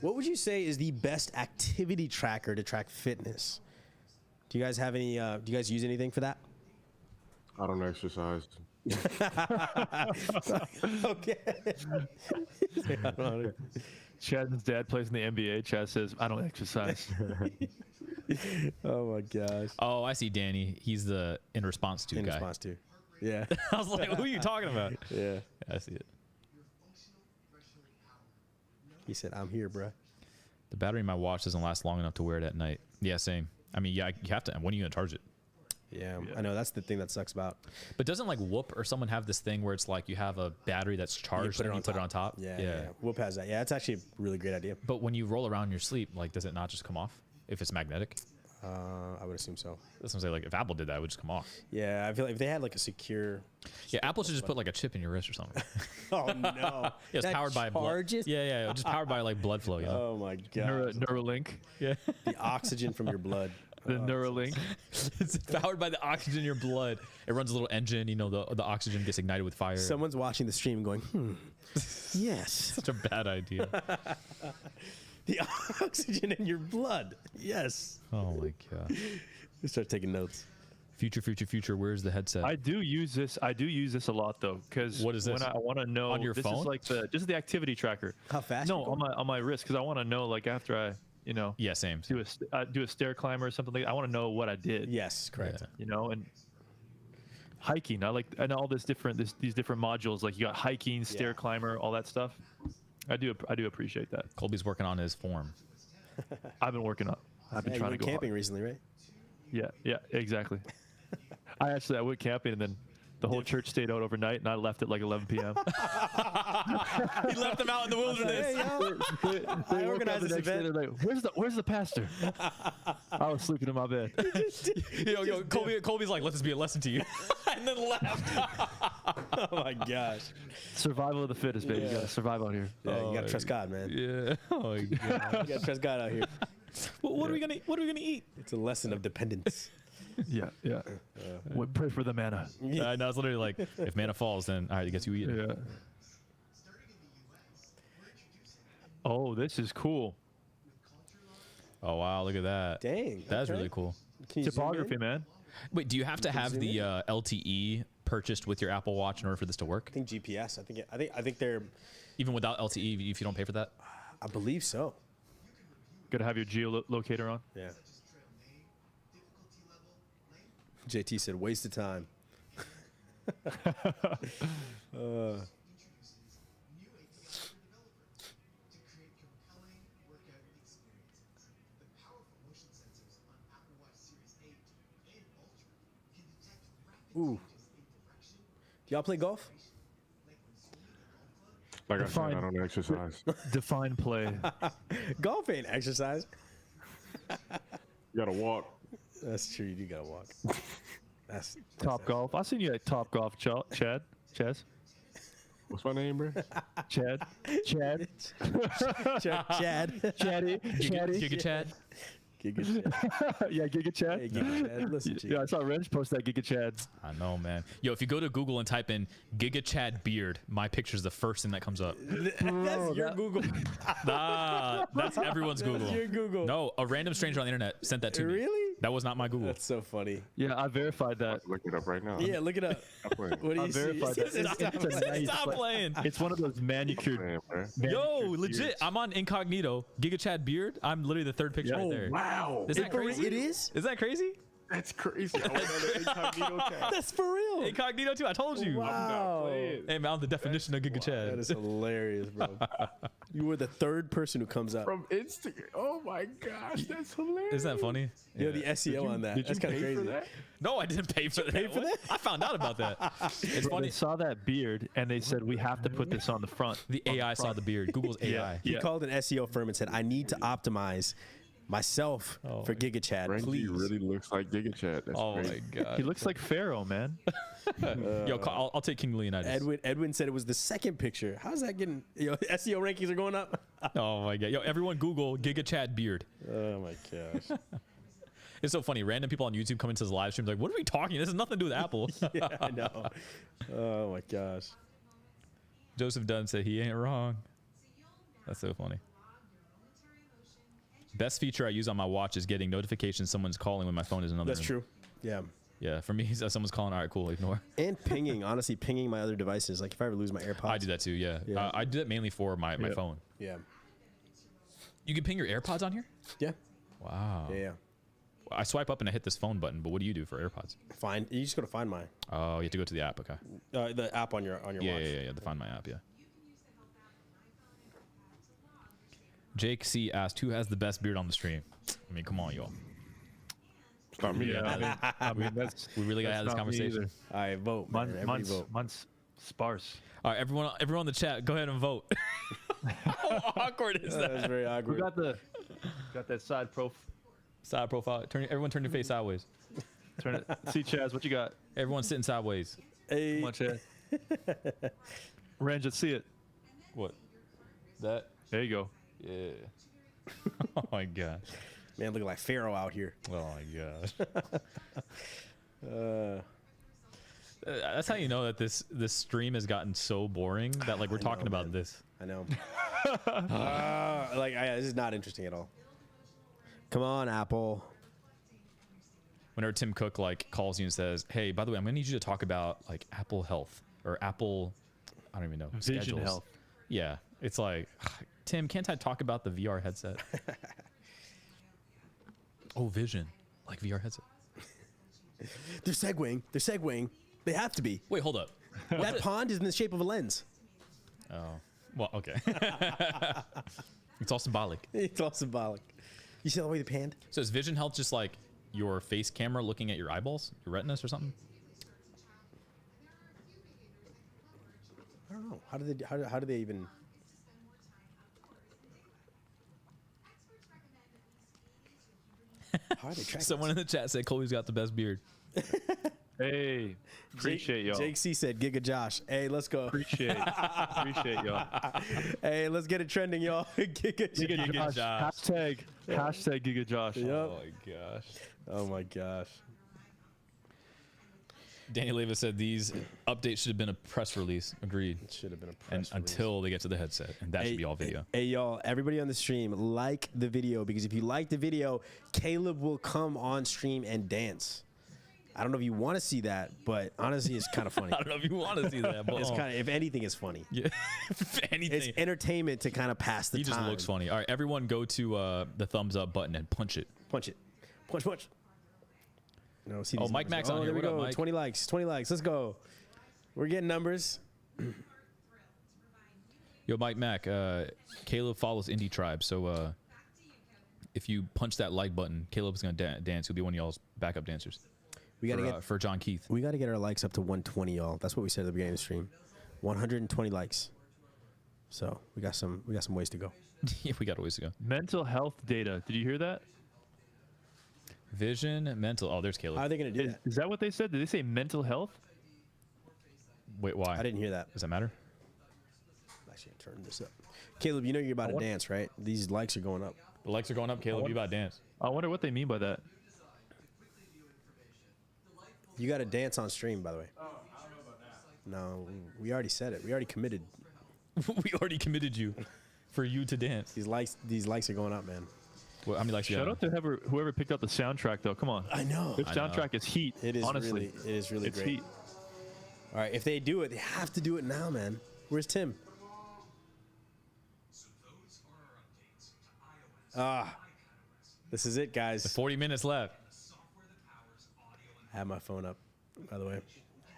[SPEAKER 2] What would you say is the best activity tracker to track fitness? Do you guys have any? Do you guys use anything for that?
[SPEAKER 5] I don't exercise.
[SPEAKER 2] Okay.
[SPEAKER 4] Chad's dad plays in the NBA. Chad says, "I don't exercise."
[SPEAKER 2] Oh my gosh.
[SPEAKER 1] Oh, I see Danny. He's the in response to
[SPEAKER 2] In
[SPEAKER 1] guy.
[SPEAKER 2] response to. Yeah.
[SPEAKER 1] I was like, who are you talking about?
[SPEAKER 2] Yeah.
[SPEAKER 1] I see it.
[SPEAKER 2] He said, "I'm here, bruh."
[SPEAKER 1] The battery in my watch doesn't last long enough to wear it at night. Yeah, same. I mean, yeah, you have to. When are you gonna charge it?
[SPEAKER 2] Yeah, I know that's the thing that sucks about.
[SPEAKER 1] But doesn't like Whoop or someone have this thing where it's like you have a battery that's charged and you put it on top?
[SPEAKER 2] Yeah. Whoop has that. Yeah, that's actually a really great idea.
[SPEAKER 1] But when you roll around in your sleep, like, does it not just come off if it's magnetic?
[SPEAKER 2] I would assume so.
[SPEAKER 1] That's what I'm saying. Like, if Apple did that, it would just come off.
[SPEAKER 2] Yeah, I feel like if they had like a secure.
[SPEAKER 1] Yeah, Apple should just put like a chip in your wrist or something.
[SPEAKER 2] Oh no!
[SPEAKER 1] Yeah, it's
[SPEAKER 2] That
[SPEAKER 1] powered by blood.
[SPEAKER 2] charges?
[SPEAKER 1] Yeah, just powered by like blood flow. You know?
[SPEAKER 2] Oh my god!
[SPEAKER 4] Neuralink.
[SPEAKER 1] Yeah,
[SPEAKER 2] The oxygen from your blood.
[SPEAKER 4] The Neuralink.
[SPEAKER 1] it's powered by the oxygen in your blood. It runs a little engine. You know, the oxygen gets ignited with fire.
[SPEAKER 2] Someone's watching the stream going, yes.
[SPEAKER 1] Such a bad idea.
[SPEAKER 2] The oxygen in your blood. Yes.
[SPEAKER 1] Oh my god.
[SPEAKER 2] We start taking notes.
[SPEAKER 1] Future. Where's the headset?
[SPEAKER 4] I do use this a lot though, because
[SPEAKER 1] What is this?
[SPEAKER 4] when I want to know
[SPEAKER 1] On your
[SPEAKER 4] this
[SPEAKER 1] phone?
[SPEAKER 4] is like this is the activity tracker.
[SPEAKER 2] How fast?
[SPEAKER 4] No,
[SPEAKER 2] you go?
[SPEAKER 4] on my wrist, because I want to know, like, after I
[SPEAKER 1] Yeah, same.
[SPEAKER 4] do a stair climber or something like that, I want to know what I did.
[SPEAKER 2] Yes, correct.
[SPEAKER 1] Yeah.
[SPEAKER 4] And hiking, I know all these different modules, like you got hiking, stair
[SPEAKER 2] Yeah.
[SPEAKER 4] climber, all that stuff. I do appreciate that.
[SPEAKER 1] Colby's working on his form.
[SPEAKER 4] I've been working on. I've been
[SPEAKER 2] Yeah, you
[SPEAKER 4] trying to
[SPEAKER 2] went
[SPEAKER 4] go
[SPEAKER 2] camping
[SPEAKER 4] hard.
[SPEAKER 2] recently, right?
[SPEAKER 4] Yeah, exactly. I went camping, and then the whole church stayed out overnight, and I left at like 11 p.m.
[SPEAKER 1] He left them out in the wilderness.
[SPEAKER 2] Hey, yo.
[SPEAKER 4] They
[SPEAKER 2] I
[SPEAKER 4] woke
[SPEAKER 2] organized
[SPEAKER 4] up the
[SPEAKER 2] this
[SPEAKER 4] next day,
[SPEAKER 2] event.
[SPEAKER 4] they're like, "Where's the pastor?" I was sleeping in my bed.
[SPEAKER 1] Yo, Colby's like, let this be a lesson to you, and then left.
[SPEAKER 2] Oh my gosh.
[SPEAKER 4] Survival of the fittest, baby. You
[SPEAKER 2] Yeah.
[SPEAKER 4] gotta survive out here.
[SPEAKER 2] Yeah, you gotta trust God, man.
[SPEAKER 1] Yeah. Oh my god.
[SPEAKER 2] You gotta trust God out here.
[SPEAKER 1] What are we gonna eat?
[SPEAKER 2] It's a lesson of dependence.
[SPEAKER 4] Yeah. Pray for the manna.
[SPEAKER 1] I know. It's literally like, if manna falls, then all right, I guess you eat it.
[SPEAKER 4] Yeah. Oh, this is cool.
[SPEAKER 1] Oh wow, look at that.
[SPEAKER 2] Dang.
[SPEAKER 1] That's
[SPEAKER 2] okay.
[SPEAKER 1] really cool.
[SPEAKER 2] Can you zoom
[SPEAKER 4] Topography,
[SPEAKER 2] in?
[SPEAKER 4] man.
[SPEAKER 1] Wait, do you have to have
[SPEAKER 2] zoom
[SPEAKER 1] the
[SPEAKER 2] in?
[SPEAKER 1] LTE purchased with your Apple Watch in order for this to work?
[SPEAKER 2] I think GPS. I think they're.
[SPEAKER 1] Even without LTE, if you don't pay for that?
[SPEAKER 2] I believe so.
[SPEAKER 4] Gotta have your geolocator on.
[SPEAKER 2] Yeah. JT said, "Waste of time." Ooh. Do y'all play golf?
[SPEAKER 5] Like I said,
[SPEAKER 4] Fine.
[SPEAKER 5] I don't exercise.
[SPEAKER 4] Define play.
[SPEAKER 2] Golf ain't exercise.
[SPEAKER 5] You gotta walk.
[SPEAKER 2] That's true. You do gotta walk. That's
[SPEAKER 4] Top Golf. I seen you at Top Golf, Chad. Chaz.
[SPEAKER 5] What's my name, bro?
[SPEAKER 4] Chad.
[SPEAKER 2] Chad.
[SPEAKER 4] Chatty.
[SPEAKER 1] Giga Chad.
[SPEAKER 2] Giga Chad.
[SPEAKER 4] Yeah, Giga Chad.
[SPEAKER 2] Hey, Giga Chad. Listen, G.
[SPEAKER 4] Yeah, I saw Wrench post that Giga Chad.
[SPEAKER 1] I know, man. Yo, if you go to Google and type in Giga Chad beard, my picture's the first thing that comes up.
[SPEAKER 2] That's your Google.
[SPEAKER 1] Nah, that's everyone's Google.
[SPEAKER 2] That's your Google.
[SPEAKER 1] No, a random stranger on the internet sent that to me.
[SPEAKER 2] Really?
[SPEAKER 1] That was not my Google.
[SPEAKER 2] That's so funny.
[SPEAKER 4] Yeah, I verified that.
[SPEAKER 5] Look it up right now.
[SPEAKER 2] Yeah, look it up.
[SPEAKER 5] Stop playing.
[SPEAKER 2] What do
[SPEAKER 4] I
[SPEAKER 2] you see?
[SPEAKER 4] verified that. It's a nice,
[SPEAKER 1] Stop
[SPEAKER 4] like-
[SPEAKER 1] playing.
[SPEAKER 4] It's one of those manicured.
[SPEAKER 5] Man, bro.
[SPEAKER 1] Yo,
[SPEAKER 4] manicured
[SPEAKER 1] legit.
[SPEAKER 4] beards.
[SPEAKER 1] I'm on incognito. Giga Chad beard. I'm literally the third picture
[SPEAKER 4] Yeah.
[SPEAKER 1] right there.
[SPEAKER 5] Wow.
[SPEAKER 1] Is that crazy?
[SPEAKER 2] It is?
[SPEAKER 1] Is that crazy?
[SPEAKER 5] That's crazy. I went on the incognito tab.
[SPEAKER 2] That's for real.
[SPEAKER 1] Incognito too. I told you.
[SPEAKER 2] Wow.
[SPEAKER 1] Hey man, I'm the definition of Giga Chad.
[SPEAKER 2] That is hilarious, bro. You were the third person who comes up.
[SPEAKER 5] From Instagram. Oh my gosh, that's hilarious.
[SPEAKER 1] Isn't that funny?
[SPEAKER 2] You know, the SEO on that.
[SPEAKER 5] Did
[SPEAKER 2] That's
[SPEAKER 5] you
[SPEAKER 2] kind of
[SPEAKER 5] pay
[SPEAKER 2] crazy.
[SPEAKER 5] for that?
[SPEAKER 1] No, I didn't pay for that.
[SPEAKER 2] pay for
[SPEAKER 1] What? I found out about that. It's
[SPEAKER 4] Bro,
[SPEAKER 1] funny.
[SPEAKER 4] they saw that beard and they said we have to put this on the front.
[SPEAKER 1] The AI saw the beard. Google's AI.
[SPEAKER 2] He called an SEO firm and said, I need to optimize myself for Giga Chad,
[SPEAKER 5] Ranky
[SPEAKER 2] please.
[SPEAKER 5] really looks like Giga Chad. That's
[SPEAKER 1] Oh
[SPEAKER 5] crazy.
[SPEAKER 1] my god.
[SPEAKER 4] He looks like Pharaoh, man.
[SPEAKER 1] Yo, I'll take King Leonidas.
[SPEAKER 2] Edwin said it was the second picture. How's that getting? SEO rankings are going up.
[SPEAKER 1] Oh my god. Yo, everyone Google Giga Chad beard.
[SPEAKER 2] Oh my gosh.
[SPEAKER 1] It's so funny. Random people on YouTube come into his live streams like, what are we talking? This has nothing to do with Apple.
[SPEAKER 2] Yeah, I know. Oh my gosh.
[SPEAKER 1] Joseph Dunn said he ain't wrong. That's so funny. Best feature I use on my watch is getting notifications someone's calling when my phone is in another
[SPEAKER 2] That's
[SPEAKER 1] room.
[SPEAKER 2] true. Yeah.
[SPEAKER 1] Yeah, for me, someone's calling. All right, cool, ignore.
[SPEAKER 2] And pinging, honestly, pinging my other devices. Like if I ever lose my AirPods.
[SPEAKER 1] I do that too, yeah.
[SPEAKER 2] Yeah.
[SPEAKER 1] I do that mainly for my phone.
[SPEAKER 2] Yeah.
[SPEAKER 1] You can ping your AirPods on here?
[SPEAKER 2] Yeah.
[SPEAKER 1] Wow.
[SPEAKER 2] Yeah.
[SPEAKER 1] I swipe up and I hit this phone button, but what do you do for AirPods?
[SPEAKER 2] Find. You just go to Find My.
[SPEAKER 1] Oh, you have to go to the app, okay.
[SPEAKER 2] The app on your
[SPEAKER 1] Yeah,
[SPEAKER 2] watch.
[SPEAKER 1] yeah, the Find My app, yeah. Jake C asked, who has the best beard on the stream? I mean, come on, y'all.
[SPEAKER 5] It's not me.
[SPEAKER 4] Yeah, I mean that's
[SPEAKER 1] We really gotta have this
[SPEAKER 4] that's not me
[SPEAKER 1] conversation.
[SPEAKER 4] either.
[SPEAKER 2] All right, vote. Man. Everybody vote.
[SPEAKER 4] Mine's sparse.
[SPEAKER 1] All right, everyone in the chat, go ahead and vote. How awkward is
[SPEAKER 2] That's
[SPEAKER 1] that?
[SPEAKER 2] very
[SPEAKER 4] We
[SPEAKER 2] awkward.
[SPEAKER 4] got that side
[SPEAKER 1] Side profile. Everyone turn your face sideways.
[SPEAKER 4] Turn it. See, Chaz, what you got?
[SPEAKER 1] Everyone sitting sideways.
[SPEAKER 2] Hey,
[SPEAKER 4] Come on, Chaz. Range, let's see it.
[SPEAKER 1] What? That?
[SPEAKER 4] There you go.
[SPEAKER 1] Yeah. Oh my gosh.
[SPEAKER 2] man, looking like Pharaoh out here.
[SPEAKER 1] Oh my gosh. That's how you know that this stream has gotten so boring that like we're talking about
[SPEAKER 2] man.
[SPEAKER 1] this.
[SPEAKER 2] I know. This is not interesting at all. Come on, Apple.
[SPEAKER 1] Whenever Tim Cook like calls you and says, "Hey, by the way, I'm gonna need you to talk about like Apple Health or Apple, I don't even know,
[SPEAKER 4] Vision
[SPEAKER 1] schedules."
[SPEAKER 4] Health.
[SPEAKER 1] Yeah, it's like, Tim, can't I talk about the VR headset? Oh, Vision, like VR headset.
[SPEAKER 2] They're segueing. They're segueing. They have to be.
[SPEAKER 1] Wait, hold up.
[SPEAKER 2] That pond is in the shape of a lens.
[SPEAKER 1] Oh, well, okay. It's all symbolic.
[SPEAKER 2] It's all symbolic. You see the way they panned?
[SPEAKER 1] So is Vision Health just like your face camera looking at your eyeballs, your retinas, or something?
[SPEAKER 2] I don't know. How do they even? How are they tracking?
[SPEAKER 1] Someone in the chat said Colby's got the best beard.
[SPEAKER 4] Hey, appreciate y'all.
[SPEAKER 2] Jake C said, "Giga Josh." Hey, let's go.
[SPEAKER 4] Appreciate y'all.
[SPEAKER 2] Hey, let's get it trending, y'all. Giga Josh.
[SPEAKER 4] Giga Josh. Hashtag Giga Josh.
[SPEAKER 2] Yep.
[SPEAKER 1] Oh my gosh.
[SPEAKER 2] Oh my gosh.
[SPEAKER 1] Danny Leva said these updates should have been a press release. Agreed.
[SPEAKER 2] It should have been a press
[SPEAKER 1] And
[SPEAKER 2] release.
[SPEAKER 1] until they get to the headset, and that should be all video.
[SPEAKER 2] Hey, y'all, everybody on the stream, like the video, because if you like the video, Caleb will come on stream and dance. I don't know if you want to see that, but honestly, it's kind of funny.
[SPEAKER 1] I don't know if you want to see that, but
[SPEAKER 2] It's kind of, if anything, it's funny.
[SPEAKER 1] yeah. If anything,
[SPEAKER 2] It's entertainment to kind of pass the
[SPEAKER 1] he
[SPEAKER 2] time.
[SPEAKER 1] just looks funny. All right, everyone, go to the thumbs up button and punch it.
[SPEAKER 2] Punch it. Punch, punch. No, see
[SPEAKER 1] Oh,
[SPEAKER 2] these
[SPEAKER 1] Mike
[SPEAKER 2] numbers.
[SPEAKER 1] Mack's on here.
[SPEAKER 2] There we
[SPEAKER 1] What up,
[SPEAKER 2] go.
[SPEAKER 1] Mike?
[SPEAKER 2] 20 likes. 20 likes. Let's go. We're getting numbers.
[SPEAKER 1] Yo, Mike Mack, Caleb follows Indie Tribe, so if you punch that like button, Caleb's gonna dance. He'll be one of y'all's backup dancers.
[SPEAKER 2] We gotta
[SPEAKER 1] for John Keith.
[SPEAKER 2] We got to get our likes up to 120, y'all. That's what we said at the beginning of the stream. 120 likes. So we got some ways to go.
[SPEAKER 1] Yeah, we got a ways to go.
[SPEAKER 4] Mental health data. Did you hear that?
[SPEAKER 1] Vision, mental. Oh, there's
[SPEAKER 2] How are
[SPEAKER 1] Caleb.
[SPEAKER 2] they going to do that?
[SPEAKER 4] Is that what they said? Did they say mental health?
[SPEAKER 1] Wait, why?
[SPEAKER 2] I didn't hear that.
[SPEAKER 1] Does that matter?
[SPEAKER 2] Actually, turn this up. Caleb, you know you're about to dance, right? These likes are going up.
[SPEAKER 1] The likes are going up. Caleb, you about to dance.
[SPEAKER 4] I wonder what they mean by that.
[SPEAKER 2] You got to dance on stream, by the way. No, we already said it. We already committed.
[SPEAKER 1] We already committed you for you to dance.
[SPEAKER 2] These likes are going up, man.
[SPEAKER 1] Well, how many likes you
[SPEAKER 4] Shout
[SPEAKER 1] got?
[SPEAKER 4] out to whoever picked up the soundtrack, though. Come on.
[SPEAKER 2] I know.
[SPEAKER 4] This soundtrack is heat.
[SPEAKER 2] It is
[SPEAKER 4] honestly.
[SPEAKER 2] really
[SPEAKER 4] It's
[SPEAKER 2] great.
[SPEAKER 4] heat.
[SPEAKER 2] All right, if they do it, they have to do it now, man. Where's Tim? This is it, guys.
[SPEAKER 1] 40 minutes left.
[SPEAKER 2] I have my phone up, by the way.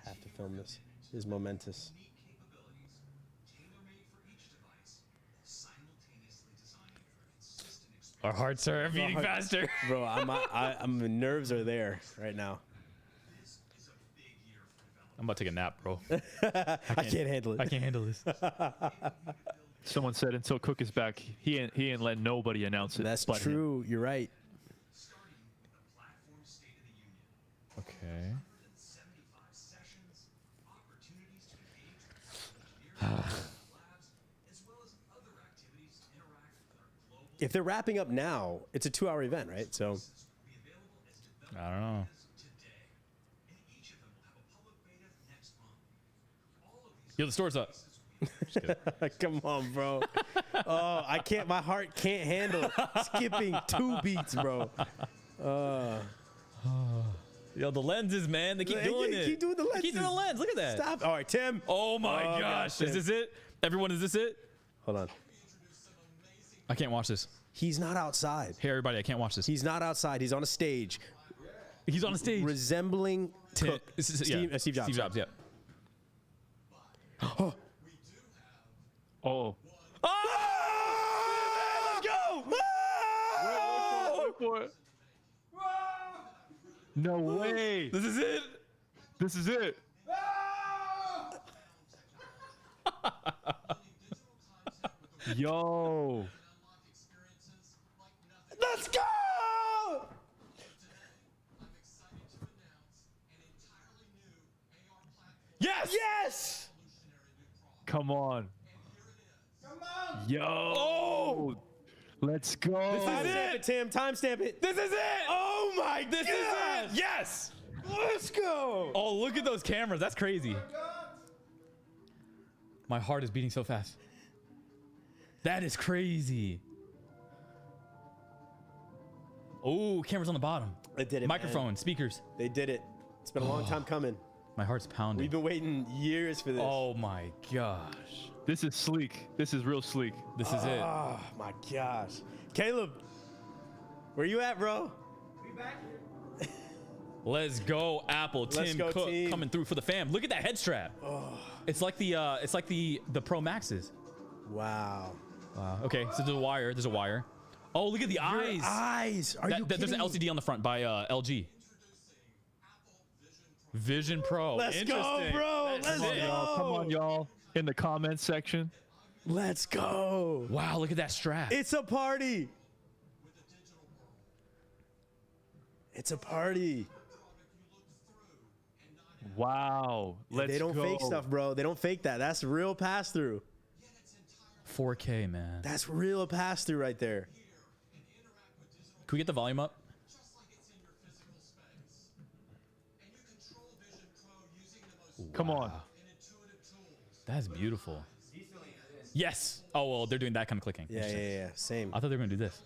[SPEAKER 2] I have to film this. This is momentous.
[SPEAKER 1] Our hearts are beating faster.
[SPEAKER 2] Bro, my nerves are there right now.
[SPEAKER 1] I'm about to take a nap, bro.
[SPEAKER 2] I can't handle it.
[SPEAKER 1] I can't handle this.
[SPEAKER 4] Someone said until Cook is back, he ain't let nobody announce it.
[SPEAKER 2] That's
[SPEAKER 4] but him.
[SPEAKER 2] true. You're right.
[SPEAKER 1] Okay.
[SPEAKER 2] If they're wrapping up now, it's a 2-hour event, right? So
[SPEAKER 1] I don't know. Yo, the store's up. Just kidding.
[SPEAKER 2] come on, bro. Oh, I can't. My heart can't handle skipping 2 beats, bro.
[SPEAKER 1] Yo, the lenses, man. They keep doing it.
[SPEAKER 2] Keep doing the lenses.
[SPEAKER 1] Keep doing the lens. Look at that.
[SPEAKER 2] Stop. All right, Tim.
[SPEAKER 1] Oh my
[SPEAKER 2] Oh,
[SPEAKER 1] gosh.
[SPEAKER 2] God,
[SPEAKER 1] Is this it? Everyone, is this it?
[SPEAKER 2] Hold on.
[SPEAKER 1] I can't watch this.
[SPEAKER 2] He's not outside.
[SPEAKER 1] Hey, everybody, I can't watch this.
[SPEAKER 2] He's not outside. He's on a stage
[SPEAKER 1] He's on a stage.
[SPEAKER 2] resembling Cook.
[SPEAKER 1] Steve Jobs.
[SPEAKER 2] Steve Jobs.
[SPEAKER 1] Steve Jobs, yeah.
[SPEAKER 4] Oh.
[SPEAKER 1] Let's go!
[SPEAKER 4] Wait for it. No way.
[SPEAKER 1] This is it.
[SPEAKER 4] This is it. Yo.
[SPEAKER 2] Let's go!
[SPEAKER 1] Yes!
[SPEAKER 2] Yes!
[SPEAKER 4] Come on. Yo.
[SPEAKER 1] Oh!
[SPEAKER 4] Let's go.
[SPEAKER 2] Timestamp it, Tim. Timestamp it.
[SPEAKER 1] This is it!
[SPEAKER 2] Oh my
[SPEAKER 1] This
[SPEAKER 2] God!
[SPEAKER 1] is it! Yes!
[SPEAKER 2] Let's go!
[SPEAKER 1] Oh, look at those cameras. That's crazy. My heart is beating so fast. That is crazy. Oh, cameras on the bottom.
[SPEAKER 2] They did it,
[SPEAKER 1] Microphone,
[SPEAKER 2] man.
[SPEAKER 1] speakers.
[SPEAKER 2] They did it. It's been a long time coming.
[SPEAKER 1] My heart's pounding.
[SPEAKER 2] We've been waiting years for this.
[SPEAKER 1] Oh my gosh.
[SPEAKER 4] This is sleek. This is real sleek.
[SPEAKER 1] This is it.
[SPEAKER 2] Oh my gosh. Caleb, where you at, bro?
[SPEAKER 1] Let's go, Apple.
[SPEAKER 2] Let's
[SPEAKER 1] Tim
[SPEAKER 2] go,
[SPEAKER 1] Cook
[SPEAKER 2] team.
[SPEAKER 1] coming through for the fam. Look at that head strap. It's like the Pro Maxes.
[SPEAKER 2] Wow.
[SPEAKER 1] Wow. Okay, so there's a wire. There's a wire. Oh, look at the eyes.
[SPEAKER 2] Eyes. Are you
[SPEAKER 1] There's
[SPEAKER 2] kidding
[SPEAKER 1] an
[SPEAKER 2] me?
[SPEAKER 1] LCD on the front by LG. Vision Pro.
[SPEAKER 2] Let's go,
[SPEAKER 1] Interesting.
[SPEAKER 2] bro.
[SPEAKER 1] That's
[SPEAKER 2] Let's
[SPEAKER 1] it.
[SPEAKER 2] go.
[SPEAKER 4] Come on, y'all. In the comments section.
[SPEAKER 2] Let's go.
[SPEAKER 1] Wow, look at that strap.
[SPEAKER 2] It's a party. It's a party.
[SPEAKER 4] Wow. Let's
[SPEAKER 2] They don't
[SPEAKER 4] go.
[SPEAKER 2] fake stuff, bro. They don't fake that. That's real pass through.
[SPEAKER 1] 4K, man.
[SPEAKER 2] That's real pass through right there.
[SPEAKER 1] Can we get the volume up?
[SPEAKER 4] Come on.
[SPEAKER 1] That's beautiful. Yes. Oh, well, they're doing that kind of clicking.
[SPEAKER 2] Yeah, yeah, yeah. Same.
[SPEAKER 1] I thought they were going to do this.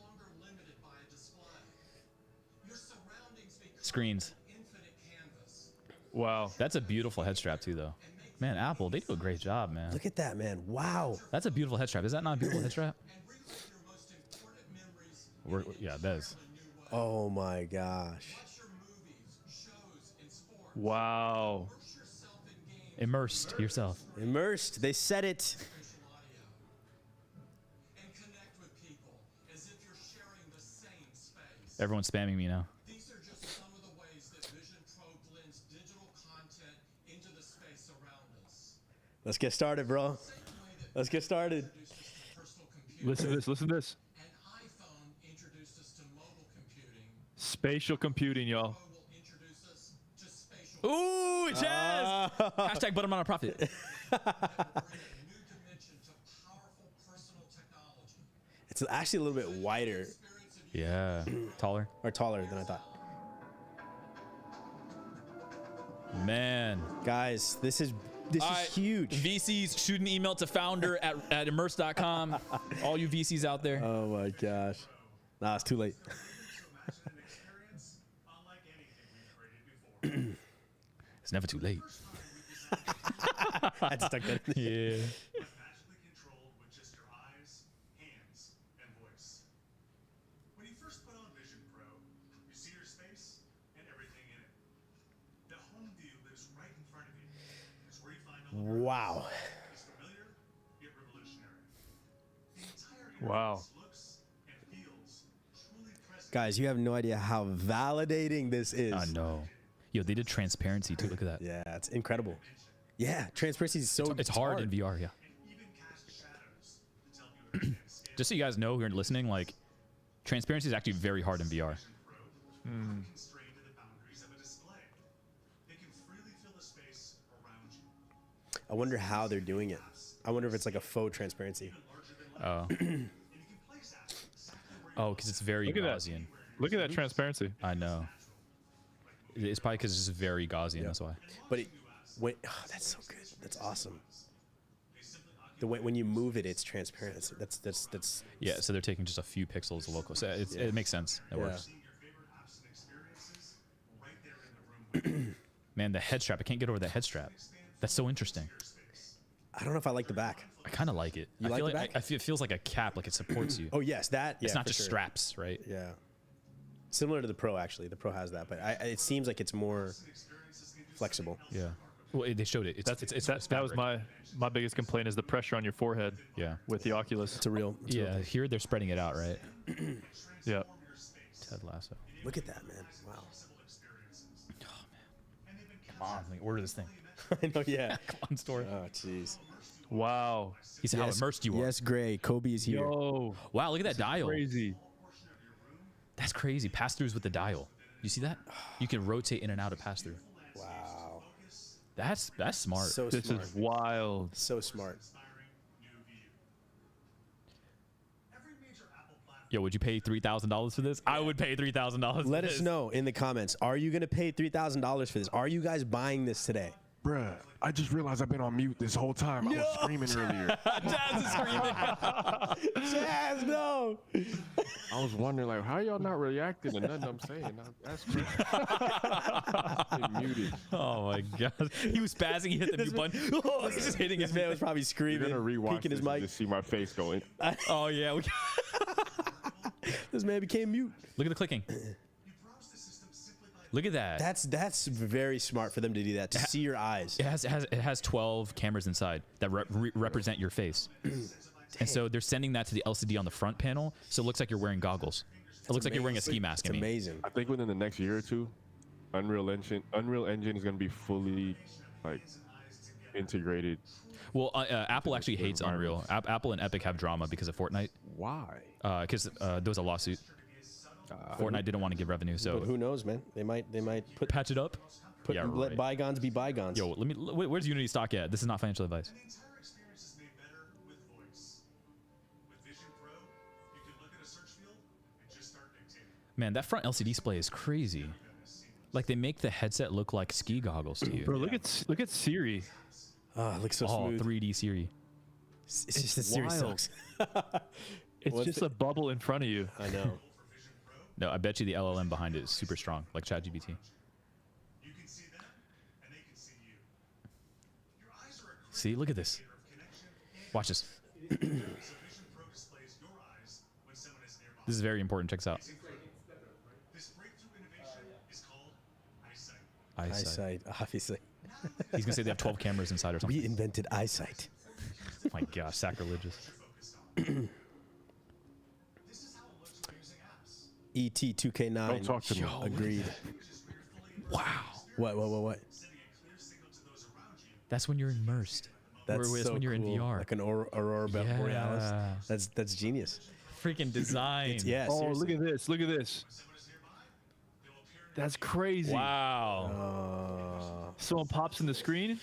[SPEAKER 1] Screens.
[SPEAKER 4] Wow.
[SPEAKER 1] That's a beautiful head strap, too, though. Man, Apple, they do a great job, man.
[SPEAKER 2] Look at that, man. Wow.
[SPEAKER 1] That's a beautiful head strap. Is that not a beautiful head strap? Yeah, that is.
[SPEAKER 2] Oh my gosh.
[SPEAKER 4] Wow.
[SPEAKER 1] Immersed yourself.
[SPEAKER 2] Immersed. They said it.
[SPEAKER 1] Everyone's spamming me now.
[SPEAKER 6] These are just some of the ways that Vision Pro blends digital content into the space around us.
[SPEAKER 2] Let's get started, bro. Let's get started.
[SPEAKER 4] Listen to this. Listen to this.
[SPEAKER 6] An iPhone introduced us to mobile computing.
[SPEAKER 4] Spatial computing, y'all.
[SPEAKER 6] Pro will introduce us to spatial
[SPEAKER 1] Ooh, Chaz! Hashtag bottom on a profit.
[SPEAKER 6] bring a new dimension to powerful personal technology.
[SPEAKER 2] It's actually a little bit wider
[SPEAKER 1] Yeah. Taller.
[SPEAKER 2] or taller than I thought.
[SPEAKER 1] Man.
[SPEAKER 2] Guys, this is
[SPEAKER 1] All right,
[SPEAKER 2] huge.
[SPEAKER 1] VCs, shoot an email to founder at immersed.com. All you VCs out there.
[SPEAKER 2] Oh my gosh. Nah, it's too late.
[SPEAKER 6] Imagine an experience unlike anything we've created before.
[SPEAKER 1] It's never too late.
[SPEAKER 2] I just stuck that in.
[SPEAKER 1] Yeah.
[SPEAKER 6] Magically controlled with just your eyes, hands, and voice. When you first put on Vision Pro, you see your space and everything in it. The home view lives right in front of you. It's where you find all the
[SPEAKER 2] Wow.
[SPEAKER 6] It's familiar, yet revolutionary. The entire
[SPEAKER 4] Wow.
[SPEAKER 6] interface looks and feels truly present.
[SPEAKER 2] Guys, you have no idea how validating this is.
[SPEAKER 1] I know. Yo, they did transparency too. Look at that.
[SPEAKER 2] Yeah, it's incredible. Yeah, transparency is so
[SPEAKER 1] It's hard in VR, yeah.
[SPEAKER 6] Even cast shadows to tell you everything is scale.
[SPEAKER 1] Just so you guys know who are listening, like, transparency is actually very hard in VR.
[SPEAKER 6] Constrained to the boundaries of a display. They can freely fill the space around you.
[SPEAKER 2] I wonder how they're doing it. I wonder if it's like a faux transparency.
[SPEAKER 1] Oh.
[SPEAKER 6] And you can place apps exactly where you
[SPEAKER 1] Oh, because it's very
[SPEAKER 4] Look at that.
[SPEAKER 1] Gaussian.
[SPEAKER 4] Look at that transparency.
[SPEAKER 1] I know. It's probably because it's very Gaussian, that's why.
[SPEAKER 2] But it, that's so good. That's awesome. The way when you move it, it's transparent. That's
[SPEAKER 1] Yeah, so they're taking just a few pixels local. So it makes sense. It works.
[SPEAKER 6] your favorite apps and experiences right there in the room with you.
[SPEAKER 1] Man, the head strap. I can't get over that head strap. That's so interesting.
[SPEAKER 2] I don't know if I like the back.
[SPEAKER 1] I kind of like it.
[SPEAKER 2] You
[SPEAKER 1] I
[SPEAKER 2] like
[SPEAKER 1] feel
[SPEAKER 2] the
[SPEAKER 1] like
[SPEAKER 2] back?
[SPEAKER 1] I feel it feels like a cap, like it supports you.
[SPEAKER 2] Oh yes, that. Yeah,
[SPEAKER 1] It's not
[SPEAKER 2] for
[SPEAKER 1] just
[SPEAKER 2] sure.
[SPEAKER 1] straps, right?
[SPEAKER 2] Yeah. Similar to the Pro, actually. The Pro has that, but it seems like it's more flexible.
[SPEAKER 1] Yeah. Well, they showed it. It's
[SPEAKER 4] That was
[SPEAKER 1] fabric.
[SPEAKER 4] my biggest complaint is the pressure on your forehead
[SPEAKER 1] Yeah.
[SPEAKER 4] with the Oculus.
[SPEAKER 2] It's a real. It's a real
[SPEAKER 1] Yeah.
[SPEAKER 2] thing.
[SPEAKER 1] Here they're spreading it out, right?
[SPEAKER 4] Yeah.
[SPEAKER 1] Ted Lasso.
[SPEAKER 2] Look at that, man. Wow.
[SPEAKER 1] Come on, let me order this thing.
[SPEAKER 2] I know. Yeah.
[SPEAKER 1] Come on, store.
[SPEAKER 2] Oh, jeez.
[SPEAKER 4] Wow.
[SPEAKER 1] He said how immersed you are.
[SPEAKER 2] Yes, Gray. Kobe is here.
[SPEAKER 4] Yo.
[SPEAKER 1] Wow, look at that dial.
[SPEAKER 4] Crazy.
[SPEAKER 1] That's crazy. Pass throughs with the dial. You see that? You can rotate in and out of pass through.
[SPEAKER 2] Wow.
[SPEAKER 1] That's smart.
[SPEAKER 2] So
[SPEAKER 4] This
[SPEAKER 2] smart.
[SPEAKER 4] is wild.
[SPEAKER 2] So smart.
[SPEAKER 6] Every major Apple platform
[SPEAKER 1] Yo, would you pay $3,000 for this? I would pay $3,000.
[SPEAKER 2] Let us know in the comments. Are you going to pay $3,000 for this? Are you guys buying this today?
[SPEAKER 5] Bruh, I just realized I've been on mute this whole time. I was screaming earlier.
[SPEAKER 1] Jazz is screaming.
[SPEAKER 2] Jazz, no.
[SPEAKER 5] I was wondering, like, how y'all not reacting to nothing I'm saying? That's crazy. Been muted.
[SPEAKER 1] Oh my god. He was spazzing. He hit the mute button. He's just hitting
[SPEAKER 2] This
[SPEAKER 1] his
[SPEAKER 2] man was probably
[SPEAKER 5] You're
[SPEAKER 2] screaming,
[SPEAKER 5] gonna rewatch
[SPEAKER 2] peeking
[SPEAKER 5] this
[SPEAKER 2] his
[SPEAKER 5] and
[SPEAKER 2] mic.
[SPEAKER 5] just see my face going.
[SPEAKER 1] Oh yeah.
[SPEAKER 2] This man became mute.
[SPEAKER 1] Look at the clicking. Look at that.
[SPEAKER 2] That's very smart for them to do that, to see your eyes.
[SPEAKER 1] It has 12 cameras inside that represent your face. And so they're sending that to the LCD on the front panel, so it looks like you're wearing goggles. It looks like you're wearing a ski mask.
[SPEAKER 2] It's
[SPEAKER 1] I mean,
[SPEAKER 2] amazing.
[SPEAKER 5] I think within the next year or two, Unreal Engine is gonna be fully like integrated.
[SPEAKER 1] well, Apple actually hates Unreal. Apple and Epic have drama because of Fortnite.
[SPEAKER 5] Why?
[SPEAKER 1] Because there was a lawsuit. Fortnite didn't want to give revenue,
[SPEAKER 2] But
[SPEAKER 1] so
[SPEAKER 2] who knows, man? They might put
[SPEAKER 1] patch it up. Yeah,
[SPEAKER 2] let
[SPEAKER 1] right.
[SPEAKER 2] bygones be bygones.
[SPEAKER 1] Yo, where's Unity stock at? This is not financial advice.
[SPEAKER 6] The entire experience is made better with voice. With Vision Pro, you can look at a search field and just start dictating.
[SPEAKER 1] Man, that front LCD display is crazy. Like they make the headset look like ski goggles to you.
[SPEAKER 4] Bro, look at Siri.
[SPEAKER 2] Oh, it looks so
[SPEAKER 1] Oh,
[SPEAKER 2] smooth.
[SPEAKER 1] 3D Siri.
[SPEAKER 2] It's just the series
[SPEAKER 4] wild.
[SPEAKER 2] sucks.
[SPEAKER 4] It's
[SPEAKER 2] What's
[SPEAKER 4] just
[SPEAKER 2] the-
[SPEAKER 4] a bubble in front of you.
[SPEAKER 2] I know.
[SPEAKER 1] No, I bet you the LLM behind it is super strong, like ChatGPT.
[SPEAKER 6] You can see them, and they can see you. Your eyes are a
[SPEAKER 1] See, look at this.
[SPEAKER 6] creator of connection.
[SPEAKER 1] Watch this.
[SPEAKER 6] So Vision Pro displays your eyes when someone is nearby.
[SPEAKER 1] This is very important. Check this out.
[SPEAKER 6] This breakthrough innovation is called eyesight.
[SPEAKER 1] Eyesight.
[SPEAKER 2] Eyesight, obviously.
[SPEAKER 1] He's gonna say they have 12 cameras inside or something.
[SPEAKER 2] We invented eyesight.
[SPEAKER 1] Oh my gosh, sacrilegious.
[SPEAKER 6] This is how it looks when using apps.
[SPEAKER 2] ET 2K9.
[SPEAKER 5] Don't talk to me.
[SPEAKER 2] Agreed.
[SPEAKER 1] Wow.
[SPEAKER 2] What?
[SPEAKER 6] Sending a clear signal to those around you.
[SPEAKER 1] That's when you're immersed.
[SPEAKER 2] That's
[SPEAKER 1] Whereas
[SPEAKER 2] so
[SPEAKER 1] when you're in
[SPEAKER 2] cool.
[SPEAKER 1] VR.
[SPEAKER 2] Like an Aurora Borealis. That's genius.
[SPEAKER 1] Freaking design.
[SPEAKER 2] Yeah.
[SPEAKER 4] Oh,
[SPEAKER 2] seriously.
[SPEAKER 4] look at this! Look at this! That's crazy.
[SPEAKER 1] Wow.
[SPEAKER 4] Someone pops in the screen.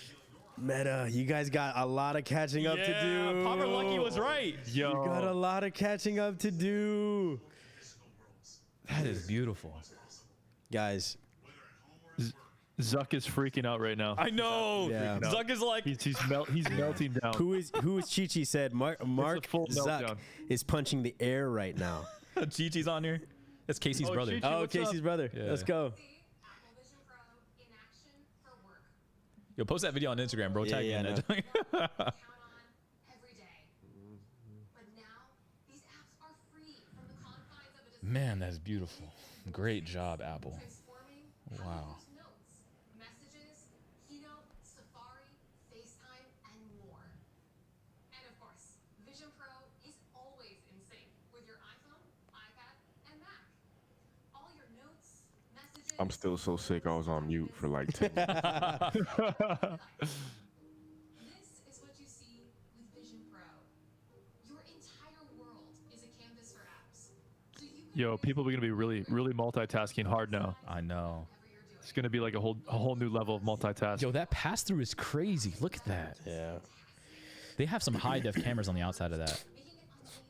[SPEAKER 2] Meta, you guys got a lot of catching up to do.
[SPEAKER 1] Palmer Lucky was right.
[SPEAKER 4] Yo,
[SPEAKER 2] You got a lot of catching up to do.
[SPEAKER 1] That is beautiful.
[SPEAKER 2] Guys,
[SPEAKER 4] Zuck is freaking out right now.
[SPEAKER 1] I know.
[SPEAKER 2] Yeah.
[SPEAKER 1] Zuck is like,
[SPEAKER 4] He's melting down.
[SPEAKER 2] who is Chi-Chi said Mark
[SPEAKER 4] full
[SPEAKER 2] Zuck
[SPEAKER 4] meltdown.
[SPEAKER 2] is punching the air right now.
[SPEAKER 1] Chi-Chi's on here. That's Casey's
[SPEAKER 4] Oh,
[SPEAKER 1] brother.
[SPEAKER 4] Chi-Chi.
[SPEAKER 2] Oh,
[SPEAKER 4] what's
[SPEAKER 2] Casey's
[SPEAKER 4] up?
[SPEAKER 2] brother.
[SPEAKER 1] Yeah.
[SPEAKER 2] Let's go.
[SPEAKER 8] Apple Vision Pro in action for work.
[SPEAKER 1] Yo, post that video on Instagram, bro. Tag me
[SPEAKER 2] yeah,
[SPEAKER 1] in
[SPEAKER 2] I
[SPEAKER 1] it.
[SPEAKER 8] Count on every day. But now, these apps are free from the confines of a display.
[SPEAKER 1] Man, that's beautiful. Great job, Apple.
[SPEAKER 8] Transforming
[SPEAKER 1] Wow.
[SPEAKER 8] notes, messages, Keynote, Safari, FaceTime, and more. And of course, Vision Pro is always in sync with your iPhone, iPad, and Mac. All your notes, messages.
[SPEAKER 5] I'm still so sick. I was on mute for like 10 minutes.
[SPEAKER 8] This is what you see with Vision Pro. Your entire world is a canvas for apps. So you can
[SPEAKER 4] Yo, people are gonna be really multitasking hard now.
[SPEAKER 1] I know.
[SPEAKER 8] whatever you're doing.
[SPEAKER 4] It's gonna be like a whole new level of multitasking.
[SPEAKER 1] Yo, that pass through is crazy. Look at that.
[SPEAKER 2] Yeah.
[SPEAKER 1] They have some high def cameras on the outside of that.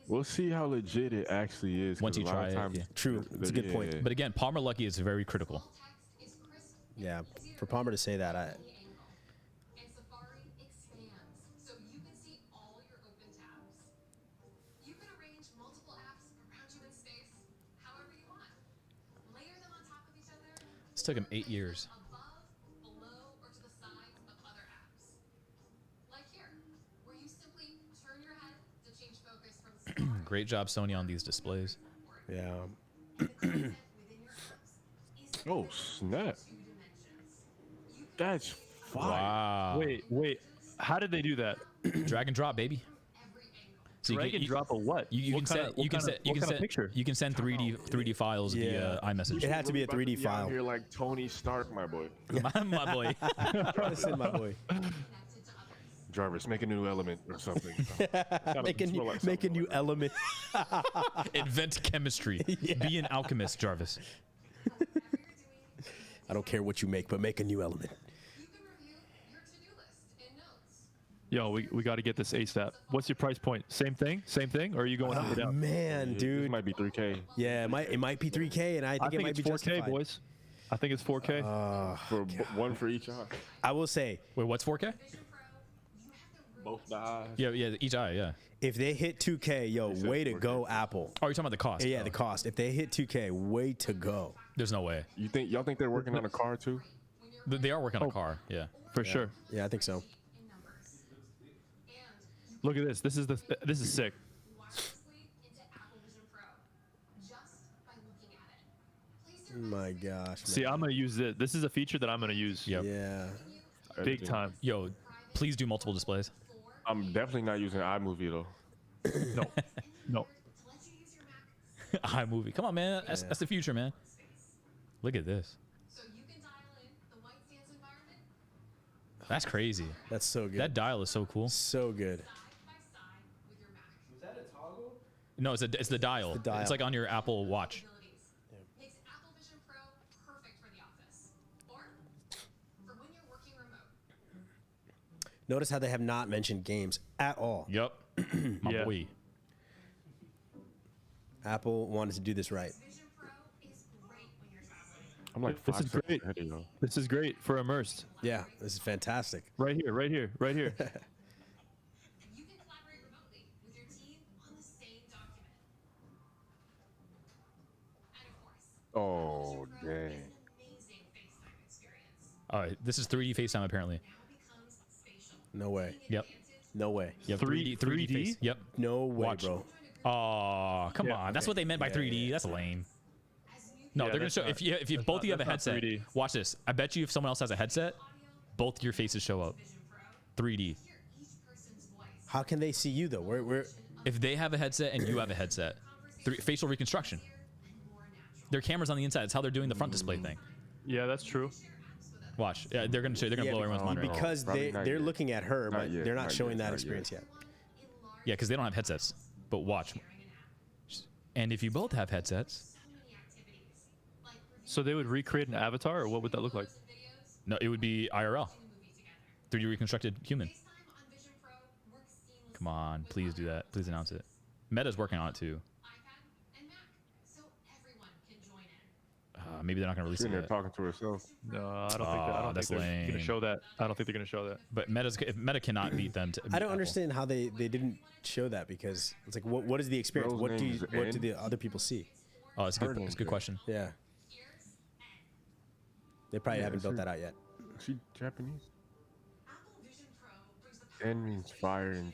[SPEAKER 5] We'll see how legit it actually is.
[SPEAKER 1] Once
[SPEAKER 5] 'cause
[SPEAKER 1] you
[SPEAKER 5] a lot of
[SPEAKER 1] try it,
[SPEAKER 5] times
[SPEAKER 1] yeah.
[SPEAKER 2] True. It's a good point.
[SPEAKER 5] yeah.
[SPEAKER 1] But again, Palmer Lucky is very critical.
[SPEAKER 8] Text is crisp
[SPEAKER 2] Yeah. For Palmer to say that,
[SPEAKER 8] any angle. And Safari expands, so you can see all your open tabs. You can arrange multiple apps around you in space, however you want. Layer them on top of each other.
[SPEAKER 1] This took him 8 years.
[SPEAKER 8] Above, below, or to the sides of other apps. Like here, where you simply turn your head to change focus from Safari
[SPEAKER 1] Great job, Sony, on these displays.
[SPEAKER 2] yeah.
[SPEAKER 8] and the content within your apps is
[SPEAKER 5] Oh snap!
[SPEAKER 8] 2 dimensions. You can
[SPEAKER 5] That's fire.
[SPEAKER 1] Wow.
[SPEAKER 4] Wait. How did they do that?
[SPEAKER 1] Drag and drop, baby.
[SPEAKER 8] every angle.
[SPEAKER 1] So
[SPEAKER 4] Drag and drop a what?
[SPEAKER 1] You
[SPEAKER 4] What
[SPEAKER 1] can
[SPEAKER 4] kinda-
[SPEAKER 1] send. You
[SPEAKER 4] what
[SPEAKER 1] can
[SPEAKER 4] kinda-
[SPEAKER 1] send. You
[SPEAKER 4] what
[SPEAKER 1] can
[SPEAKER 4] kinda
[SPEAKER 1] send.
[SPEAKER 4] picture?
[SPEAKER 1] You can send 3D files via iMessage.
[SPEAKER 2] It had to be a
[SPEAKER 5] About
[SPEAKER 2] 3D
[SPEAKER 5] be out
[SPEAKER 2] file.
[SPEAKER 5] Here like Tony Stark, my boy.
[SPEAKER 1] my boy.
[SPEAKER 2] Listen, my boy.
[SPEAKER 8] Connected to others.
[SPEAKER 5] Jarvis, make a new element or something.
[SPEAKER 2] Make a new element.
[SPEAKER 1] Invent chemistry. Be an alchemist, Jarvis.
[SPEAKER 2] I don't care what you make, but make a new element.
[SPEAKER 8] You can review your to-do list in Notes.
[SPEAKER 4] Yo, we got to get this ASAP. What's your price point? Same thing, or are you going up or down?
[SPEAKER 2] Man,
[SPEAKER 5] This
[SPEAKER 2] dude.
[SPEAKER 5] might be 3K
[SPEAKER 2] Yeah, it might be 3K, and I think it might
[SPEAKER 4] it's
[SPEAKER 2] be
[SPEAKER 4] 4K,
[SPEAKER 2] justified.
[SPEAKER 4] boys. I think it's 4K.
[SPEAKER 5] for one for each eye.
[SPEAKER 2] I will say,
[SPEAKER 1] Wait, what's 4K?
[SPEAKER 8] Vision Pro, you have the room
[SPEAKER 5] Both the eyes.
[SPEAKER 1] Yeah, each eye, yeah.
[SPEAKER 2] if they hit 2K, yo,
[SPEAKER 5] said
[SPEAKER 2] way to
[SPEAKER 5] 4K.
[SPEAKER 2] go, Apple.
[SPEAKER 1] Oh, you're talking about the cost?
[SPEAKER 2] Yeah,
[SPEAKER 1] Oh,
[SPEAKER 2] the cost. If they hit 2K, way to go.
[SPEAKER 1] There's no way.
[SPEAKER 5] Y'all think they're working on a car too?
[SPEAKER 1] They are working on a car, yeah.
[SPEAKER 4] For sure.
[SPEAKER 2] Yeah, I think so.
[SPEAKER 8] in numbers. And
[SPEAKER 4] Look at this. This is sick.
[SPEAKER 8] wirelessly into Apple Vision Pro just by looking at it. Place your
[SPEAKER 2] My gosh.
[SPEAKER 4] See,
[SPEAKER 2] man.
[SPEAKER 4] I'm gonna use it. This is a feature that I'm gonna use.
[SPEAKER 1] Yep.
[SPEAKER 2] Yeah.
[SPEAKER 4] Big time.
[SPEAKER 1] Yo, please do multiple displays.
[SPEAKER 5] I'm definitely not using iMovie though.
[SPEAKER 4] No.
[SPEAKER 8] to let you use your Mac
[SPEAKER 1] iMovie. Come on, man. That's the future, man. Look at this.
[SPEAKER 8] so you can dial in the white stance environment
[SPEAKER 1] That's crazy.
[SPEAKER 2] That's so good.
[SPEAKER 1] That dial is so cool.
[SPEAKER 2] so good.
[SPEAKER 8] side by side with your Mac.
[SPEAKER 7] Was that a toggle?
[SPEAKER 1] No, it's the dial.
[SPEAKER 2] the dial.
[SPEAKER 1] It's like on your Apple Watch.
[SPEAKER 8] Abilities. Makes Apple Vision Pro perfect for the office or for when you're working remote.
[SPEAKER 2] Notice how they have not mentioned games at all.
[SPEAKER 1] Yep. My
[SPEAKER 4] Yeah.
[SPEAKER 1] boy.
[SPEAKER 2] Apple wanted to do this right.
[SPEAKER 8] Vision Pro is great when you're traveling.
[SPEAKER 5] I'm like
[SPEAKER 4] This
[SPEAKER 5] 5
[SPEAKER 4] is
[SPEAKER 5] seconds
[SPEAKER 4] great.
[SPEAKER 5] ahead of y'all.
[SPEAKER 4] This is great for Immersed.
[SPEAKER 2] Yeah, this is fantastic.
[SPEAKER 4] Right here.
[SPEAKER 8] You can collaborate remotely with your team on the same document. And of course,
[SPEAKER 5] Oh
[SPEAKER 8] Vision Pro
[SPEAKER 5] dang.
[SPEAKER 8] is an amazing FaceTime experience.
[SPEAKER 1] All right, this is 3D FaceTime apparently.
[SPEAKER 8] Now becomes spatial.
[SPEAKER 2] No way.
[SPEAKER 1] Yep.
[SPEAKER 2] No way.
[SPEAKER 1] Yep.
[SPEAKER 4] 3D?
[SPEAKER 1] 3D face. Yep.
[SPEAKER 2] No way,
[SPEAKER 1] Watch.
[SPEAKER 2] bro.
[SPEAKER 1] Oh, come
[SPEAKER 4] Yeah,
[SPEAKER 1] on. That's
[SPEAKER 2] okay.
[SPEAKER 1] what they meant by
[SPEAKER 2] Yeah,
[SPEAKER 1] 3D.
[SPEAKER 2] yeah,
[SPEAKER 1] That's lame.
[SPEAKER 8] As new
[SPEAKER 1] No,
[SPEAKER 4] Yeah,
[SPEAKER 1] they're gonna
[SPEAKER 4] that's
[SPEAKER 1] show
[SPEAKER 4] not-
[SPEAKER 1] if you
[SPEAKER 4] that's
[SPEAKER 1] both of you have a
[SPEAKER 4] not
[SPEAKER 1] headset.
[SPEAKER 4] 3D.
[SPEAKER 1] Watch this. I bet you if someone else has a headset, both your faces show up.
[SPEAKER 8] Vision Pro,
[SPEAKER 1] 3D.
[SPEAKER 8] hear each person's voice.
[SPEAKER 2] How can they see you though? We're
[SPEAKER 1] If they have a headset and you have a headset, facial reconstruction.
[SPEAKER 8] And more natural.
[SPEAKER 1] Their cameras on the inside. It's how they're doing the front display thing.
[SPEAKER 4] Yeah, that's true.
[SPEAKER 8] Share apps with others.
[SPEAKER 1] Watch. Yeah, they're gonna show. They're gonna
[SPEAKER 2] Yeah,
[SPEAKER 1] blow everyone's mind right now.
[SPEAKER 2] because
[SPEAKER 5] Probably not
[SPEAKER 2] they're
[SPEAKER 5] yet.
[SPEAKER 2] looking at her,
[SPEAKER 5] Not
[SPEAKER 2] but
[SPEAKER 5] yet,
[SPEAKER 2] they're not
[SPEAKER 5] not
[SPEAKER 2] showing
[SPEAKER 5] yet,
[SPEAKER 2] that
[SPEAKER 5] not
[SPEAKER 2] experience
[SPEAKER 5] yet.
[SPEAKER 2] yet.
[SPEAKER 1] Yeah, because they don't have headsets. But watch. And if you both have headsets,
[SPEAKER 4] So they would recreate an avatar, or what would that look like?
[SPEAKER 1] no, it would be IRL, 3D reconstructed human. Come on, please do that. Please announce it. Meta's working on it too. Maybe they're not gonna release it
[SPEAKER 5] Sitting there
[SPEAKER 1] yet.
[SPEAKER 5] talking to herself.
[SPEAKER 4] No, I don't think that. I don't
[SPEAKER 1] that's
[SPEAKER 4] think they're
[SPEAKER 1] lame.
[SPEAKER 4] gonna show that. I don't think they're gonna show that.
[SPEAKER 1] But if Meta cannot beat them, to
[SPEAKER 2] I
[SPEAKER 1] beat
[SPEAKER 2] don't
[SPEAKER 1] Apple.
[SPEAKER 2] understand how they didn't show that, because it's like, what is the experience?
[SPEAKER 5] Girl's
[SPEAKER 2] What
[SPEAKER 5] name is
[SPEAKER 2] do
[SPEAKER 5] N.
[SPEAKER 2] the other people see?
[SPEAKER 1] Oh, it's a
[SPEAKER 5] Her
[SPEAKER 1] good.
[SPEAKER 5] name's
[SPEAKER 1] It's a good
[SPEAKER 5] Jen.
[SPEAKER 1] question.
[SPEAKER 2] Yeah, they probably
[SPEAKER 5] Yeah,
[SPEAKER 2] haven't built
[SPEAKER 5] sure.
[SPEAKER 2] that out yet.
[SPEAKER 5] Is she Japanese? N means fire in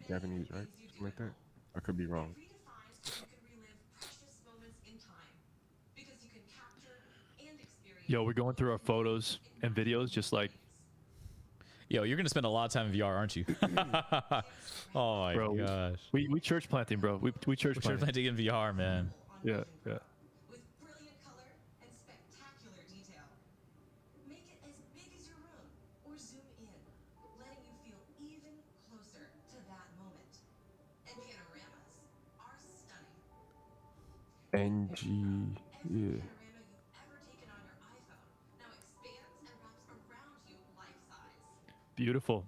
[SPEAKER 5] Japanese, right? Something like that. I could be wrong.
[SPEAKER 4] Yo, we're going through our photos and videos, just like,
[SPEAKER 1] Yo, you're gonna spend a lot of time in VR, aren't you? Oh my
[SPEAKER 4] bro.
[SPEAKER 1] gosh.
[SPEAKER 4] We church planting, bro. We church
[SPEAKER 1] We're
[SPEAKER 4] planting.
[SPEAKER 1] planting in VR, man.
[SPEAKER 4] Yeah, yeah.
[SPEAKER 8] With brilliant color and spectacular detail. Make it as big as your room or zoom in, letting you feel even closer to that moment. And panoramas are stunning.
[SPEAKER 5] NG.
[SPEAKER 8] Every
[SPEAKER 5] Yeah.
[SPEAKER 8] panorama you've ever taken on your iPhone now expands and wraps around you life size.
[SPEAKER 4] Beautiful.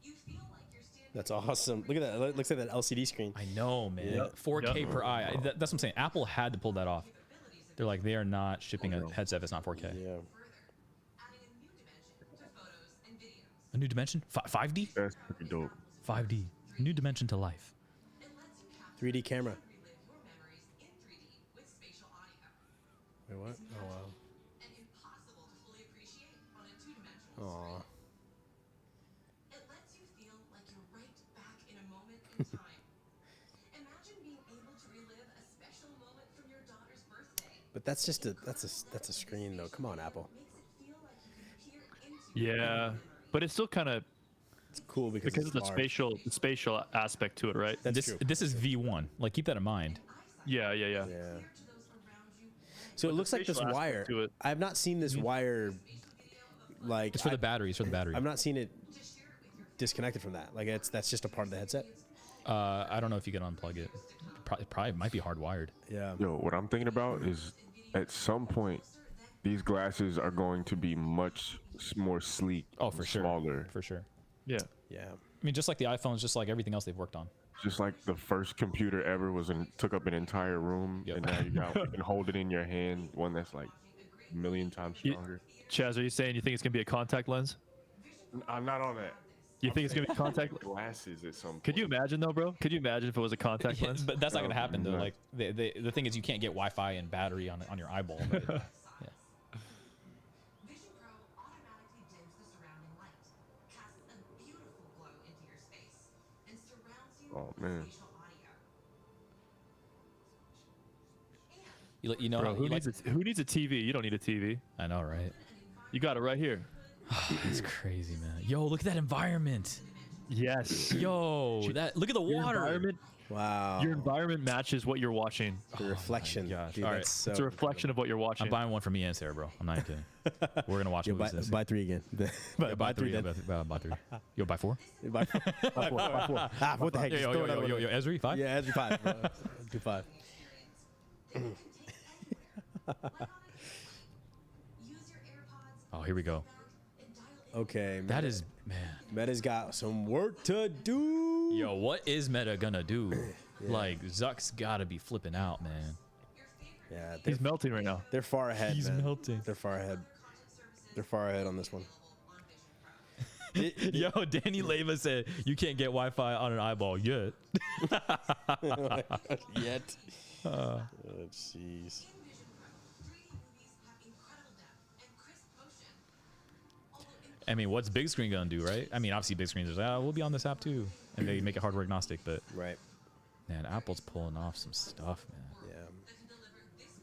[SPEAKER 8] You feel like you're standing
[SPEAKER 2] That's awesome. Look at that. It looks like that LCD screen.
[SPEAKER 1] I know, man.
[SPEAKER 4] Yep.
[SPEAKER 1] 4K
[SPEAKER 4] Yep.
[SPEAKER 1] per eye. That's what I'm saying. Apple had to pull that off. They're like, they are not shipping a headset that's not 4K.
[SPEAKER 2] Yeah.
[SPEAKER 8] further, adding a new dimension to photos and videos.
[SPEAKER 1] A new dimension? 5D?
[SPEAKER 5] That's pretty dope.
[SPEAKER 1] 5D. New dimension to life.
[SPEAKER 8] It lets you capture
[SPEAKER 2] 3D camera.
[SPEAKER 8] and relive your memories in 3D with spatial audio.
[SPEAKER 2] Wait, what? Oh wow.
[SPEAKER 8] And impossible to fully appreciate on a two-dimensional
[SPEAKER 2] Aw.
[SPEAKER 8] screen. It lets you feel like you're right back in a moment in time. Imagine being able to relive a special moment from your daughter's birthday.
[SPEAKER 2] But that's just that's a screen though. Come on, Apple.
[SPEAKER 8] Makes it feel like you can peer into
[SPEAKER 4] Yeah, but it's still kind of
[SPEAKER 2] It's cool because
[SPEAKER 4] because
[SPEAKER 2] it's
[SPEAKER 4] of the
[SPEAKER 2] large.
[SPEAKER 4] spatial aspect to it, right?
[SPEAKER 2] That's
[SPEAKER 1] This
[SPEAKER 2] true.
[SPEAKER 1] this is V1. Like, keep that in mind.
[SPEAKER 4] Yeah, yeah, yeah.
[SPEAKER 2] Yeah.
[SPEAKER 8] to those around you.
[SPEAKER 2] So it looks like this
[SPEAKER 4] spatial aspect
[SPEAKER 2] wire.
[SPEAKER 4] to it.
[SPEAKER 2] I have not seen this wire. Like
[SPEAKER 1] It's for the battery. It's for the battery.
[SPEAKER 2] I've not seen it disconnected from that. Like that's just a part of the headset.
[SPEAKER 1] I don't know if you can unplug it. Probably might be hardwired.
[SPEAKER 2] Yeah.
[SPEAKER 5] Yo, what I'm thinking about is at some point, these glasses are going to be much more sleek.
[SPEAKER 1] Oh, for sure.
[SPEAKER 5] Smaller.
[SPEAKER 1] For sure.
[SPEAKER 4] Yeah.
[SPEAKER 2] Yeah.
[SPEAKER 1] I mean, just like the iPhones, just like everything else they've worked on.
[SPEAKER 5] Just like the first computer ever took up an entire room,
[SPEAKER 1] Yep.
[SPEAKER 5] and now you can hold it in your hand. One that's like a million times stronger.
[SPEAKER 4] Chaz, are you saying you think it's gonna be a contact lens?
[SPEAKER 5] I'm not on that.
[SPEAKER 4] You think it's gonna be contact?
[SPEAKER 5] Glasses at some point.
[SPEAKER 4] Could you imagine though, bro? Could you imagine if it was a contact lens?
[SPEAKER 1] But that's not gonna happen though.
[SPEAKER 5] no.
[SPEAKER 1] Like the thing is, you can't get Wi-Fi and battery on your eyeball. But yeah.
[SPEAKER 8] Vision Pro automatically dims the surrounding light, casts a beautiful glow into your space, and surrounds you
[SPEAKER 5] Oh,
[SPEAKER 8] with
[SPEAKER 5] man.
[SPEAKER 8] spatial audio.
[SPEAKER 1] You know
[SPEAKER 4] Bro,
[SPEAKER 1] you like,
[SPEAKER 4] who needs a TV? You don't need a TV.
[SPEAKER 1] I know, right?
[SPEAKER 4] You got it right here.
[SPEAKER 1] It's crazy, man. Yo, look at that environment.
[SPEAKER 4] Yes.
[SPEAKER 1] Yo, look at the
[SPEAKER 4] Your
[SPEAKER 1] water.
[SPEAKER 4] environment,
[SPEAKER 2] Wow.
[SPEAKER 4] your environment matches what you're watching.
[SPEAKER 2] the reflection.
[SPEAKER 1] gosh.
[SPEAKER 2] Dude,
[SPEAKER 1] All right.
[SPEAKER 2] that's so
[SPEAKER 4] It's a reflection of what you're watching.
[SPEAKER 1] I'm buying one for me and Sarah, bro. I'm not even kidding. We're gonna watch
[SPEAKER 2] Yo,
[SPEAKER 1] movies.
[SPEAKER 2] buy,
[SPEAKER 1] this
[SPEAKER 2] buy 3 again.
[SPEAKER 1] Yeah, buy
[SPEAKER 2] three
[SPEAKER 1] three.
[SPEAKER 2] then.
[SPEAKER 1] Buy three. Yo, buy four.
[SPEAKER 2] Buy four. Ah, what the heck? Just throw another one in.
[SPEAKER 1] Esri, 5.
[SPEAKER 2] Yeah, Esri 5. Do 5.
[SPEAKER 8] Use your AirPods
[SPEAKER 1] Oh, here we go.
[SPEAKER 8] and dial in.
[SPEAKER 2] Okay.
[SPEAKER 1] That is, man.
[SPEAKER 2] Meta's got some work to do.
[SPEAKER 1] Yo, what is Meta gonna do? Like, Zuck's gotta be flipping out, man.
[SPEAKER 2] Yeah,
[SPEAKER 4] He's melting right now.
[SPEAKER 2] they're far ahead.
[SPEAKER 1] He's
[SPEAKER 2] man.
[SPEAKER 1] melting.
[SPEAKER 2] They're far ahead. They're far ahead on this one.
[SPEAKER 1] Yo, Danny Leva said you can't get Wi-Fi on an eyeball yet.
[SPEAKER 2] Yet. Oh, jeez.
[SPEAKER 1] I mean, what's big screen gonna do, right? I mean, obviously, big screens is we'll be on this app too, and they make it hardware agnostic. But
[SPEAKER 2] Right.
[SPEAKER 1] man, Apple's pulling off some stuff, man.
[SPEAKER 2] Yeah.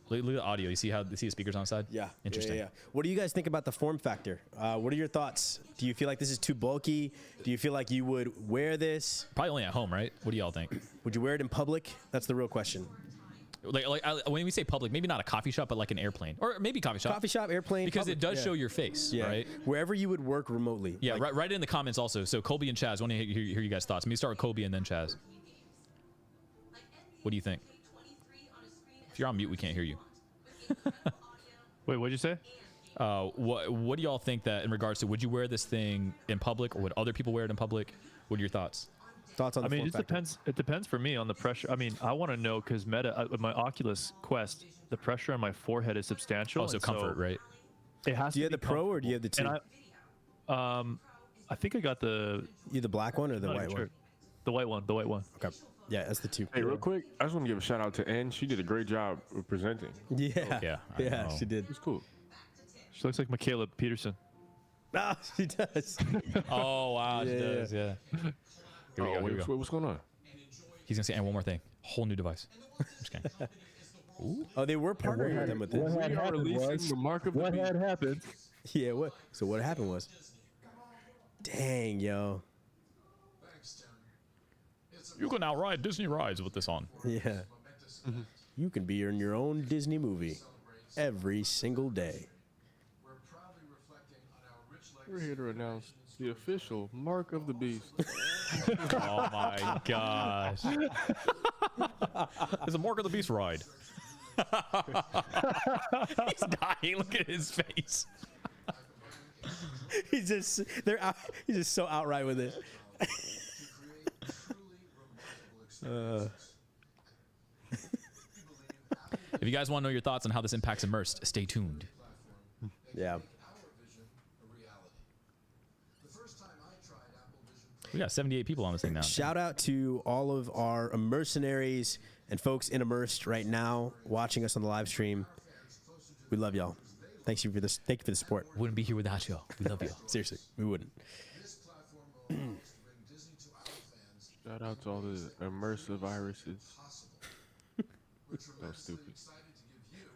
[SPEAKER 1] Look at the audio. You see the speakers on the side?
[SPEAKER 2] Yeah.
[SPEAKER 1] Interesting.
[SPEAKER 2] Yeah. What do you guys think about the form factor? What are your thoughts? Do you feel like this is too bulky? Do you feel like you would wear this?
[SPEAKER 1] Probably only at home, right? What do y'all think?
[SPEAKER 2] Would you wear it in public? That's the real question.
[SPEAKER 1] When we say public, maybe not a coffee shop, but like an airplane, or maybe coffee shop.
[SPEAKER 2] Coffee shop, airplane.
[SPEAKER 1] Because
[SPEAKER 2] public,
[SPEAKER 1] it does show your face,
[SPEAKER 2] yeah.
[SPEAKER 1] right?
[SPEAKER 2] Wherever you would work remotely.
[SPEAKER 1] Yeah,
[SPEAKER 2] Like,
[SPEAKER 1] write it in the comments also. So Colby and Chaz, want to hear you guys' thoughts. Let me start with Colby and then Chaz. What do you think? If you're on mute, we can't hear you.
[SPEAKER 4] Wait, what'd you say?
[SPEAKER 1] What do y'all think that in regards to would you wear this thing in public or would other people wear it in public? What are your thoughts?
[SPEAKER 2] Thoughts on the
[SPEAKER 4] I mean,
[SPEAKER 2] form
[SPEAKER 4] it
[SPEAKER 2] factor?
[SPEAKER 4] depends. It depends for me on the pressure. I mean, I want to know because with my Oculus Quest, the pressure on my forehead is substantial.
[SPEAKER 1] Oh, so
[SPEAKER 4] and
[SPEAKER 1] comfort, right?
[SPEAKER 4] It has.
[SPEAKER 2] Do you
[SPEAKER 4] to
[SPEAKER 2] have the
[SPEAKER 4] be
[SPEAKER 2] Pro or do you have the 2?
[SPEAKER 4] And I think I got the.
[SPEAKER 2] You the black one or the
[SPEAKER 4] not
[SPEAKER 2] white
[SPEAKER 4] even
[SPEAKER 2] one?
[SPEAKER 4] sure. The white one. The white one.
[SPEAKER 2] Okay. Yeah, that's the 2.
[SPEAKER 5] Hey, real quick, I just want to give a shout out to Ann. She did a great job of presenting.
[SPEAKER 2] Yeah.
[SPEAKER 1] Yeah, I
[SPEAKER 2] Yeah,
[SPEAKER 1] know.
[SPEAKER 2] she did.
[SPEAKER 5] It's cool.
[SPEAKER 4] She looks like Michaela Peterson.
[SPEAKER 2] Ah, she does.
[SPEAKER 1] Oh wow, she
[SPEAKER 2] Yeah,
[SPEAKER 1] does. Yeah. Here we go. Here we go.
[SPEAKER 5] What's going on?
[SPEAKER 1] He's gonna say, and one more thing, whole new device. Just kidding.
[SPEAKER 2] Oh, they were partnering with them with this.
[SPEAKER 5] We are releasing the mark of the beast.
[SPEAKER 4] happened?
[SPEAKER 2] Yeah, what? So what happened was, dang, yo.
[SPEAKER 1] You can now ride Disney rides with this on.
[SPEAKER 2] Yeah. You can be in your own Disney movie every single day.
[SPEAKER 5] We're here to announce the official mark of the beast.
[SPEAKER 1] Oh my gosh. It's a Mark of the Beast ride. He's dying. Look at his face.
[SPEAKER 2] He's just he's just so outright with it.
[SPEAKER 1] If you guys want to know your thoughts on how this impacts Immersed, stay tuned.
[SPEAKER 2] Yeah.
[SPEAKER 1] We got 78 people on this thing now.
[SPEAKER 2] Shout out to all of our mercenaries and folks in Immersed right now watching us on the live stream. We love y'all. Thank you for this. Thank you for the support.
[SPEAKER 1] Wouldn't be here without y'all. We love y'all.
[SPEAKER 2] Seriously, we wouldn't.
[SPEAKER 5] Shout out to all the immersive viruses. That was stupid.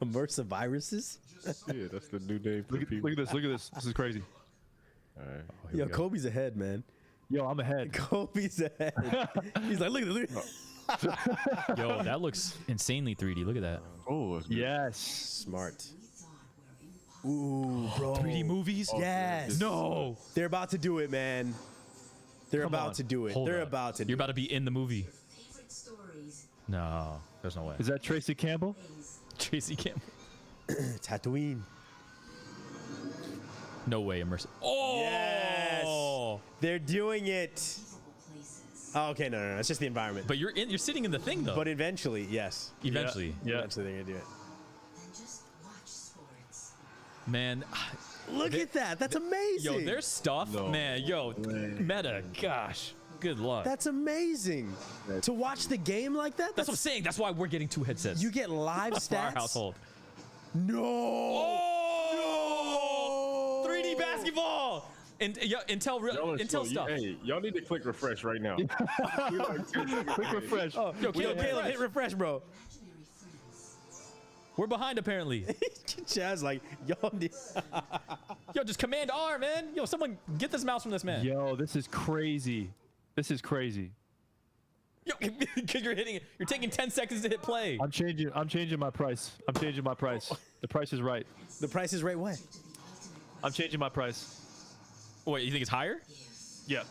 [SPEAKER 2] Immersive viruses?
[SPEAKER 5] Yeah, that's the new name for people.
[SPEAKER 4] Look at this. Look at this. This is crazy.
[SPEAKER 5] All right.
[SPEAKER 2] Yo, Kobe's ahead, man.
[SPEAKER 4] Yo, I'm ahead.
[SPEAKER 2] Kobe's ahead. He's like, look at this.
[SPEAKER 1] Yo, that looks insanely 3D. Look at that.
[SPEAKER 5] Oh, that's good.
[SPEAKER 4] Yes.
[SPEAKER 2] Smart. Ooh, bro.
[SPEAKER 1] 3D movies?
[SPEAKER 2] Yes.
[SPEAKER 1] No.
[SPEAKER 2] They're about to do it, man. They're
[SPEAKER 4] Come
[SPEAKER 2] about
[SPEAKER 4] on.
[SPEAKER 2] to do it.
[SPEAKER 1] Hold
[SPEAKER 2] They're
[SPEAKER 1] up.
[SPEAKER 2] about to do
[SPEAKER 1] You're about to be in the movie.
[SPEAKER 8] Stories.
[SPEAKER 1] No, there's no way.
[SPEAKER 4] Is that Tracy Campbell?
[SPEAKER 1] Tracy Campbell.
[SPEAKER 2] it. Tatooine.
[SPEAKER 1] No way, immersive. Oh.
[SPEAKER 2] Yes. They're doing it. Oh, okay, no. It's just the environment.
[SPEAKER 1] But you're sitting in the thing though.
[SPEAKER 2] But eventually, yes.
[SPEAKER 1] eventually,
[SPEAKER 4] Yeah.
[SPEAKER 2] Eventually, they're gonna do it.
[SPEAKER 8] Then just watch sports.
[SPEAKER 1] man.
[SPEAKER 2] Look at that. That's amazing.
[SPEAKER 1] Yo, their stuff, man. Yo, meta. Gosh, good luck.
[SPEAKER 2] That's amazing. To watch the game like that.
[SPEAKER 1] That's what I'm saying. That's why we're getting 2 headsets.
[SPEAKER 2] You get live
[SPEAKER 1] for our
[SPEAKER 2] stats.
[SPEAKER 1] household.
[SPEAKER 2] No.
[SPEAKER 1] Oh! 3D basketball. And Intel
[SPEAKER 5] Y'all are slow.
[SPEAKER 1] stuff.
[SPEAKER 5] Hey, y'all need to click refresh right now.
[SPEAKER 4] Quick refresh.
[SPEAKER 2] Oh,
[SPEAKER 1] Yo,
[SPEAKER 2] Caleb, hit refresh, bro.
[SPEAKER 1] We're behind apparently.
[SPEAKER 2] Chaz like, y'all need.
[SPEAKER 1] Yo, just command R, man. Yo, someone get this mouse from this man.
[SPEAKER 4] Yo, this is crazy. This is crazy.
[SPEAKER 1] Yo, because you're taking 10 seconds to hit play.
[SPEAKER 4] I'm changing my price. I'm changing my price. The price is right.
[SPEAKER 2] The price is right way.
[SPEAKER 4] I'm changing my price.
[SPEAKER 1] Wait, you think it's higher?
[SPEAKER 4] Yeah.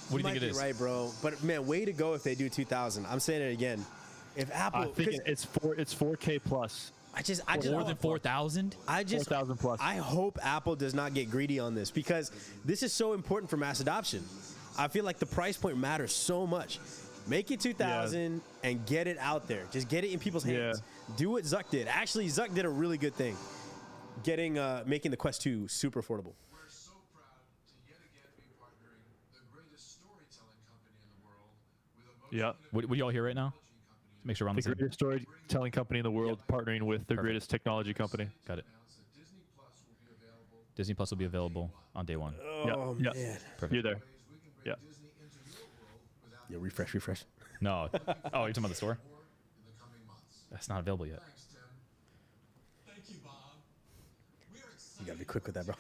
[SPEAKER 1] What do you think it is?
[SPEAKER 2] Right, bro. But man, way to go if they do 2,000. I'm saying it again. If Apple,
[SPEAKER 4] I think
[SPEAKER 2] 'cause
[SPEAKER 4] it's 4K plus.
[SPEAKER 2] I just
[SPEAKER 1] More than 4,000?
[SPEAKER 2] I just
[SPEAKER 4] 4,000 plus.
[SPEAKER 2] I hope Apple does not get greedy on this because this is so important for mass adoption. I feel like the price point matters so much. Make it 2,000 and get it out there. Just get it in people's hands. Do what Zuck did. Actually, Zuck did a really good thing. Making the Quest 2 super affordable.
[SPEAKER 6] We're so proud to yet again be partnering the greatest storytelling company in the world with a
[SPEAKER 4] Yeah.
[SPEAKER 1] What do y'all hear right now? Make sure we're on the
[SPEAKER 4] The
[SPEAKER 1] same.
[SPEAKER 4] greatest storytelling company in the world partnering with the greatest technology company.
[SPEAKER 1] Got it. Disney Plus will be available on day 1.
[SPEAKER 2] Oh
[SPEAKER 4] yeah.
[SPEAKER 2] man.
[SPEAKER 4] You're there. Yeah.
[SPEAKER 2] Yo, refresh.
[SPEAKER 1] No. Oh, you're talking about the store? That's not available yet.
[SPEAKER 6] Thank you, Bob. We are excited
[SPEAKER 2] You gotta be quick with that, bro.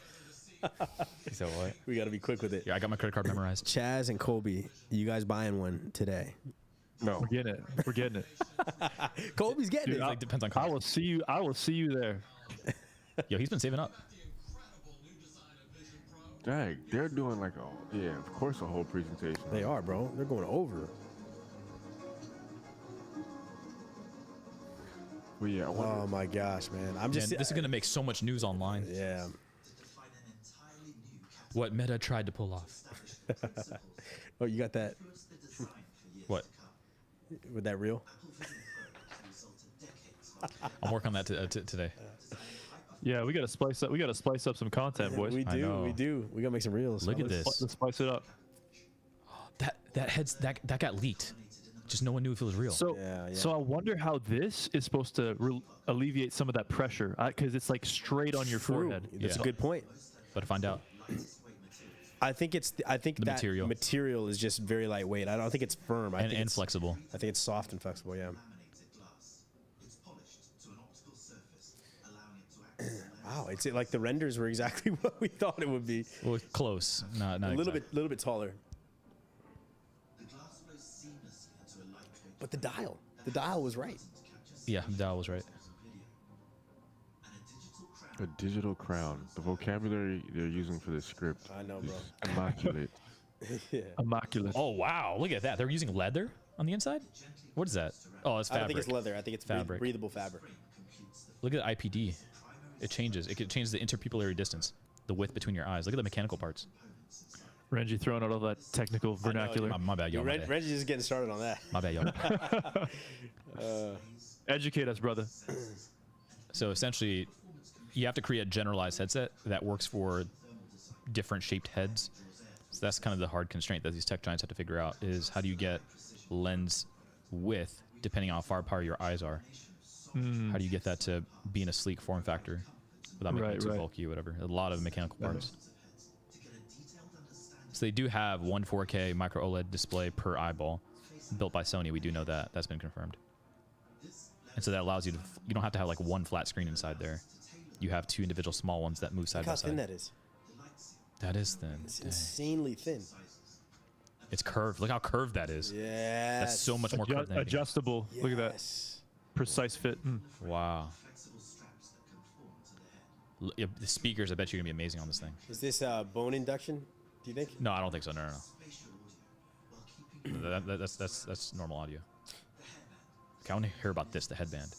[SPEAKER 1] You said what?
[SPEAKER 2] We gotta be quick with it.
[SPEAKER 1] Yeah, I got my credit card memorized.
[SPEAKER 2] Chaz and Colby, you guys buying one today?
[SPEAKER 5] No.
[SPEAKER 4] We're getting it. We're getting it.
[SPEAKER 2] Kobe's getting
[SPEAKER 4] Dude,
[SPEAKER 2] it.
[SPEAKER 1] Like depends on
[SPEAKER 4] I
[SPEAKER 1] cost.
[SPEAKER 4] will see you. I will see you there.
[SPEAKER 1] Yo, he's been saving up.
[SPEAKER 5] Dang, they're doing like of course, a whole presentation.
[SPEAKER 2] They are, bro. They're going over.
[SPEAKER 5] Well, yeah, I wonder,
[SPEAKER 2] Oh my gosh, man. I'm
[SPEAKER 1] Man,
[SPEAKER 2] just.
[SPEAKER 1] this is gonna make so much news online.
[SPEAKER 2] Yeah.
[SPEAKER 1] What Meta tried to pull off.
[SPEAKER 2] Oh, you got that
[SPEAKER 1] What?
[SPEAKER 2] with that reel?
[SPEAKER 1] I'm working on that today.
[SPEAKER 4] Yeah, we gotta spice up. We gotta spice up some content, boys.
[SPEAKER 2] We
[SPEAKER 1] I
[SPEAKER 2] do.
[SPEAKER 1] know.
[SPEAKER 2] We do. We gotta make some reels.
[SPEAKER 1] Look at
[SPEAKER 4] Let's
[SPEAKER 1] this.
[SPEAKER 4] Let's spice it up.
[SPEAKER 1] That got leaked. Just no one knew if it was real.
[SPEAKER 4] So,
[SPEAKER 2] Yeah, yeah.
[SPEAKER 4] so I wonder how this is supposed to alleviate some of that pressure, because it's like straight on your
[SPEAKER 2] True.
[SPEAKER 4] forehead.
[SPEAKER 2] That's
[SPEAKER 1] Yeah.
[SPEAKER 2] a good point.
[SPEAKER 1] But to find out.
[SPEAKER 2] I think
[SPEAKER 1] The
[SPEAKER 2] that
[SPEAKER 1] material.
[SPEAKER 2] material is just very lightweight. I don't think it's firm. I think
[SPEAKER 1] And
[SPEAKER 2] it's
[SPEAKER 1] flexible.
[SPEAKER 2] I think it's soft and flexible. Yeah. Wow, it's like the renders were exactly what we thought it would be.
[SPEAKER 1] Well, close. Not
[SPEAKER 2] A little
[SPEAKER 1] exact.
[SPEAKER 2] bit taller. But the dial was right.
[SPEAKER 1] Yeah, that was right.
[SPEAKER 5] a digital crown. The vocabulary they're using for this script
[SPEAKER 2] I know,
[SPEAKER 5] is
[SPEAKER 2] bro.
[SPEAKER 5] immaculate.
[SPEAKER 2] Yeah.
[SPEAKER 4] Immaculate.
[SPEAKER 1] Oh wow, look at that. They're using leather on the inside. What is that? Oh, it's
[SPEAKER 2] I
[SPEAKER 1] fabric.
[SPEAKER 2] don't think it's leather. I think it's
[SPEAKER 1] Fabric.
[SPEAKER 2] breathable fabric.
[SPEAKER 1] Look at the IPD. It changes. It changes the interpupillary distance, the width between your eyes. Look at the mechanical parts.
[SPEAKER 4] Renji throwing out all that technical vernacular.
[SPEAKER 1] My bad, y'all. My bad.
[SPEAKER 2] Reggie's just getting started on that.
[SPEAKER 1] My bad, y'all.
[SPEAKER 4] Educate us, brother.
[SPEAKER 1] So essentially, you have to create a generalized headset that works for different shaped heads. So that's kind of the hard constraint that these tech giants have to figure out is how do you get lens width depending on how far apart your eyes are. How do you get that to be in a sleek form factor without making it too bulky or whatever? A lot of mechanical parts. So they do have one 4K micro OLED display per eyeball built by Sony. We do know that. That's been confirmed. And so that allows you to, you don't have to have like one flat screen inside there. You have two individual small ones that move side
[SPEAKER 2] Look
[SPEAKER 1] by
[SPEAKER 2] how thin
[SPEAKER 1] side.
[SPEAKER 2] that is.
[SPEAKER 1] That is thin.
[SPEAKER 2] It's
[SPEAKER 1] Dang.
[SPEAKER 2] insanely thin.
[SPEAKER 1] It's curved. Look how curved that is.
[SPEAKER 2] Yeah.
[SPEAKER 1] That's so much more curved than anything.
[SPEAKER 4] Adjustable. Look at that.
[SPEAKER 2] Yes.
[SPEAKER 4] Precise fit.
[SPEAKER 1] Wow. Yeah, the speakers, I bet you're going to be amazing on this thing.
[SPEAKER 2] Is this bone induction? Do you think?
[SPEAKER 1] No, I don't think so. No. That's normal audio. Okay, I want to hear about this, the headband.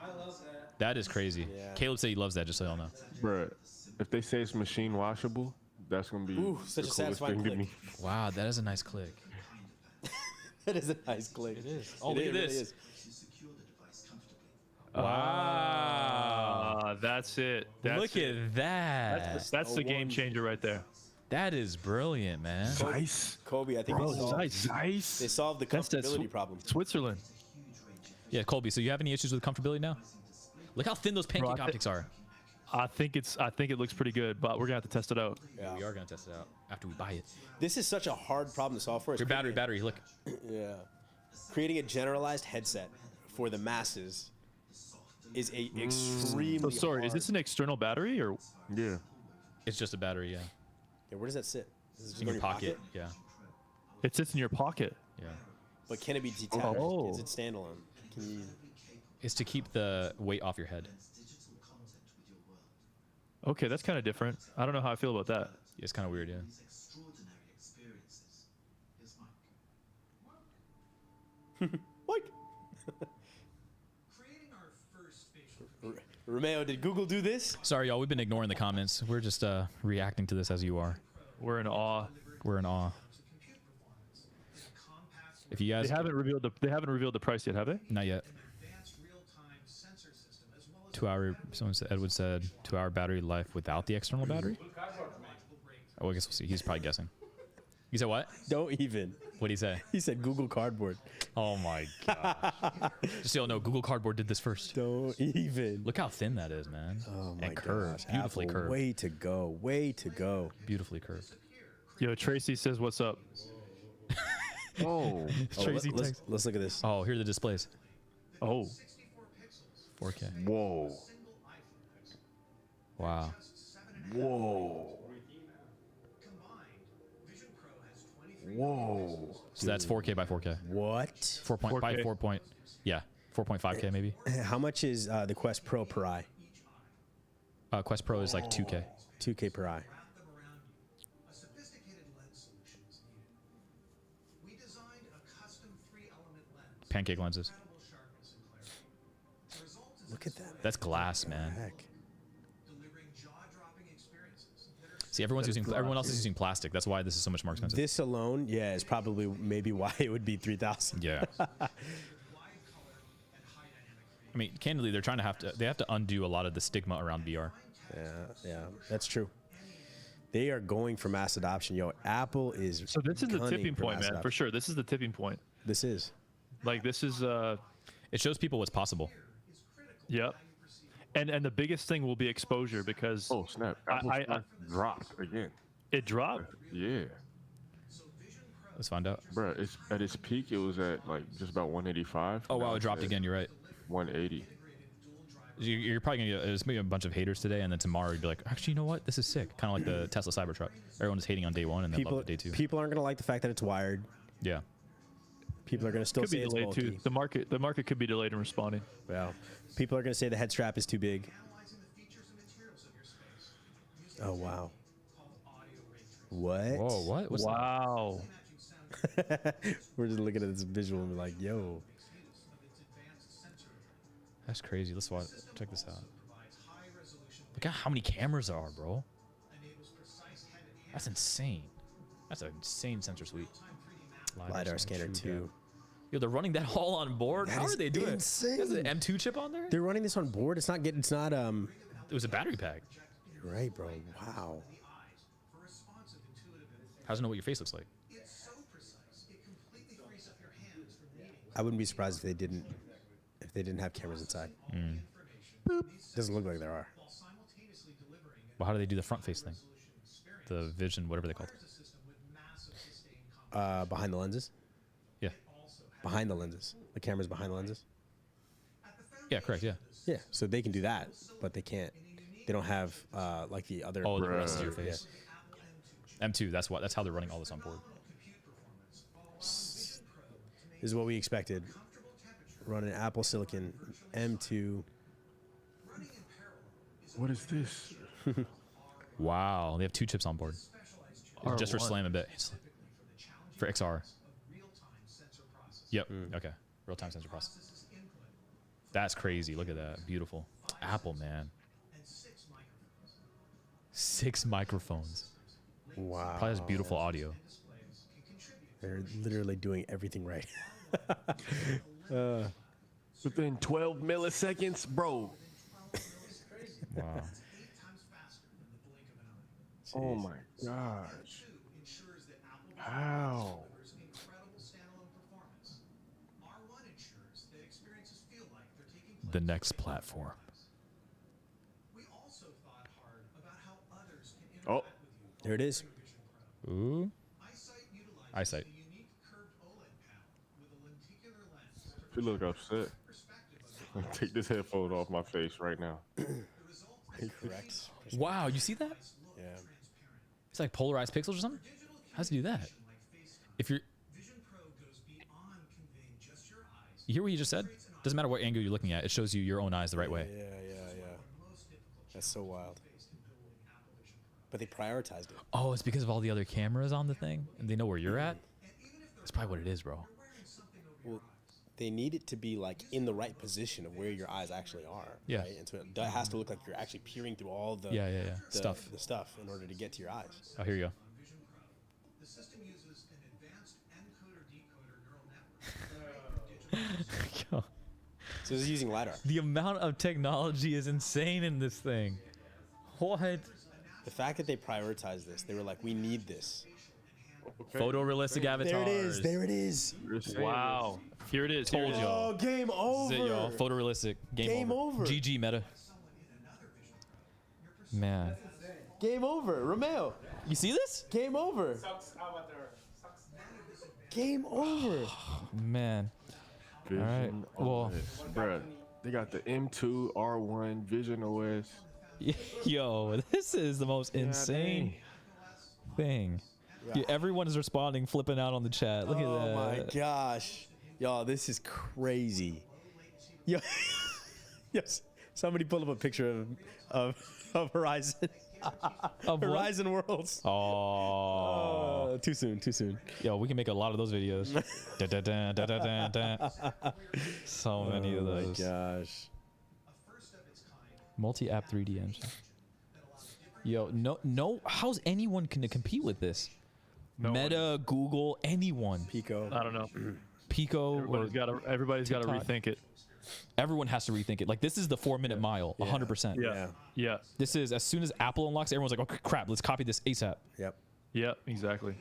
[SPEAKER 7] I love that.
[SPEAKER 1] That is crazy.
[SPEAKER 2] Yeah.
[SPEAKER 1] Caleb said he loves that, just so y'all know.
[SPEAKER 5] Bruh, if they say it's machine washable, that's gonna be
[SPEAKER 2] Ooh, such
[SPEAKER 5] the
[SPEAKER 2] a
[SPEAKER 5] coolest
[SPEAKER 2] satisfying
[SPEAKER 5] thing to
[SPEAKER 2] click.
[SPEAKER 5] me.
[SPEAKER 1] Wow, that is a nice click.
[SPEAKER 2] That is a nice click. It
[SPEAKER 1] is. Oh, look at
[SPEAKER 2] really
[SPEAKER 1] this.
[SPEAKER 2] is.
[SPEAKER 1] Wow.
[SPEAKER 4] That's it. That's
[SPEAKER 1] Look
[SPEAKER 4] it.
[SPEAKER 1] at that.
[SPEAKER 4] That's the game changer right there.
[SPEAKER 1] That is brilliant, man.
[SPEAKER 5] Zeiss?
[SPEAKER 2] Kobe, I think
[SPEAKER 4] Bro,
[SPEAKER 2] they solved,
[SPEAKER 4] Zeiss.
[SPEAKER 5] Zeiss?
[SPEAKER 2] they solved the
[SPEAKER 4] That's that
[SPEAKER 2] comfortability problem.
[SPEAKER 4] Switzerland.
[SPEAKER 1] Yeah, Colby, so you have any issues with comfortability now? Look how thin those pancake
[SPEAKER 4] Bro,
[SPEAKER 1] optics are.
[SPEAKER 4] I think it looks pretty good, but we're gonna have to test it out.
[SPEAKER 2] Yeah.
[SPEAKER 1] We are going to test it out after we buy it.
[SPEAKER 2] This is such a hard problem to solve for. It's
[SPEAKER 1] Your battery, look.
[SPEAKER 2] Yeah. Creating a generalized headset for the masses is a extremely
[SPEAKER 4] So sorry, is
[SPEAKER 2] hard-
[SPEAKER 4] this an external battery or?
[SPEAKER 5] Yeah.
[SPEAKER 1] It's just a battery, yeah.
[SPEAKER 2] Yeah, where does that sit? Does it just
[SPEAKER 1] In
[SPEAKER 2] go
[SPEAKER 1] your pocket. Yeah.
[SPEAKER 4] It sits in your pocket.
[SPEAKER 1] Yeah.
[SPEAKER 2] But can it be detached?
[SPEAKER 4] Oh.
[SPEAKER 2] Is it standalone? Can you?
[SPEAKER 1] It's to keep the weight off your head.
[SPEAKER 4] Okay, that's kind of different. I don't know how I feel about that.
[SPEAKER 1] It's kind of weird, yeah.
[SPEAKER 2] Mike.
[SPEAKER 6] Creating our first facial
[SPEAKER 2] Romeo, did Google do this?
[SPEAKER 1] Sorry, y'all. We've been ignoring the comments. We're just reacting to this as you are.
[SPEAKER 4] We're in awe.
[SPEAKER 1] We're in awe.
[SPEAKER 6] compute performance, compact
[SPEAKER 1] If you guys
[SPEAKER 4] They haven't revealed the price yet, have they?
[SPEAKER 1] not yet.
[SPEAKER 6] advanced real-time sensor system as well as
[SPEAKER 1] 2 hour. Someone said Edward said 2 hour battery life without the external battery. Oh, I guess we'll see. He's probably guessing. You said what?
[SPEAKER 2] Don't even.
[SPEAKER 1] What'd he say?
[SPEAKER 2] He said Google Cardboard.
[SPEAKER 1] Oh my god! Just so y'all know, Google Cardboard did this first.
[SPEAKER 2] Don't even.
[SPEAKER 1] Look how thin that is, man.
[SPEAKER 2] Oh my
[SPEAKER 1] and curved,
[SPEAKER 2] gosh,
[SPEAKER 1] beautifully
[SPEAKER 2] Apple,
[SPEAKER 1] curved,
[SPEAKER 2] Way to go. Way to go.
[SPEAKER 1] beautifully curved.
[SPEAKER 4] Yo, Tracy says, "What's up?"
[SPEAKER 5] Oh.
[SPEAKER 1] Tracy
[SPEAKER 2] Let's look at this.
[SPEAKER 1] Oh, here are the displays.
[SPEAKER 4] Oh,
[SPEAKER 1] 4K.
[SPEAKER 5] Whoa.
[SPEAKER 1] Wow.
[SPEAKER 5] Whoa.
[SPEAKER 6] combined vision
[SPEAKER 5] Whoa.
[SPEAKER 1] So that's 4K by 4K.
[SPEAKER 2] What?
[SPEAKER 1] 4 point by
[SPEAKER 4] 4K.
[SPEAKER 1] 4 point. Yeah, 4.5K maybe.
[SPEAKER 2] How much is the Quest Pro per eye?
[SPEAKER 1] Quest Pro is like 2K.
[SPEAKER 2] 2K per eye.
[SPEAKER 6] Wrap them around you. A sophisticated lens solution is needed. We designed a custom 3-element lens.
[SPEAKER 1] Pancake lenses.
[SPEAKER 6] Incredible sharpness and clarity. The result is
[SPEAKER 2] Look at that.
[SPEAKER 1] That's glass, man.
[SPEAKER 2] Heck.
[SPEAKER 6] delivering jaw-dropping experiences that are
[SPEAKER 1] See, everyone else is using plastic. That's why this is so much more expensive.
[SPEAKER 2] This alone, yeah, is probably maybe why it would be 3,000.
[SPEAKER 1] Yeah.
[SPEAKER 6] wide color and high dynamic range.
[SPEAKER 1] I mean, candidly, they have to undo a lot of the stigma around VR.
[SPEAKER 2] Yeah, that's true. They are going for mass adoption. Yo, Apple is.
[SPEAKER 4] So this is the
[SPEAKER 2] gunning
[SPEAKER 4] tipping
[SPEAKER 2] for
[SPEAKER 4] point,
[SPEAKER 2] mass
[SPEAKER 4] man, for
[SPEAKER 2] adoption.
[SPEAKER 4] sure. This is the tipping point.
[SPEAKER 2] This is.
[SPEAKER 4] Like this is
[SPEAKER 1] It shows people what's possible.
[SPEAKER 4] yep. And the biggest thing will be exposure because
[SPEAKER 5] Oh snap! Apple stock dropped again.
[SPEAKER 4] it dropped.
[SPEAKER 5] Yeah,
[SPEAKER 1] Let's find out.
[SPEAKER 5] bro. It's at its peak. It was at like just about 185.
[SPEAKER 1] Oh wow,
[SPEAKER 5] Now
[SPEAKER 1] it
[SPEAKER 5] it's
[SPEAKER 1] dropped
[SPEAKER 5] at
[SPEAKER 1] again. You're right.
[SPEAKER 5] 180.
[SPEAKER 1] You're probably gonna get there's maybe a bunch of haters today, and then tomorrow you'd be like, actually, you know what? This is sick. Kind of like the Tesla Cybertruck. Everyone was hating on day one, and then loved it day two.
[SPEAKER 2] People aren't gonna like the fact that it's wired.
[SPEAKER 1] Yeah.
[SPEAKER 2] People are gonna still
[SPEAKER 4] Could
[SPEAKER 2] say
[SPEAKER 4] be
[SPEAKER 2] it's
[SPEAKER 4] delayed
[SPEAKER 2] bulky.
[SPEAKER 4] too. The market could be delayed in responding.
[SPEAKER 2] Well, people are gonna say the head strap is too big.
[SPEAKER 6] Analyzing the features and materials of your space using
[SPEAKER 2] Oh
[SPEAKER 6] a
[SPEAKER 2] wow.
[SPEAKER 6] technique called audio ray tracing.
[SPEAKER 2] What?
[SPEAKER 1] Whoa, what? What's that?
[SPEAKER 4] Wow.
[SPEAKER 2] We're just looking at this visual and we're like, yo.
[SPEAKER 6] Use of its advanced sensor
[SPEAKER 1] That's crazy. Let's watch. Check this out.
[SPEAKER 6] provides high resolution
[SPEAKER 1] Look at how many cameras there are, bro.
[SPEAKER 6] enables precise head and hand
[SPEAKER 1] That's insane. That's an insane sensor suite.
[SPEAKER 2] LiDAR scanner too.
[SPEAKER 1] Yo, they're running that all on board.
[SPEAKER 2] That
[SPEAKER 1] How
[SPEAKER 2] is
[SPEAKER 1] are they doing it?
[SPEAKER 2] insane.
[SPEAKER 1] There's an M2 chip on there.
[SPEAKER 2] They're running this on board. It's not getting. It's not.
[SPEAKER 1] It was a battery pack.
[SPEAKER 2] You're right, bro. Wow.
[SPEAKER 6] for responsive intuitive interface.
[SPEAKER 1] How does it know what your face looks like?
[SPEAKER 6] It's so precise, it completely frees up your hands from needing
[SPEAKER 2] I wouldn't be surprised if they didn't. If they didn't have cameras inside.
[SPEAKER 1] Mm.
[SPEAKER 2] Doesn't look like there are.
[SPEAKER 6] while simultaneously delivering an
[SPEAKER 1] Well, how do they do the front face thing?
[SPEAKER 6] experience.
[SPEAKER 1] The vision, whatever they call it.
[SPEAKER 6] There's a system with massive sustained
[SPEAKER 2] Behind the lenses.
[SPEAKER 1] Yeah.
[SPEAKER 2] Behind the lenses. The cameras behind the lenses.
[SPEAKER 1] Yeah, correct. Yeah.
[SPEAKER 2] Yeah. So they can do that, but they can't. They don't have like the other.
[SPEAKER 1] Oh, the rest of your
[SPEAKER 2] Yeah.
[SPEAKER 1] face. M2. That's how they're running all this on board.
[SPEAKER 2] This is what we expected. Run an Apple Silicon M2.
[SPEAKER 5] What is this?
[SPEAKER 1] Wow, they have 2 chips on board. Just for
[SPEAKER 4] R1.
[SPEAKER 1] slam a bit. For XR. Yep. Okay. Real time sensor process. That's crazy. Look at that. Beautiful. Apple, man. 6 microphones.
[SPEAKER 2] Wow.
[SPEAKER 1] Probably has beautiful audio.
[SPEAKER 2] They're literally doing everything right.
[SPEAKER 5] Within 12 milliseconds, bro.
[SPEAKER 1] Wow.
[SPEAKER 5] Oh my gosh. How?
[SPEAKER 6] incredible standalone performance. R1 ensures that experiences feel like they're taking place.
[SPEAKER 1] The next platform.
[SPEAKER 6] We also thought hard about how others can
[SPEAKER 5] Oh,
[SPEAKER 6] interact with you.
[SPEAKER 2] There it is.
[SPEAKER 1] Ooh.
[SPEAKER 6] Eyesight utilizes
[SPEAKER 1] Eyesight.
[SPEAKER 6] a unique curved OLED panel with a lenticular lens to
[SPEAKER 5] you look upset.
[SPEAKER 6] perspective of
[SPEAKER 5] Take this headphone off my face right now.
[SPEAKER 2] Correct.
[SPEAKER 1] Wow, you see that?
[SPEAKER 2] Yeah.
[SPEAKER 1] It's like polarized pixels or something? How does it do that? If you're,
[SPEAKER 6] Vision Pro goes beyond conveying just your eyes.
[SPEAKER 1] you hear what you just said? Doesn't matter what angle you're looking at. It shows you your own eyes the right way.
[SPEAKER 2] Yeah. That's so wild. But they prioritized it.
[SPEAKER 1] Oh, it's because of all the other cameras on the thing, and they know where you're at. That's probably what it is, bro.
[SPEAKER 2] Well, they need it to be like in the right position of where your eyes actually are.
[SPEAKER 1] Yeah.
[SPEAKER 2] Right? And so it has to look like you're actually peering through all the
[SPEAKER 1] Yeah.
[SPEAKER 2] the
[SPEAKER 1] Stuff.
[SPEAKER 2] the stuff in order to get to your eyes.
[SPEAKER 1] Oh, here you go.
[SPEAKER 6] Vision Pro. The system uses an advanced encoder-decoder neural network.
[SPEAKER 1] Yo,
[SPEAKER 2] So it's using LiDAR.
[SPEAKER 1] the amount of technology is insane in this thing. What?
[SPEAKER 2] The fact that they prioritized this, they were like, we need this.
[SPEAKER 1] Photorealistic avatars.
[SPEAKER 2] There it is. There it is.
[SPEAKER 4] Wow. Here it is. Here it
[SPEAKER 1] Told
[SPEAKER 4] is.
[SPEAKER 1] y'all.
[SPEAKER 2] Oh, game
[SPEAKER 1] This
[SPEAKER 2] over.
[SPEAKER 1] is it, y'all. Photorealistic. Game over.
[SPEAKER 2] over.
[SPEAKER 1] GG meta. Man.
[SPEAKER 2] Game over. Romeo.
[SPEAKER 1] You see this?
[SPEAKER 2] Game over. Game over.
[SPEAKER 1] Man.
[SPEAKER 5] Vision
[SPEAKER 1] well-
[SPEAKER 5] OS. Bruh, they got the M2 R1 Vision OS.
[SPEAKER 1] Yo, this is the most insane thing. Yeah, everyone is responding, flipping out on the chat. Look at that.
[SPEAKER 2] Oh my gosh. Y'all, this is crazy. Yo, yes. Somebody pull up a picture of Horizon.
[SPEAKER 1] Of what?
[SPEAKER 2] Horizon Worlds.
[SPEAKER 1] Oh.
[SPEAKER 2] Too soon.
[SPEAKER 1] Yo, we can make a lot of those videos. Dun, dun, dun, dun, dun, dun, dun. So many of those.
[SPEAKER 2] Oh my gosh.
[SPEAKER 1] Multi-app 3D engine. Yo, no. How's anyone gonna compete with this?
[SPEAKER 4] No
[SPEAKER 1] Meta, Google, anyone.
[SPEAKER 2] Pico.
[SPEAKER 4] I don't know.
[SPEAKER 1] Pico.
[SPEAKER 4] Everybody's got to
[SPEAKER 1] TikTok.
[SPEAKER 4] rethink it.
[SPEAKER 1] Everyone has to rethink it. Like, this is the 4-minute mile, 100%.
[SPEAKER 4] Yeah.
[SPEAKER 1] This is, as soon as Apple unlocks, everyone's like, okay, crap, let's copy this ASAP.
[SPEAKER 2] Yep.
[SPEAKER 4] Yeah, exactly.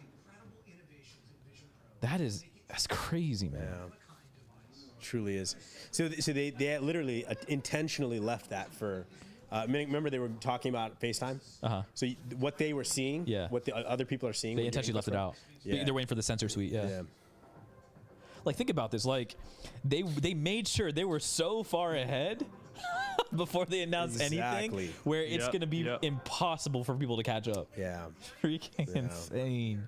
[SPEAKER 1] That's crazy, man.
[SPEAKER 2] Yeah. Truly is. So they literally intentionally left that for. Remember they were talking about FaceTime. So what they were seeing, what the other people are seeing,
[SPEAKER 1] They intentionally left it out.
[SPEAKER 2] Yeah.
[SPEAKER 1] They're waiting for the sensor suite. Yeah. Like, think about this. Like, they made sure they were so far ahead before they announced anything, where it's going to be impossible for people to catch up.
[SPEAKER 2] Yeah.
[SPEAKER 1] Freaking insane.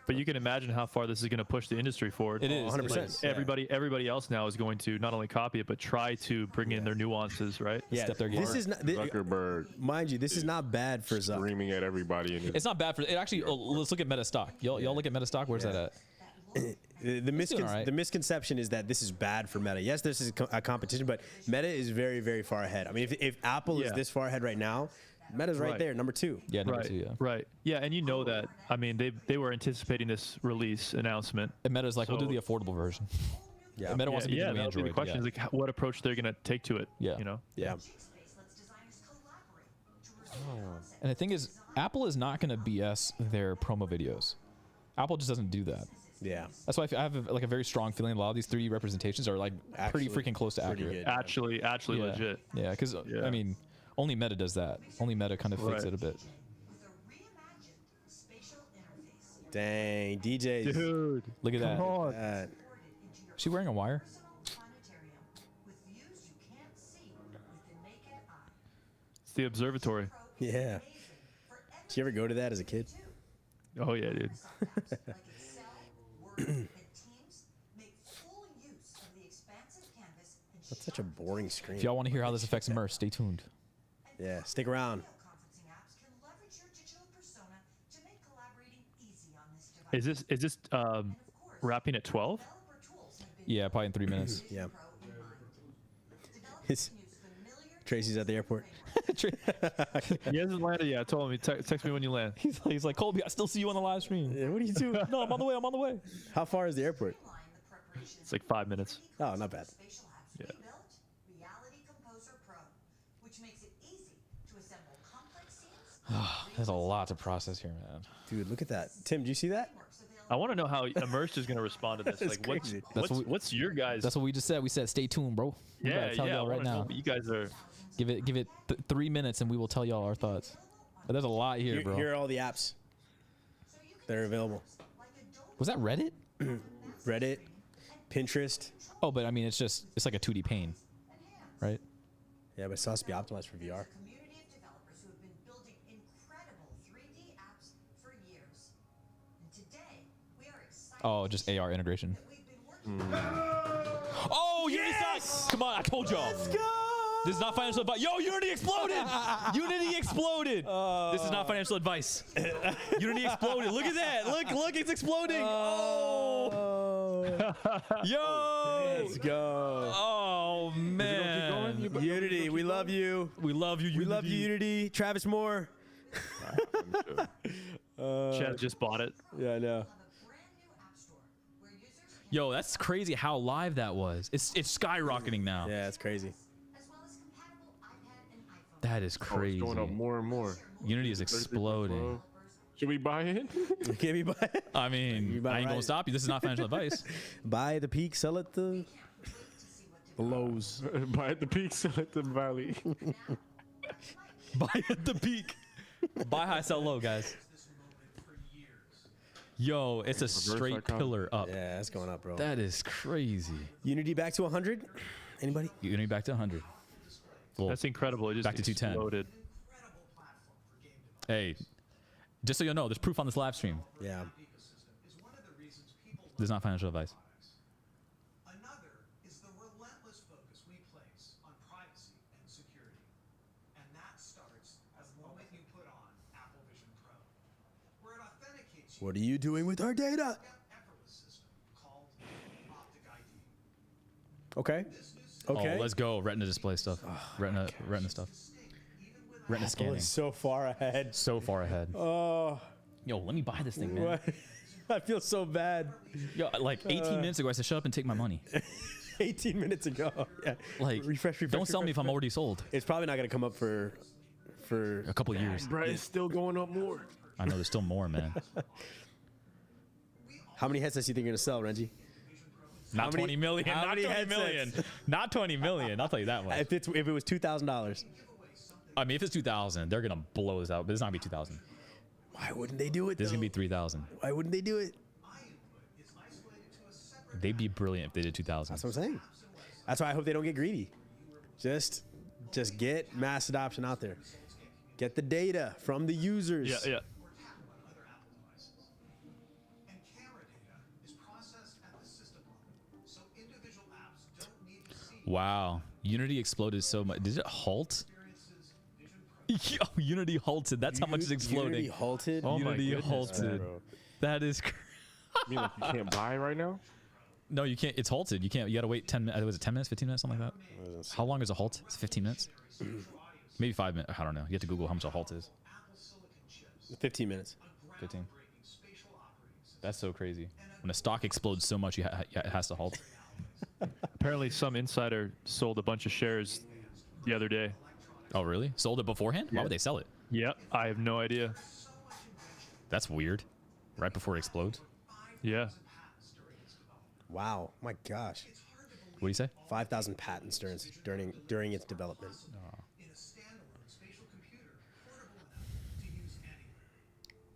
[SPEAKER 4] But you can imagine how far this is going to push the industry forward.
[SPEAKER 1] It is.
[SPEAKER 2] 100%.
[SPEAKER 4] Everybody else now is going to not only copy it, but try to bring in their nuances, right?
[SPEAKER 2] Yeah.
[SPEAKER 1] Step their game.
[SPEAKER 2] This is not,
[SPEAKER 5] Zuckerberg,
[SPEAKER 2] mind you, this is not bad for Zuck.
[SPEAKER 5] screaming at everybody. And
[SPEAKER 1] It's not bad for it. Actually, let's look at Meta stock. Y'all look at Meta stock. Where's that at?
[SPEAKER 2] The misconception is that this is bad for Meta. Yes, this is a competition, but Meta is very, very far ahead. I mean, if Apple is this far ahead right now, Meta's right there, number 2.
[SPEAKER 1] Yeah, number 2. Yeah.
[SPEAKER 4] Right. Yeah, and you know that. I mean, they were anticipating this release announcement.
[SPEAKER 1] And Meta's like, we'll do the affordable version.
[SPEAKER 2] Yeah.
[SPEAKER 1] And Meta wants to be the new
[SPEAKER 4] that'll
[SPEAKER 1] Android.
[SPEAKER 4] be the question. Is like what approach they're going to take to it.
[SPEAKER 1] Yeah.
[SPEAKER 4] You know.
[SPEAKER 2] Yeah.
[SPEAKER 1] And the thing is, Apple is not going to BS their promo videos. Apple just doesn't do that.
[SPEAKER 2] Yeah.
[SPEAKER 1] That's why I have a very strong feeling a lot of these 3D representations are like pretty
[SPEAKER 2] Actually,
[SPEAKER 1] freaking close to
[SPEAKER 2] pretty
[SPEAKER 1] accurate.
[SPEAKER 2] good.
[SPEAKER 4] Actually
[SPEAKER 1] Yeah.
[SPEAKER 4] legit.
[SPEAKER 1] Yeah, because I mean, only Meta does that. Only Meta kind of fixes it a bit.
[SPEAKER 2] Dang, DJs.
[SPEAKER 4] Dude,
[SPEAKER 1] Look at that.
[SPEAKER 4] come on.
[SPEAKER 2] That.
[SPEAKER 1] Is she wearing a wire?
[SPEAKER 4] It's the observatory.
[SPEAKER 2] Yeah. Did you ever go to that as a kid?
[SPEAKER 4] Oh yeah, dude.
[SPEAKER 2] That's such a boring screen.
[SPEAKER 1] If y'all want to hear how this affects Immersed, stay tuned.
[SPEAKER 2] Yeah, stick around.
[SPEAKER 4] Is this wrapping at 12?
[SPEAKER 1] Yeah, probably in 3 minutes.
[SPEAKER 2] Yeah. Tracy's at the airport.
[SPEAKER 4] He hasn't landed yet. I told him. Text me when you land.
[SPEAKER 1] He's like, Colby, I still see you on the live stream.
[SPEAKER 2] Yeah, what are you doing?
[SPEAKER 1] No, I'm on the way.
[SPEAKER 2] How far is the airport?
[SPEAKER 4] It's like 5 minutes.
[SPEAKER 2] Oh, not bad.
[SPEAKER 4] Yeah.
[SPEAKER 1] There's a lot to process here, man.
[SPEAKER 2] Dude, look at that. Tim, do you see that?
[SPEAKER 4] I want to know how Immersed is going to respond to this.
[SPEAKER 2] That's
[SPEAKER 4] Like,
[SPEAKER 2] crazy.
[SPEAKER 4] what's your guys?
[SPEAKER 1] That's what we just said. We said, stay tuned, bro. We gotta tell
[SPEAKER 4] I
[SPEAKER 1] y'all right
[SPEAKER 4] wanna know
[SPEAKER 1] now.
[SPEAKER 4] what you guys are.
[SPEAKER 1] Give it 3 minutes, and we will tell y'all our thoughts. But there's a lot here, bro.
[SPEAKER 2] Here are all the apps that are available.
[SPEAKER 1] Was that Reddit?
[SPEAKER 2] Reddit, Pinterest.
[SPEAKER 1] Oh, but I mean, it's like a 2D pane, right?
[SPEAKER 2] Yeah, but it's supposed to be optimized for VR.
[SPEAKER 1] Oh, just AR integration. Oh, Unity sucks! Come on, I told y'all. Let's go! This is not financial advice. Yo, Unity exploded! Unity exploded! This is not financial advice. Unity exploded. Look at that. Look, it's exploding. Oh! Yo!
[SPEAKER 2] Let's go.
[SPEAKER 1] Oh, man.
[SPEAKER 2] Unity, we love you.
[SPEAKER 1] We love you, Unity.
[SPEAKER 2] We love you, Unity. Travis Moore.
[SPEAKER 4] Chad just bought it.
[SPEAKER 2] Yeah, I know.
[SPEAKER 1] Yo, that's crazy how live that was. It's skyrocketing now.
[SPEAKER 2] Yeah, it's crazy.
[SPEAKER 1] That is crazy.
[SPEAKER 5] It's going up more and more.
[SPEAKER 1] Unity is exploding.
[SPEAKER 5] Should we buy it?
[SPEAKER 2] Can we buy it?
[SPEAKER 1] I mean, I ain't gonna stop you. This is not financial advice.
[SPEAKER 2] Buy at the peak, sell at the lows.
[SPEAKER 5] Buy at the peak, sell at the valley.
[SPEAKER 1] Buy at the peak. Buy high, sell low, guys. Yo, it's a straight pillar up.
[SPEAKER 2] Yeah, it's going up, bro.
[SPEAKER 1] That is crazy.
[SPEAKER 2] Unity back to 100? Anybody?
[SPEAKER 1] Unity back to 100. Well,
[SPEAKER 4] That's incredible. It just
[SPEAKER 1] back to 210.
[SPEAKER 4] exploded.
[SPEAKER 1] Hey, Just so you know, there's proof on this live stream.
[SPEAKER 2] Yeah.
[SPEAKER 6] Is one of the reasons people
[SPEAKER 1] This is not financial advice.
[SPEAKER 6] Another is the relentless focus we place on privacy and security. And that starts the moment you put on Apple Vision Pro, where it authenticates you
[SPEAKER 2] What are you doing with our data?
[SPEAKER 6] with an effortless system called Optic ID.
[SPEAKER 2] Okay. Okay.
[SPEAKER 1] Oh, let's go. Retina display stuff. Retina stuff. Retina
[SPEAKER 2] Apple
[SPEAKER 1] scanning.
[SPEAKER 2] is so far ahead.
[SPEAKER 1] So far ahead.
[SPEAKER 2] Oh,
[SPEAKER 1] Yo, let me buy this thing, man.
[SPEAKER 2] what? I feel so bad.
[SPEAKER 1] Yo, like 18 minutes ago, I said, shut up and take my money.
[SPEAKER 2] 18 minutes ago. Yeah.
[SPEAKER 1] Like,
[SPEAKER 2] refresh.
[SPEAKER 1] don't sell me if I'm already sold.
[SPEAKER 2] It's probably not going to come up for
[SPEAKER 1] A couple years.
[SPEAKER 5] Bro, it's still going up more.
[SPEAKER 1] I know there's still more, man.
[SPEAKER 2] How many headsets do you think you're going to sell, Renji?
[SPEAKER 1] Not
[SPEAKER 2] many-
[SPEAKER 1] 20 million.
[SPEAKER 2] how
[SPEAKER 1] Not
[SPEAKER 2] many
[SPEAKER 1] 20 million.
[SPEAKER 2] headsets?
[SPEAKER 1] Not 20 million. I'll tell you that much.
[SPEAKER 2] If it was $2,000,
[SPEAKER 1] I mean, if it's 2,000, they're gonna blow this out. But it's not gonna be 2,000.
[SPEAKER 2] why wouldn't they do it?
[SPEAKER 1] This is
[SPEAKER 2] though?
[SPEAKER 1] gonna be 3,000.
[SPEAKER 2] Why wouldn't they do it?
[SPEAKER 1] They'd be brilliant if they did 2,000.
[SPEAKER 2] That's what I'm saying. That's why I hope they don't get greedy. Just get mass adoption out there. Get the data from the users.
[SPEAKER 4] Yeah, yeah.
[SPEAKER 6] And camera data is processed at the system level, so individual apps don't need to see
[SPEAKER 1] Wow, Unity exploded so much. Did it halt? Yo, Unity halted. That's how much it's exploding.
[SPEAKER 2] Unity halted.
[SPEAKER 4] Oh my
[SPEAKER 1] Unity
[SPEAKER 4] goodness,
[SPEAKER 1] halted.
[SPEAKER 2] bro.
[SPEAKER 1] That is.
[SPEAKER 5] You mean like you can't buy right now?
[SPEAKER 1] No, you can't. It's halted. You can't. You gotta wait 10 minutes. Was it 10 minutes? 15 minutes? Something like that. How long is a halt? It's 15 minutes. Maybe 5 minutes. I don't know. You have to Google how much a halt is.
[SPEAKER 2] 15 minutes.
[SPEAKER 1] 15. That's so crazy. When a stock explodes so much, it has to halt.
[SPEAKER 4] Apparently, some insider sold a bunch of shares the other day.
[SPEAKER 1] Oh, really? Sold it beforehand? Why would they sell it?
[SPEAKER 4] Yep, I have no idea.
[SPEAKER 1] That's weird. Right before it explodes.
[SPEAKER 4] Yeah.
[SPEAKER 2] Wow. My gosh.
[SPEAKER 1] What do you say?
[SPEAKER 2] 5,000 patents during its development.
[SPEAKER 6] in a standalone spatial computer portable enough to use anywhere.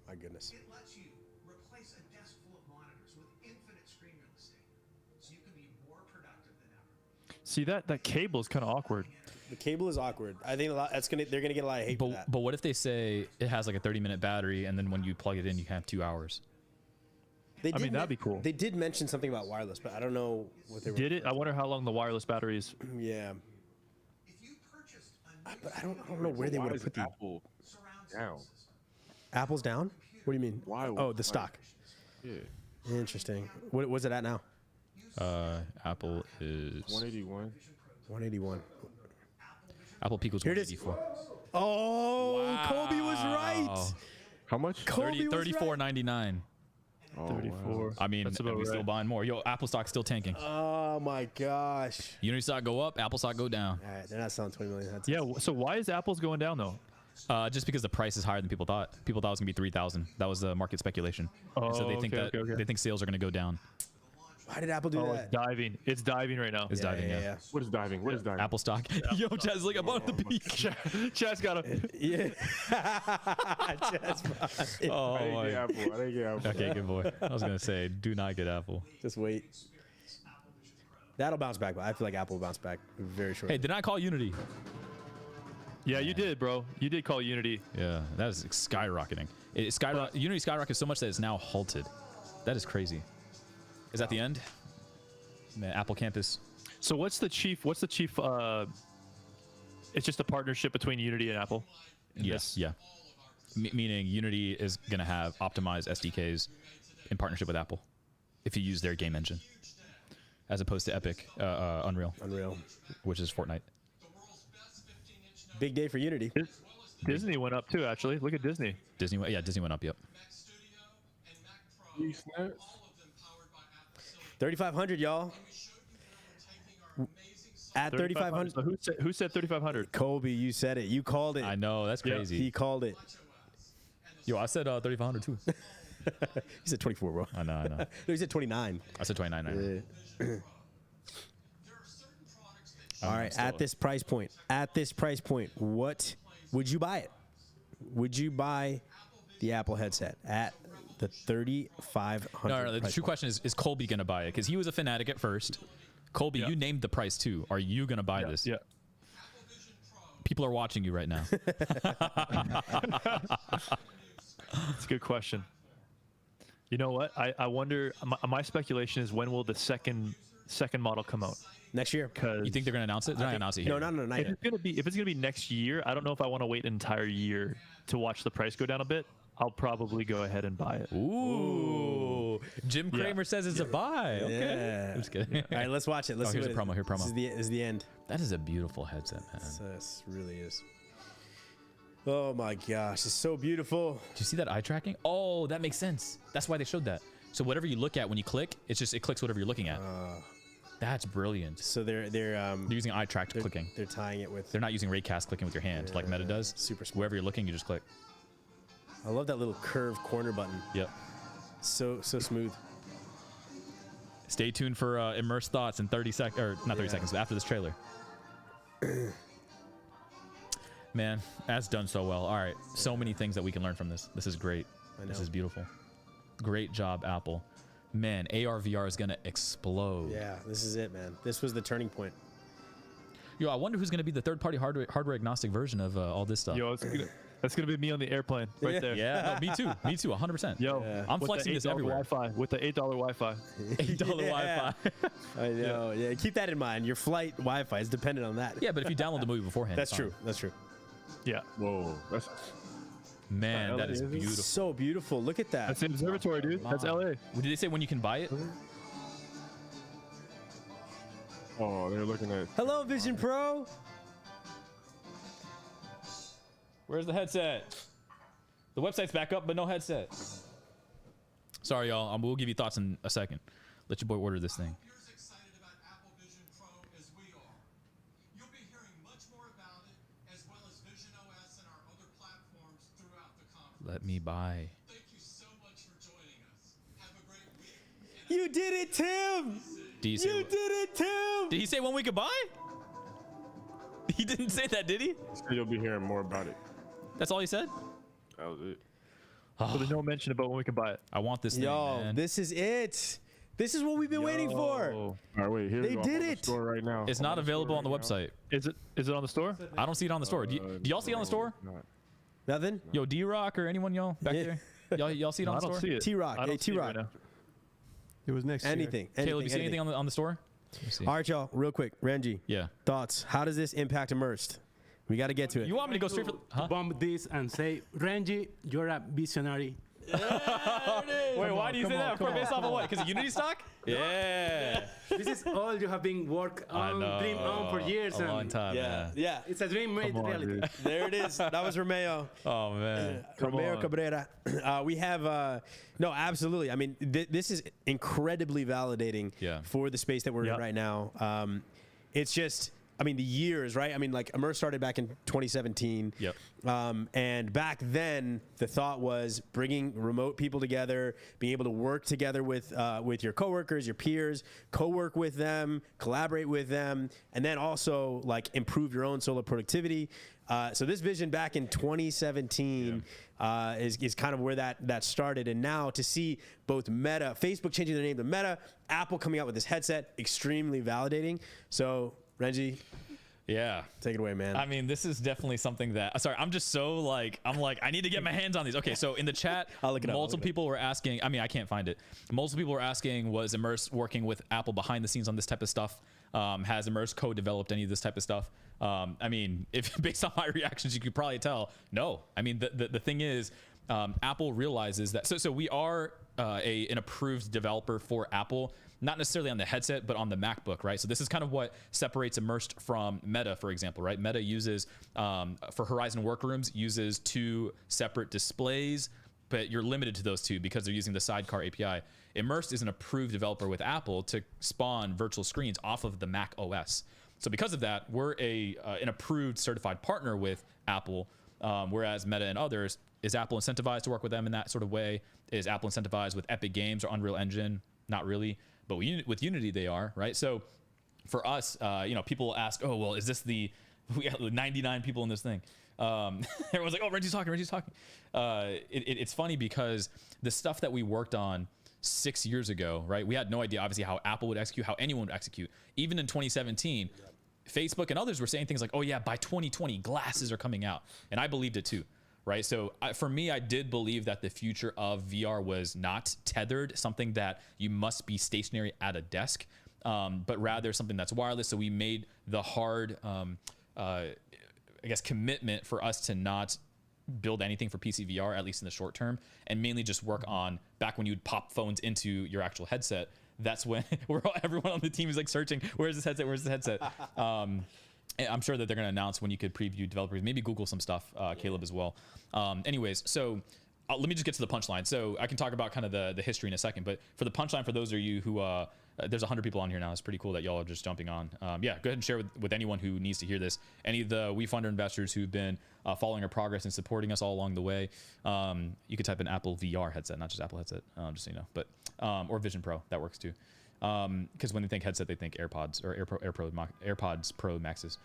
[SPEAKER 2] My goodness.
[SPEAKER 6] It lets you replace a desk full of monitors with infinite screen real estate, so you can be more productive than ever.
[SPEAKER 4] See, that cable is kind of awkward.
[SPEAKER 2] The cable is awkward. I think they're gonna get a lot of hate for that.
[SPEAKER 1] But what if they say it has like a 30-minute battery, and then when you plug it in, you have 2 hours?
[SPEAKER 2] They
[SPEAKER 4] I mean,
[SPEAKER 2] did
[SPEAKER 4] that'd be cool.
[SPEAKER 2] They did mention something about wireless, but I don't know what they were.
[SPEAKER 4] Did it? I wonder how long the wireless battery is.
[SPEAKER 2] Yeah.
[SPEAKER 6] If you purchased a new
[SPEAKER 2] But I don't know where they
[SPEAKER 5] Why
[SPEAKER 2] would have
[SPEAKER 5] is
[SPEAKER 2] put the
[SPEAKER 5] Apple
[SPEAKER 6] surround
[SPEAKER 5] down?
[SPEAKER 6] sound system,
[SPEAKER 2] Apple's down. What do you mean?
[SPEAKER 5] Why?
[SPEAKER 2] Oh, the stock.
[SPEAKER 5] Yeah,
[SPEAKER 2] Interesting. What was it at now?
[SPEAKER 1] Apple is
[SPEAKER 5] 181.
[SPEAKER 2] 181.
[SPEAKER 1] Apple peak was
[SPEAKER 2] Here it is.
[SPEAKER 1] 184.
[SPEAKER 2] Oh, Kobe was right.
[SPEAKER 5] How much?
[SPEAKER 2] Kobe was right.
[SPEAKER 1] 34.99.
[SPEAKER 5] Oh,
[SPEAKER 4] 34.
[SPEAKER 1] I mean,
[SPEAKER 4] That's
[SPEAKER 1] and
[SPEAKER 4] about
[SPEAKER 1] we still
[SPEAKER 4] right.
[SPEAKER 1] buying more. Yo, Apple stock's still tanking.
[SPEAKER 2] Oh my gosh.
[SPEAKER 1] Unity stock go up, Apple stock go down.
[SPEAKER 2] All right, they're not selling 20 million headsets.
[SPEAKER 4] Yeah. So why is Apple's going down though?
[SPEAKER 1] Just because the price is higher than people thought. People thought it was gonna be 3,000. That was the market speculation. And so they think
[SPEAKER 4] okay, okay.
[SPEAKER 1] they think sales are gonna go down.
[SPEAKER 2] Why did Apple do
[SPEAKER 4] Oh,
[SPEAKER 2] that?
[SPEAKER 4] it's diving. It's diving right now.
[SPEAKER 1] It's diving. Yeah.
[SPEAKER 5] What is diving? What is diving?
[SPEAKER 1] Apple stock. Yo, Chad's like, I'm on the peak.
[SPEAKER 4] Chad's got a.
[SPEAKER 2] Yeah. Just fine.
[SPEAKER 1] Oh
[SPEAKER 5] I didn't
[SPEAKER 1] my.
[SPEAKER 5] get Apple. I didn't get Apple.
[SPEAKER 1] Okay, good boy. I was gonna say, do not get Apple.
[SPEAKER 2] Just wait. That'll bounce back, but I feel like Apple will bounce back very shortly.
[SPEAKER 1] Hey, did I call Unity?
[SPEAKER 4] Yeah, you did, bro. You did call Unity.
[SPEAKER 1] Yeah, that is skyrocketing. Unity skyrocketed so much that it's now halted. That is crazy. Is that the end? Man, Apple Campus.
[SPEAKER 4] So what's the chief? What's the chief? It's just a partnership between Unity and Apple.
[SPEAKER 1] Yes. Yeah. Meaning Unity is gonna have optimized SDKs in partnership with Apple, if you use their game engine, as opposed to Epic, Unreal, which is Fortnite.
[SPEAKER 2] Big day for Unity.
[SPEAKER 4] Disney went up too. Actually, look at Disney.
[SPEAKER 1] Disney went up. Yep.
[SPEAKER 2] 3,500, y'all. At 3,500.
[SPEAKER 4] So who said 3,500?
[SPEAKER 2] Kobe, you said it. You called it.
[SPEAKER 1] I know, that's
[SPEAKER 4] Yeah.
[SPEAKER 1] crazy.
[SPEAKER 2] He called it.
[SPEAKER 1] Yo, I said 3,500 too.
[SPEAKER 2] He said 24, bro.
[SPEAKER 1] I know.
[SPEAKER 2] No, he said 29.
[SPEAKER 1] I said 29.
[SPEAKER 2] All right, at this price point, what would you buy it? Would you buy the Apple headset at the 3,500?
[SPEAKER 1] No, the
[SPEAKER 2] price
[SPEAKER 1] true
[SPEAKER 2] point?
[SPEAKER 1] question is Colby gonna buy it? Because he was a fanatic at first. Colby,
[SPEAKER 4] Yeah.
[SPEAKER 1] you named the price too. Are you gonna buy this?
[SPEAKER 4] Yeah.
[SPEAKER 1] People are watching you right now.
[SPEAKER 4] That's a good question. You know what? I wonder. My speculation is when will the second model come out?
[SPEAKER 2] Next year.
[SPEAKER 4] Because
[SPEAKER 1] You think they're gonna announce it? They're not gonna announce it here.
[SPEAKER 2] No, not
[SPEAKER 4] if
[SPEAKER 2] yet.
[SPEAKER 4] it's gonna be next year, I don't know if I want to wait an entire year to watch the price go down a bit. I'll probably go ahead and buy it.
[SPEAKER 1] Ooh. Jim Cramer says it's a buy. Okay.
[SPEAKER 2] Yeah.
[SPEAKER 1] I'm just kidding.
[SPEAKER 2] All right, let's watch it. Let's see
[SPEAKER 1] here's
[SPEAKER 2] what
[SPEAKER 1] a promo. Here, promo.
[SPEAKER 2] This is the end.
[SPEAKER 1] That is a beautiful headset, man.
[SPEAKER 2] This really is. Oh my gosh, it's so beautiful.
[SPEAKER 1] Do you see that eye tracking? Oh, that makes sense. That's why they showed that. So whatever you look at when you click, it clicks whatever you're looking at. That's brilliant.
[SPEAKER 2] So they're
[SPEAKER 1] using eye tracked clicking.
[SPEAKER 2] They're tying it with.
[SPEAKER 1] They're not using raycast clicking with your hand like Meta does.
[SPEAKER 2] Super smart.
[SPEAKER 1] Wherever you're looking, you just click.
[SPEAKER 2] I love that little curved corner button.
[SPEAKER 1] Yep.
[SPEAKER 2] So smooth.
[SPEAKER 1] Stay tuned for Immersed thoughts in 30 seconds, or not 30 seconds, but after this trailer. Man, that's done so well. All right, so many things that we can learn from this. This is great. This is beautiful. Great job, Apple. Man, AR VR is gonna explode.
[SPEAKER 2] Yeah, this is it, man. This was the turning point.
[SPEAKER 1] Yo, I wonder who's gonna be the third-party hardware agnostic version of all this stuff.
[SPEAKER 4] Yo, that's gonna be me on the airplane right there.
[SPEAKER 1] Yeah, no, me too. Me too, 100%.
[SPEAKER 4] Yo,
[SPEAKER 1] I'm
[SPEAKER 4] with
[SPEAKER 1] flexing
[SPEAKER 4] the
[SPEAKER 1] this
[SPEAKER 4] $8
[SPEAKER 1] everywhere.
[SPEAKER 4] Wi-Fi with the $8 Wi-Fi.
[SPEAKER 1] $8 Wi-Fi.
[SPEAKER 2] I know. Yeah, keep that in mind. Your flight Wi-Fi is dependent on that.
[SPEAKER 1] Yeah, but if you download the movie beforehand,
[SPEAKER 2] That's
[SPEAKER 1] it's
[SPEAKER 2] true.
[SPEAKER 1] fine.
[SPEAKER 2] That's true.
[SPEAKER 4] Yeah.
[SPEAKER 5] Whoa, that's
[SPEAKER 1] Man, that is
[SPEAKER 5] LA, is it?
[SPEAKER 1] beautiful.
[SPEAKER 2] So beautiful. Look at that.
[SPEAKER 4] That's the observatory, dude. That's LA.
[SPEAKER 1] Did they say when you can buy it?
[SPEAKER 5] oh, they're looking at.
[SPEAKER 2] Hello, Vision Pro.
[SPEAKER 1] Where's the headset? The website's back up, but no headset. Sorry, y'all. We'll give you thoughts in a second. Let your boy order this thing.
[SPEAKER 6] You're as excited about Apple Vision Pro as we are. You'll be hearing much more about it, as well as Vision OS and our other platforms throughout the conference.
[SPEAKER 1] Let me buy.
[SPEAKER 6] Thank you so much for joining us. Have a great week.
[SPEAKER 2] You did it, Tim.
[SPEAKER 1] Do you say
[SPEAKER 2] You did it, Tim.
[SPEAKER 1] Did he say when we could buy? He didn't say that, did he?
[SPEAKER 5] So you'll be hearing more about it.
[SPEAKER 1] That's all he said?
[SPEAKER 5] That was it.
[SPEAKER 4] So there's no mention about when we can buy it.
[SPEAKER 1] I want this thing,
[SPEAKER 2] Yo,
[SPEAKER 1] man.
[SPEAKER 2] this is it. This is what we've been waiting for.
[SPEAKER 4] Yo.
[SPEAKER 5] All right, wait. Here
[SPEAKER 2] They
[SPEAKER 5] we go.
[SPEAKER 2] did
[SPEAKER 5] I'm on the
[SPEAKER 2] it.
[SPEAKER 5] store right now.
[SPEAKER 1] It's
[SPEAKER 5] I'm
[SPEAKER 1] not
[SPEAKER 5] on the store
[SPEAKER 1] available on the
[SPEAKER 5] right now.
[SPEAKER 1] website.
[SPEAKER 4] Is it on the store?
[SPEAKER 1] I don't see it on the store. Do y'all see it on the store?
[SPEAKER 5] Not.
[SPEAKER 2] Nothing.
[SPEAKER 1] Yo, D-Rock or anyone, y'all, back
[SPEAKER 2] Yeah.
[SPEAKER 1] there? Y'all see it on
[SPEAKER 4] I
[SPEAKER 1] the
[SPEAKER 4] don't
[SPEAKER 1] store?
[SPEAKER 4] see it.
[SPEAKER 2] T-Rock.
[SPEAKER 4] I
[SPEAKER 2] Hey,
[SPEAKER 4] don't see it
[SPEAKER 2] T-Rock.
[SPEAKER 4] right now.
[SPEAKER 3] It was next year.
[SPEAKER 2] Anything.
[SPEAKER 1] Caleb, you see anything on the store? Let me see.
[SPEAKER 2] All right, y'all. Real quick, Renji.
[SPEAKER 1] Yeah.
[SPEAKER 2] Thoughts? How does this impact Immersed? We got to get to it.
[SPEAKER 1] You want me to go straight for huh?
[SPEAKER 9] Bomb this and say, Renji, you're a visionary.
[SPEAKER 1] Wait, why do you say that? Based off of what? Because of Unity stock? Yeah.
[SPEAKER 9] This is all you have been work
[SPEAKER 1] I
[SPEAKER 9] on,
[SPEAKER 1] know.
[SPEAKER 9] dream on for years.
[SPEAKER 1] A long
[SPEAKER 9] and
[SPEAKER 1] time,
[SPEAKER 2] Yeah.
[SPEAKER 1] man.
[SPEAKER 2] Yeah.
[SPEAKER 9] It's a dream made
[SPEAKER 4] Come on,
[SPEAKER 9] reality.
[SPEAKER 4] dude.
[SPEAKER 2] There it is. That was Romeo.
[SPEAKER 1] Oh, man.
[SPEAKER 2] Romeo
[SPEAKER 4] on.
[SPEAKER 2] Cabrera. We have no, absolutely. I mean, this is incredibly validating
[SPEAKER 1] Yeah.
[SPEAKER 2] for the space that we're
[SPEAKER 4] Yeah.
[SPEAKER 2] in right now. It's just, I mean, the years, right? I mean, like Immersed started back in 2017.
[SPEAKER 1] Yep.
[SPEAKER 2] And back then, the thought was bringing remote people together, being able to work together with your coworkers, your peers, co-work with them, collaborate with them, and then also like improve your own solo productivity. So this vision back in 2017 is kind of where that started. And now to see both Meta, Facebook changing their name to Meta, Apple coming out with this headset, extremely validating. So Renji,
[SPEAKER 1] Yeah.
[SPEAKER 2] take it away, man.
[SPEAKER 1] I mean, this is definitely something that. Sorry, I'm just so like I need to get my hands on these. Okay, so in the chat,
[SPEAKER 2] I'll look it up, I'll
[SPEAKER 1] multiple
[SPEAKER 2] look it up.
[SPEAKER 1] people were asking. I mean, I can't find it. Multiple people were asking, was Immersed working with Apple behind the scenes on this type of stuff? Has Immersed co-developed any of this type of stuff? I mean, if based on my reactions, you could probably tell. No. I mean, the thing is, Apple realizes that. So we are an approved developer for Apple. Not necessarily on the headset, but on the MacBook, right? So this is kind of what separates Immersed from Meta, for example, right? Meta uses, for Horizon Workrooms, uses 2 separate displays, but you're limited to those 2 because they're using the Sidecar API. Immersed is an approved developer with Apple to spawn virtual screens off of the Mac OS. So because of that, we're an approved certified partner with Apple, whereas Meta and others, is Apple incentivized to work with them in that sort of way? Is Apple incentivized with Epic Games or Unreal Engine? Not really. But with Unity, they are, right? So for us, people ask, oh, well, is this we got 99 people in this thing. Everyone's like, oh, Reggie's talking. It's funny because the stuff that we worked on 6 years ago, right? We had no idea, obviously, how Apple would execute, how anyone would execute. Even in 2017, Facebook and others were saying things like, oh, yeah, by 2020, glasses are coming out. And I believed it too. right? So for me, I did believe that the future of VR was not tethered, something that you must be stationary at a desk, but rather something that's wireless. So we made the hard, I guess, commitment for us to not build anything for PC VR, at least in the short term, and mainly just work on back when you'd pop phones into your actual headset. That's when everyone on the team is like searching, where's this headset? Where's this headset? I'm sure that they're going to announce when you could preview developers, maybe Google some stuff, Caleb as well. Anyways, so let me just get to the punchline. So I can talk about kind of the history in a second, but for the punchline, for those of you who, there's 100 people on here now. It's pretty cool that y'all are just jumping on. Yeah, go ahead and share with anyone who needs to hear this. Any of the WeFunder investors who've been following our progress and supporting us all along the way. You could type in Apple VR headset, not just Apple headset, just so you know, but or Vision Pro, that works too. Because when they think headset, they think AirPods or AirPods Pro Maxes.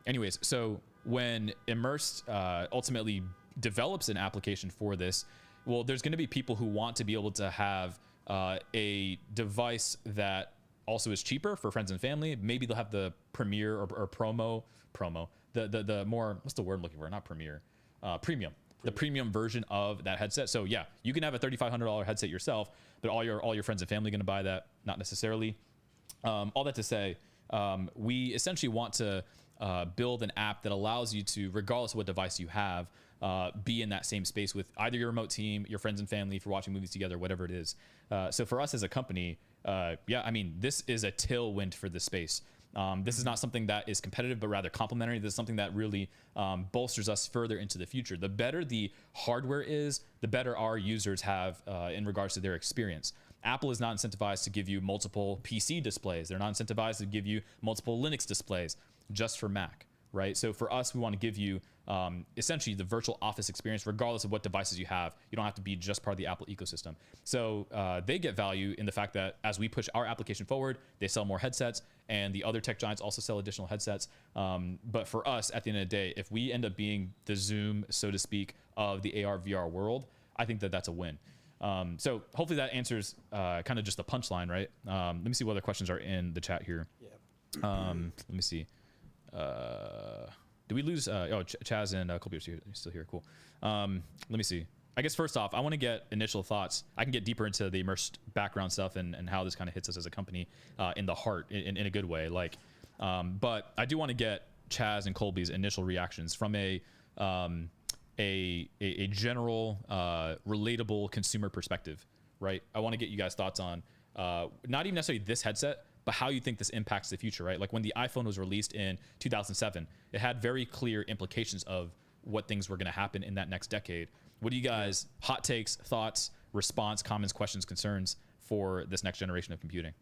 [SPEAKER 1] Anyways, so when Immersed ultimately develops an application for this, well, there's going to be people who want to be able to have a device that also is cheaper for friends and family. Maybe they'll have the Premier or promo, the more, what's the word I'm looking for? Not Premier, premium. The premium version of that headset. So yeah, you can have a $3,500 headset yourself, but all your friends and family going to buy that? Not necessarily. All that to say, we essentially want to build an app that allows you to, regardless of what device you have, be in that same space with either your remote team, your friends and family, if you're watching movies together, whatever it is. So for us as a company, yeah, I mean, this is a tailwind for the space. This is not something that is competitive, but rather complementary. This is something that really bolsters us further into the future. The better the hardware is, the better our users have in regards to their experience. Apple is not incentivized to give you multiple PC displays. They're not incentivized to give you multiple Linux displays just for Mac, right? So for us, we want to give you essentially the virtual office experience, regardless of what devices you have. You don't have to be just part of the Apple ecosystem. So they get value in the fact that as we push our application forward, they sell more headsets, and the other tech giants also sell additional headsets. But for us, at the end of the day, if we end up being the Zoom, so to speak, of the AR VR world, I think that that's a win. So hopefully that answers kind of just the punchline, right? Let me see what other questions are in the chat here.
[SPEAKER 2] Yeah.
[SPEAKER 1] Let me see. Did we lose? Chaz and Colby are still here. Cool. Let me see. I guess first off, I want to get initial thoughts. I can get deeper into the Immersed background stuff and how this kind of hits us as a company in the heart in a good way. Like, but I do want to get Chaz and Colby's initial reactions from a general, relatable consumer perspective, right? I want to get you guys' thoughts on not even necessarily this headset, but how you think this impacts the future, right? Like when the iPhone was released in 2007, it had very clear implications of what things were going to happen in that next decade. What do you guys, hot takes, thoughts, response, comments, questions, concerns for this next generation of computing?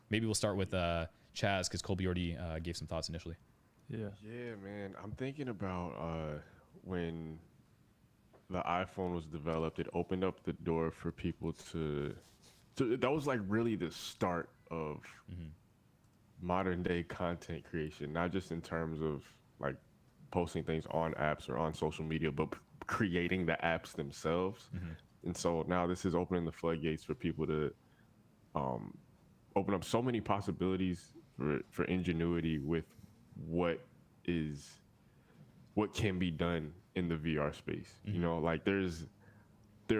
[SPEAKER 1] Maybe we'll start with Chaz, because Colby already gave some thoughts initially.
[SPEAKER 5] Yeah, man. I'm thinking about when the iPhone was developed, it opened up the door for people to that was like really the start of modern day content creation, not just in terms of like posting things on apps or on social media, but creating the apps themselves. And so now this is opening the floodgates for people to open up so many possibilities for ingenuity with what can be done in the VR space. You know, like there's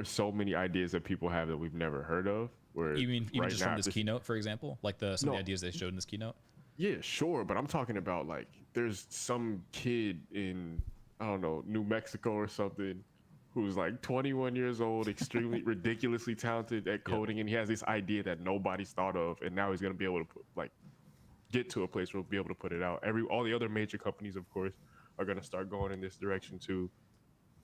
[SPEAKER 5] so many ideas that people have that we've never heard of. Where
[SPEAKER 1] you mean even
[SPEAKER 5] right
[SPEAKER 1] just
[SPEAKER 5] now,
[SPEAKER 1] from this keynote, for example, like some of the ideas they showed in this keynote?
[SPEAKER 5] Yeah, sure, but I'm talking about like there's some kid in, I don't know, New Mexico or something who's like 21 years old, extremely ridiculously talented at coding, and he has this idea that nobody's thought of, and now he's gonna be able to get to a place where we'll be able to put it out. All the other major companies, of course, are gonna start going in this direction too.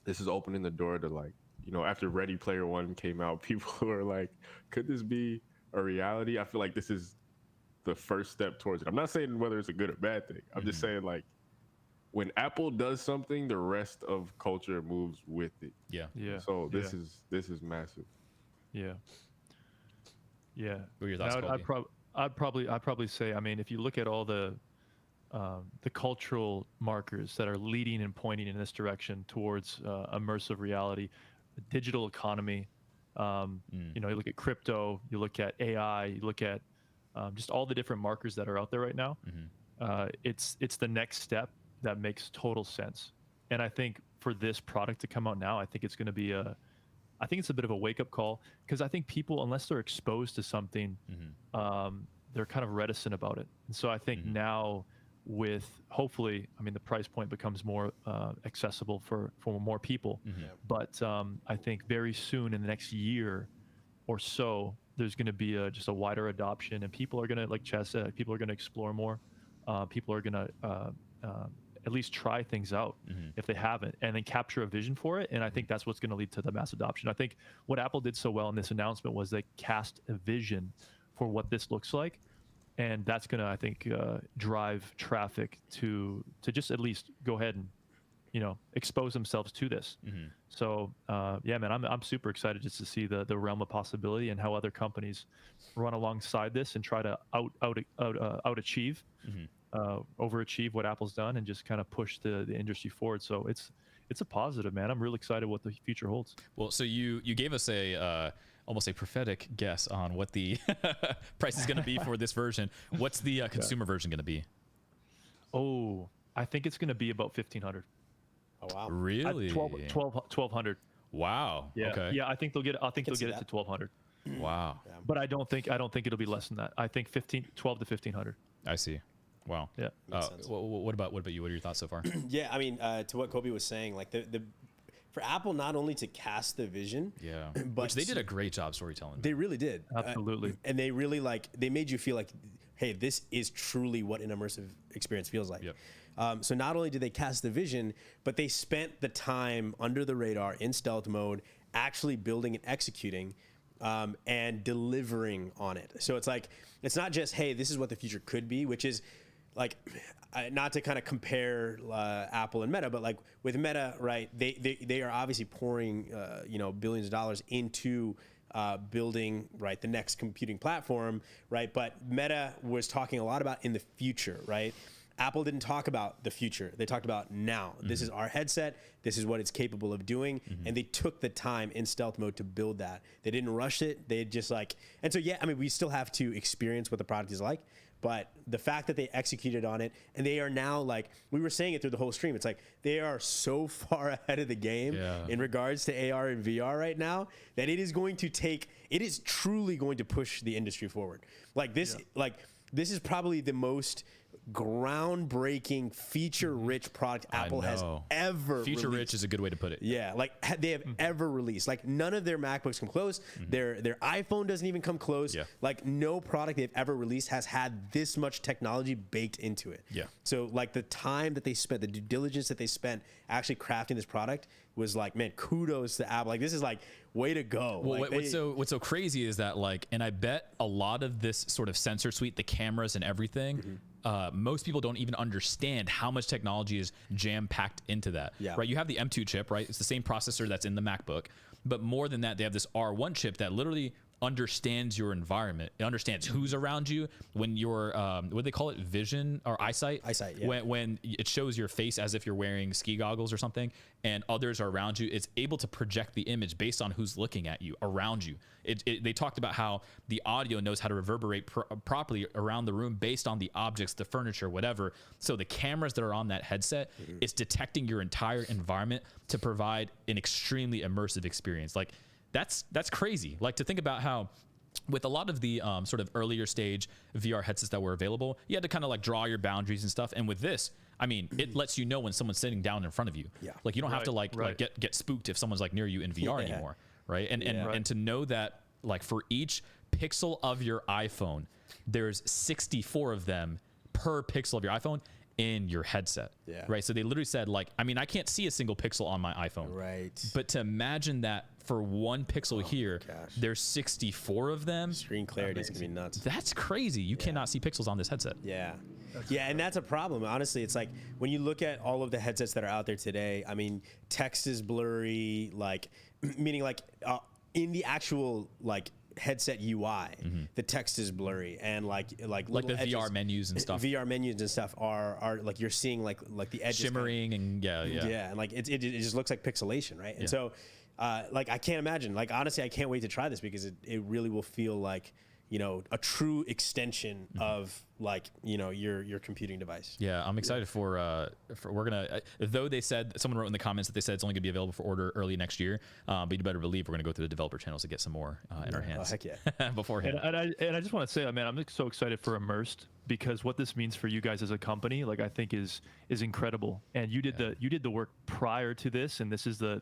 [SPEAKER 5] This is opening the door to like, you know, after Ready Player One came out, people are like, could this be a reality? I feel like this is the first step towards it. I'm not saying whether it's a good or bad thing. I'm just saying like when Apple does something, the rest of culture moves with it.
[SPEAKER 1] Yeah.
[SPEAKER 5] So this is massive.
[SPEAKER 4] Yeah. What
[SPEAKER 1] are your thoughts, Colby?
[SPEAKER 4] I'd probably say, I mean, if you look at all the cultural markers that are leading and pointing in this direction towards immersive reality, the digital economy, you know, you look at crypto, you look at AI, you look at just all the different markers that are out there right now. It's the next step that makes total sense. And I think for this product to come out now, I think it's going to be I think it's a bit of a wake up call, because I think people, unless they're exposed to something, they're kind of reticent about it. And so I think now, with hopefully, I mean, the price point becomes more accessible for more people. But I think very soon, in the next year or so, there's going to be just a wider adoption, and people are going to, like Chaz said, people are going to explore more. People are going to at least try things out if they haven't, and then capture a vision for it. And I think that's what's going to lead to the mass adoption. I think what Apple did so well in this announcement was they cast a vision for what this looks like. And that's going to, I think, drive traffic to just at least go ahead and, expose themselves to this. So, yeah, man, I'm super excited just to see the realm of possibility and how other companies run alongside this and try to overachieve what Apple's done, and just kind of push the industry forward. So it's a positive, man. I'm really excited what the future holds.
[SPEAKER 1] Well, so you gave us a almost a prophetic guess on what the price is going to be for this version. What's the consumer version going to be?
[SPEAKER 4] Oh, I think it's going to be about $1,500.
[SPEAKER 2] Oh wow!
[SPEAKER 1] Really?
[SPEAKER 4] 1,200.
[SPEAKER 1] Wow.
[SPEAKER 4] Yeah.
[SPEAKER 1] Okay.
[SPEAKER 4] Yeah, I think they'll get it to 1,200.
[SPEAKER 1] Wow.
[SPEAKER 2] Yeah.
[SPEAKER 4] But I don't think it'll be less than that. I think 12 to 1,500.
[SPEAKER 1] I see. Wow.
[SPEAKER 4] Yeah.
[SPEAKER 1] What about you? What are your thoughts so far?
[SPEAKER 2] Yeah, I mean, to what Kobe was saying, like the for Apple not only to cast the vision, but
[SPEAKER 1] which they did a great job storytelling.
[SPEAKER 2] They really did.
[SPEAKER 4] Absolutely.
[SPEAKER 2] And they really they made you feel like, hey, this is truly what an immersive experience feels like.
[SPEAKER 1] Yep.
[SPEAKER 2] So not only did they cast the vision, but they spent the time under the radar in stealth mode, actually building and executing, and delivering on it. So it's like, it's not just, hey, this is what the future could be, which is like, not to kind of compare Apple and Meta, but like with Meta, right? They are obviously pouring billions of dollars into building the next computing platform, right? But Meta was talking a lot about in the future, right? Apple didn't talk about the future. They talked about now. This is our headset. This is what it's capable of doing. And they took the time in stealth mode to build that. They didn't rush it. They just and so, yeah, I mean, we still have to experience what the product is like. But the fact that they executed on it, and they are now, like, we were saying it through the whole stream, it's like they are so far ahead of the game in regards to AR and VR right now, that it is truly going to push the industry forward. Like this, this is probably the most groundbreaking, feature-rich product Apple has ever
[SPEAKER 1] Feature-rich
[SPEAKER 2] released.
[SPEAKER 1] is a good way to put it.
[SPEAKER 2] Yeah, like they have ever released. Like none of their MacBooks come close. Their iPhone doesn't even come close.
[SPEAKER 1] Yeah.
[SPEAKER 2] Like no product they've ever released has had this much technology baked into it.
[SPEAKER 1] Yeah.
[SPEAKER 2] So like the time that they spent, the due diligence that they spent actually crafting this product was like, man, kudos to Apple. Like this is like, way to go.
[SPEAKER 1] Well,
[SPEAKER 2] like,
[SPEAKER 1] what's so crazy is that and I bet a lot of this sort of sensor suite, the cameras and everything, most people don't even understand how much technology is jam-packed into that.
[SPEAKER 2] Yeah.
[SPEAKER 1] Right? You have the M2 chip, right? It's the same processor that's in the MacBook, but more than that, they have this R1 chip that literally understands your environment. It understands who's around you when you're what do they call it, vision or eyesight?
[SPEAKER 2] Yeah.
[SPEAKER 1] When it shows your face as if you're wearing ski goggles or something, and others are around you, it's able to project the image based on who's looking at you around you. They talked about how the audio knows how to reverberate properly around the room based on the objects, the furniture, whatever. So the cameras that are on that headset, it's detecting your entire environment to provide an extremely immersive experience. Like that's crazy. Like to think about how with a lot of the sort of earlier stage VR headsets that were available, you had to kind of like draw your boundaries and stuff. And with this, I mean, it lets you know when someone's sitting down in front of you. Yeah. Like you don't have to like get spooked if someone's like near you in VR anymore. Right. And to know that like for each pixel of your iPhone, there's 64 of them per pixel of your iPhone in your headset. Yeah. Right. So they literally said like, I mean, I can't see a single pixel on my iPhone. Right. But to imagine that for one pixel here, there's 64 of them.
[SPEAKER 2] Screen clarity is gonna be nuts.
[SPEAKER 1] That's crazy. You cannot see pixels on this headset.
[SPEAKER 2] Yeah. And that's a problem. Honestly, it's like when you look at all of the headsets that are out there today, I mean, text is blurry, like meaning like in the actual like headset UI, the text is blurry, and like the
[SPEAKER 1] edges, VR menus and stuff.
[SPEAKER 2] VR menus and stuff are like you're seeing like the edges
[SPEAKER 1] shimmering and
[SPEAKER 2] and like it just looks like pixelation, right? And so like I can't imagine. Like honestly, I can't wait to try this because it really will feel like a true extension of like, your computing device.
[SPEAKER 1] Yeah, I'm excited for we're gonna, though they said, someone wrote in the comments that they said it's only gonna be available for order early next year, but you better believe we're gonna go through the developer channels to get some more in our hands.
[SPEAKER 2] Oh, heck yeah.
[SPEAKER 1] Beforehand.
[SPEAKER 4] And I just want to say, man, I'm so excited for Immersed, because what this means for you guys as a company, like, I think is incredible. And you did the work prior to this, and this is the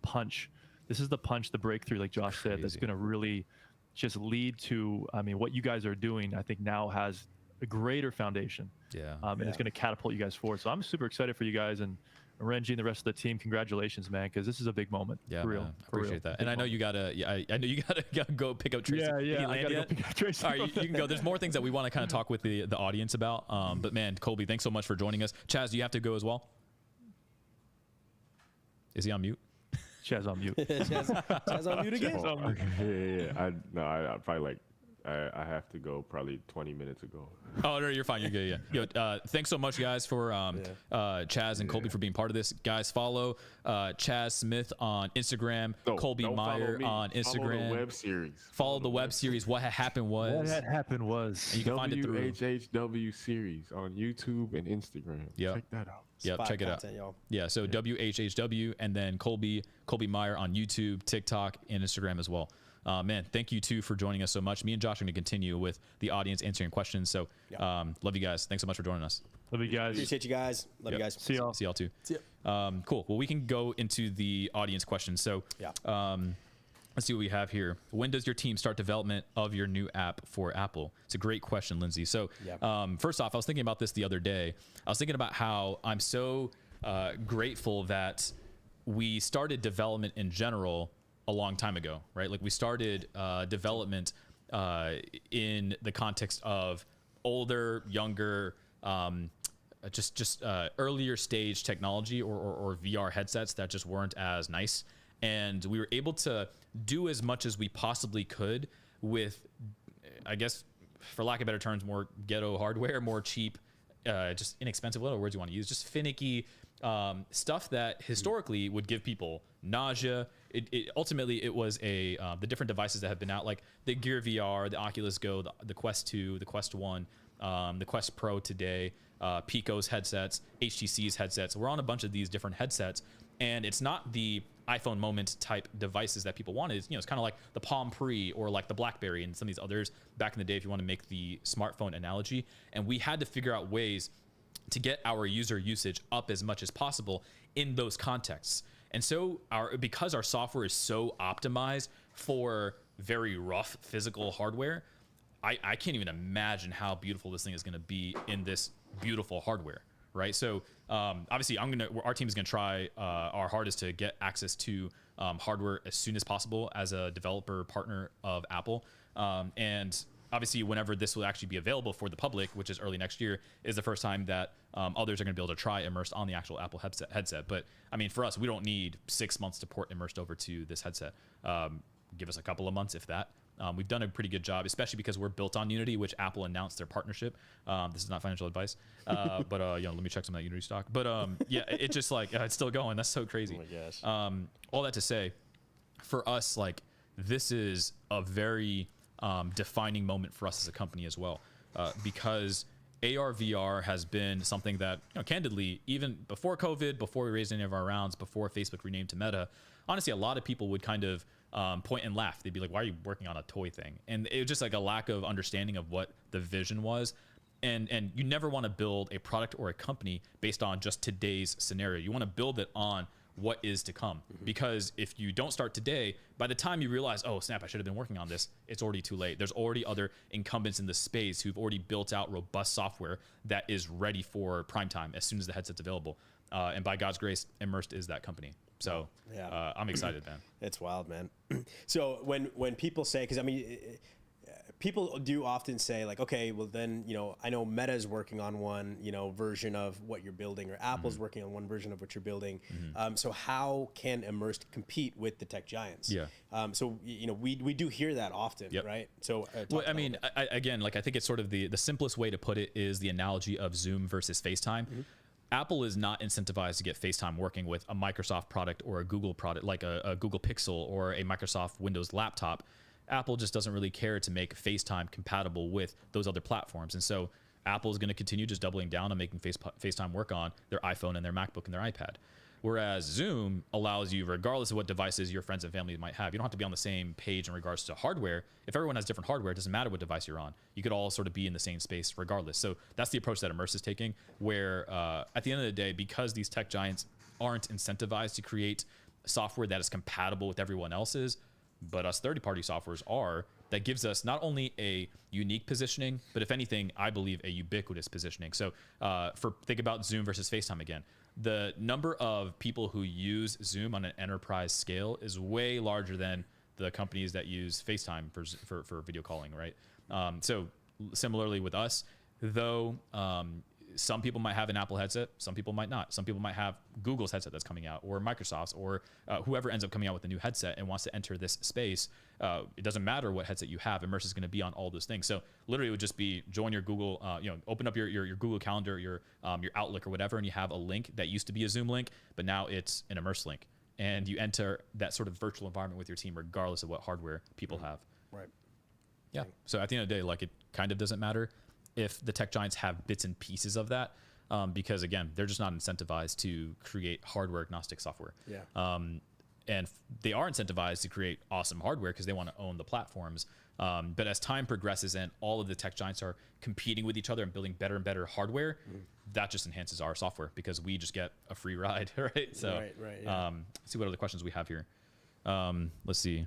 [SPEAKER 4] punch. This is the punch, the breakthrough, like Josh said, that's going to really just lead to, I mean, what you guys are doing, I think now has a greater foundation.
[SPEAKER 1] Yeah.
[SPEAKER 4] And it's going to catapult you guys forward. So I'm super excited for you guys, and Renji and the rest of the team. Congratulations, man, because this is a big moment.
[SPEAKER 1] Yeah,
[SPEAKER 4] for real.
[SPEAKER 1] man, appreciate that. And I know you gotta, I know you gotta go pick up Tracy.
[SPEAKER 4] Yeah, I gotta go pick up Tracy.
[SPEAKER 1] All right, you can go. There's more things that we want to kind of talk with the audience about. But man, Colby, thanks so much for joining us. Chaz, do you have to go as well? Is he on mute?
[SPEAKER 4] Chaz on mute.
[SPEAKER 2] Chaz on mute again.
[SPEAKER 5] Yeah. I probably like. I have to go probably 20 minutes ago.
[SPEAKER 1] Oh, no, you're fine. You're good. Yeah. Yo, thanks so much, guys, for Chaz and Colby for being part of this. Guys, follow Chaz Smith on Instagram, Colby Meyer on Instagram.
[SPEAKER 5] Follow the web series.
[SPEAKER 1] Follow the web series. What had happened was.
[SPEAKER 4] What had happened was.
[SPEAKER 1] And you can find it through
[SPEAKER 5] WHHW series on YouTube and Instagram.
[SPEAKER 1] Yep.
[SPEAKER 5] Check that out.
[SPEAKER 1] Yep, check it out.
[SPEAKER 2] Y'all.
[SPEAKER 1] Yeah, so WHHW, and then Colby Meyer on YouTube, TikTok, and Instagram as well. Man, thank you too for joining us so much. Me and Josh are going to continue with the audience answering questions. So love you guys. Thanks so much for joining us.
[SPEAKER 4] Love you guys.
[SPEAKER 2] Appreciate you guys. Love you guys.
[SPEAKER 4] See y'all.
[SPEAKER 1] See y'all too.
[SPEAKER 2] See ya.
[SPEAKER 1] Cool. Well, we can go into the audience questions. So let's see what we have here. When does your team start development of your new app for Apple? It's a great question, Lindsay. So first off, I was thinking about this the other day. I was thinking about how I'm so grateful that we started development in general a long time ago, right? Like we started development in the context of older, younger, just earlier stage technology or VR headsets that just weren't as nice. And we were able to do as much as we possibly could with, I guess, for lack of better terms, more ghetto hardware, more cheap, just inexpensive, whatever words you want to use, just finicky stuff that historically would give people nausea. Ultimately, it was the different devices that have been out, like the Gear VR, the Oculus Go, the Quest 2, the Quest 1, the Quest Pro today, Pico's headsets, HTC's headsets. We're on a bunch of these different headsets, and it's not the iPhone moment type devices that people wanted. It's kind of like the Palm Pre or like the BlackBerry and some of these others back in the day, if you want to make the smartphone analogy. And we had to figure out ways to get our user usage up as much as possible in those contexts. And so because our software is so optimized for very rough physical hardware, I can't even imagine how beautiful this thing is going to be in this beautiful hardware, right? So obviously our team is going to try our hardest to get access to hardware as soon as possible as a developer partner of Apple. And obviously, whenever this will actually be available for the public, which is early next year, is the first time that others are going to be able to try Immersed on the actual Apple headset. But I mean, for us, we don't need 6 months to port Immersed over to this headset. Give us a couple of months, if that. We've done a pretty good job, especially because we're built on Unity, which Apple announced their partnership. This is not financial advice, but let me check some of that Unity stock. But yeah, it's just like it's still going. That's so crazy.
[SPEAKER 2] Oh my gosh.
[SPEAKER 1] All that to say, for us, like this is a very defining moment for us as a company as well, because AR VR has been something that, candidly, even before COVID, before we raised any of our rounds, before Facebook renamed to Meta, honestly, a lot of people would kind of point and laugh. They'd be like, why are you working on a toy thing? And it was just like a lack of understanding of what the vision was. And you never want to build a product or a company based on just today's scenario. You want to build it on what is to come, because if you don't start today, by the time you realize, oh snap, I should have been working on this, it's already too late. There's already other incumbents in the space who've already built out robust software that is ready for prime time as soon as the headset's available. And by God's grace, Immersed is that company. So I'm excited, man.
[SPEAKER 2] It's wild, man. So when people say, because I mean, people do often say like, okay, well then, I know Meta's working on one, version of what you're building, or Apple's working on one version of what you're building. So how can Immersed compete with the tech giants?
[SPEAKER 1] Yeah.
[SPEAKER 2] So, we do hear that often, right? So,
[SPEAKER 1] well, I mean, I think it's sort of the simplest way to put it is the analogy of Zoom versus FaceTime. Apple is not incentivized to get FaceTime working with a Microsoft product or a Google product, like a Google Pixel or a Microsoft Windows laptop. Apple just doesn't really care to make FaceTime compatible with those other platforms. And so Apple is going to continue just doubling down on making FaceTime work on their iPhone and their MacBook and their iPad. Whereas Zoom allows you, regardless of what devices your friends and family might have, you don't have to be on the same page in regards to hardware. If everyone has different hardware, it doesn't matter what device you're on. You could all sort of be in the same space regardless. So that's the approach that Immersed is taking, where at the end of the day, because these tech giants aren't incentivized to create software that is compatible with everyone else's, but us third-party softwares are, that gives us not only a unique positioning, but if anything, I believe a ubiquitous positioning. So think about Zoom versus FaceTime again. The number of people who use Zoom on an enterprise scale is way larger than the companies that use FaceTime for video calling, right? So similarly with us, though, some people might have an Apple headset, some people might not. Some people might have Google's headset that's coming out, or Microsoft's, or whoever ends up coming out with a new headset and wants to enter this space. It doesn't matter what headset you have. Immerse is going to be on all those things. So literally, it would just be join your Google, open up your Google Calendar, your Outlook or whatever, and you have a link that used to be a Zoom link, but now it's an Immerse link, and you enter that sort of virtual environment with your team, regardless of what hardware people have.
[SPEAKER 2] Right.
[SPEAKER 1] Yeah. So at the end of the day, like, it kind of doesn't matter if the tech giants have bits and pieces of that, because again, they're just not incentivized to create hardware agnostic software.
[SPEAKER 2] Yeah.
[SPEAKER 1] And they are incentivized to create awesome hardware because they want to own the platforms. But as time progresses and all of the tech giants are competing with each other and building better and better hardware, that just enhances our software because we just get a free ride, right? So,
[SPEAKER 2] right, yeah.
[SPEAKER 1] Let's see what other questions we have here. Let's see.